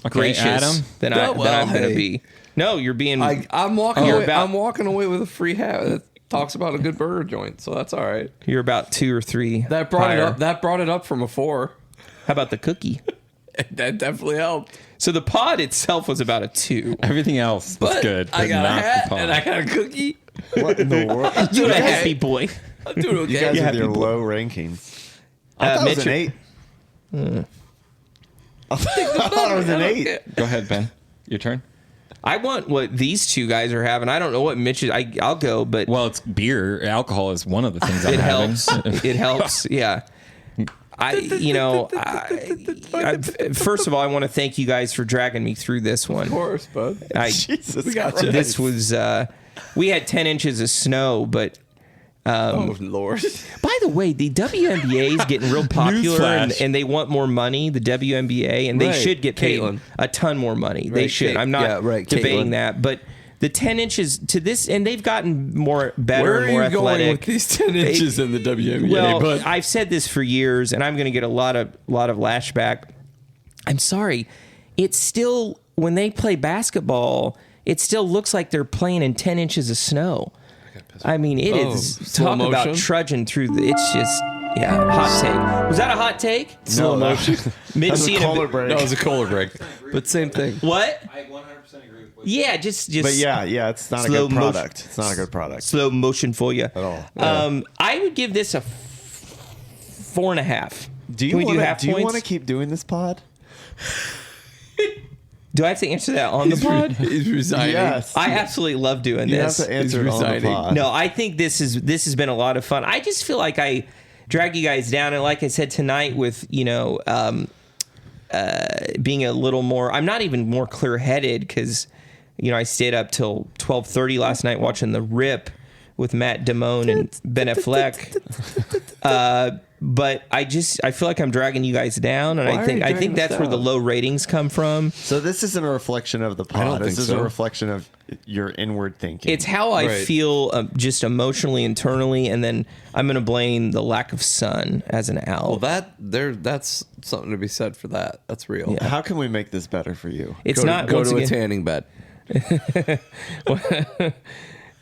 gracious Adam? than No, I'm well, going to hey. be. No, you're being. I'm walking You're away. about- I'm walking away with a free hat that talks about a good burger joint, so that's all right. You're about 2 or 3. That brought higher. it up. That brought it up from a 4. How about the cookie? That definitely helped. So the pod itself was about a 2. Everything else was good. I but got a not the hat pod. and I got a cookie. What in the world? You're a happy boy. I'm doing okay. You guys with happy your boy. low rankings. I thought it was Mitch, an 8. I thought it was an 8. Go ahead, Ben. Your turn. I want what these two guys are having. I don't know what Mitch is. I'll go, but Well, it's beer. Alcohol is one of the things I'm it having. helps. It helps. Yeah. First of all, I want to thank you guys for dragging me through this one. Of course, bud. Jesus We got Christ. you. This was, we had 10 inches of snow, but Oh, Lord. by the way, the WNBA is getting real popular Newsflash. and they want more money, the WNBA, and they Right. should get paid Caitlin. a ton more money. They Right, should. Kate. I'm not Yeah, right, debating Caitlin. that, but the 10 inches to this, and they've gotten better Where are and more you going athletic. with these 10 inches in the WNBA? Well, bud? I've said this for years, and I'm going to get a lot of lashback. I'm sorry. It's still, when they play basketball, it still looks like they're playing in 10 inches of snow. I mean, it is slow talk about motion? trudging through the, it's just, yeah, hot take. Was that a hot take? No, motion. Mitch That's a seeing collar break. No, it was a collar break. But same thing. What? I 100% agree with Yeah, just But yeah, it's not a Slow good motion. product. It's not a good product slow motion for you. at all. I would give this a 4.5. Do Can we you do half points? want to keep doing this pod? Do I have to answer that on the pod? He's resigning. Yes. I absolutely love doing You have this. to answer it on the resigning. pod. No, I think this has been a lot of fun. I just feel like I drag you guys down, and like I said tonight, with being a little more. I'm not even more clear headed because I stayed up till 12:30 last night watching The Rip with Matt Damone and Ben Affleck. But I feel like I'm dragging you guys down, and Why I are think you I dragging think us that's where the down? low ratings come from. So this isn't a reflection of the I don't pod. This think is so. a reflection of your inward thinking. It's how I Right. feel just emotionally, internally, and then I'm going to blame the lack of sun as an owl. Well, that's something to be said for that. That's real. How can we make this better for you? It's Go to- not go once to a again, tanning bed.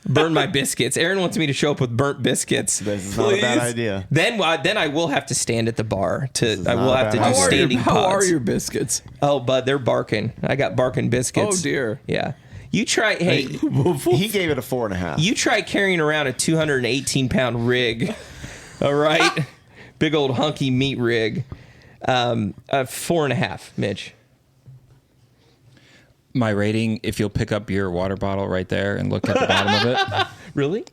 burn my biscuits. Aaron wants me to show up with burnt biscuits. This is not a bad Please. idea. Then I will have to stand at the bar. is I will not have a to bad do idea. standing How pods. are your biscuits? Oh, but they're barking. I got barking biscuits. Oh, dear. Yeah. You try. Hey, He gave it a 4.5. you try carrying around a 218-pound rig. All right, big old hunky meat rig. A 4.5, Mitch. My rating, if you'll pick up your water bottle right there and look at the bottom of it, Really?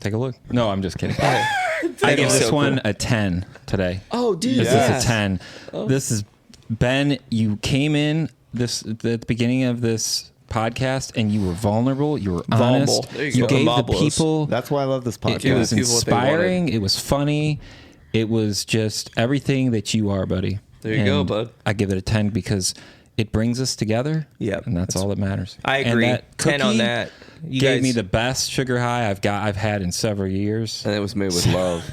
take a look. No, I'm just kidding. I give this so one a 10 today. Oh, dude. This Yes. is a 10. This is Ben. You came in at the beginning of this podcast and you were vulnerable. You were Vulnerable. honest. There you You go. gave the Marvelous. people. That's why I love this podcast. It was people what they wanted. inspiring. It was funny. It was just everything that you are, buddy. There you go, And bud. I give it a 10 because it brings us together. Yep. And that's all that matters. I And agree. that 10 on cookie that. You gave guys- me the best sugar high I've had in several years. And it was made with love.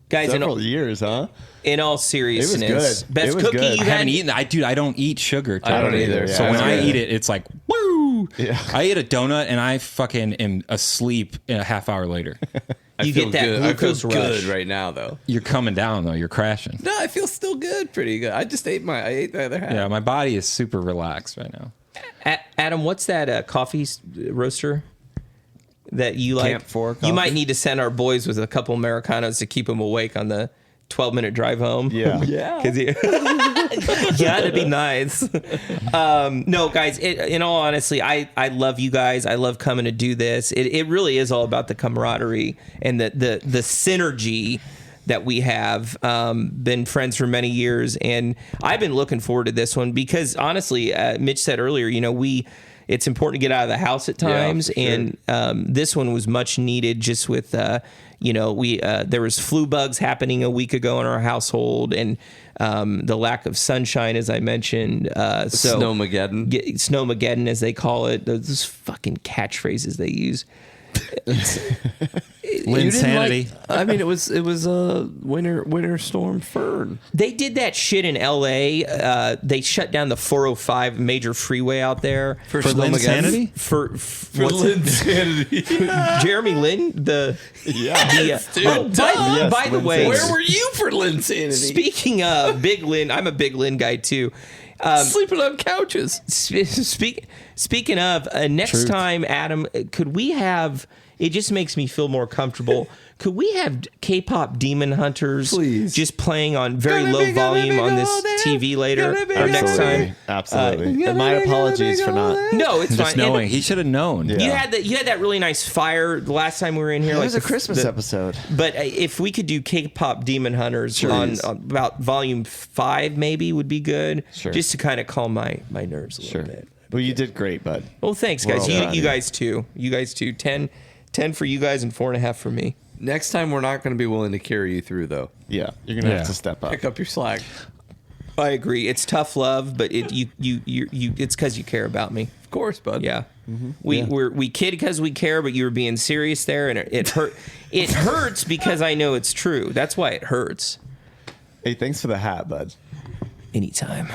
Guys, Several years, huh? in all seriousness, good. best It was cookie good. you I haven't had. eaten. I don't eat sugar. I don't typically. either. So Yeah, when that's I good. eat it, it's like woo. Yeah. I ate a donut and I fucking am asleep in a half hour later. I You feel get that good. I feel glucose rush. good right now, though. You're coming down though. You're crashing. No, I feel still good, pretty good. I just ate I ate the other half. Yeah, my body is super relaxed right now. Adam, what's that coffee roaster that you like? Camp 4 You coffee? might need to send our boys with a couple Americanos to keep them awake on the 12-minute drive home. Yeah. Because yeah, it'd be nice. No, guys, in all honesty, I love you guys. I love coming to do this. It really is all about the camaraderie and the synergy that we have. Been friends for many years, and I've been looking forward to this one because honestly, Mitch said earlier, it's important to get out of the house at times, for sure. and this one was much needed. Just with there was flu bugs happening a week ago in our household, and the lack of sunshine, as I mentioned. So Snowmageddon. Snowmageddon, as they call it. Those fucking catchphrases they use. Linsanity. I mean, it was a winter storm Fern. They did that shit in L.A. They shut down the 405 major freeway out there For Linsanity? for Linsanity. Jeremy Lin. By the way, Where were you for Linsanity? speaking of Big Lin, I'm a Big Lin guy too. Sleeping on couches. Speaking of, next time, Adam, could we have? It just makes me feel more comfortable. Could we have K-pop Demon Hunters Please. just playing on very low volume on this TV later or next time? Absolutely. And my apologies for not. No, it's Just fine. knowing. And He should have known. Yeah. you had that really nice fire the last time we were in here. It was a the- Christmas the- episode. But if we could do K-pop Demon Hunters on about volume 5, maybe would be good. Sure. Just to kind of calm my nerves a little Sure. bit. Well, you did great, bud. Well, thanks, guys. Well You done. guys too. You guys too. 10 for you guys and 4.5 for me. Next time, we're not going to be willing to carry you through, though. Yeah, you're gonna Yeah. have to step up. Pick up your slack. I agree. It's tough love, but it's because you care about me. Of course, bud. Yeah. We kid because we care, but you were being serious there, and it hurt. It hurts because I know it's true. That's why it hurts. Hey, thanks for the hat, bud. Anytime.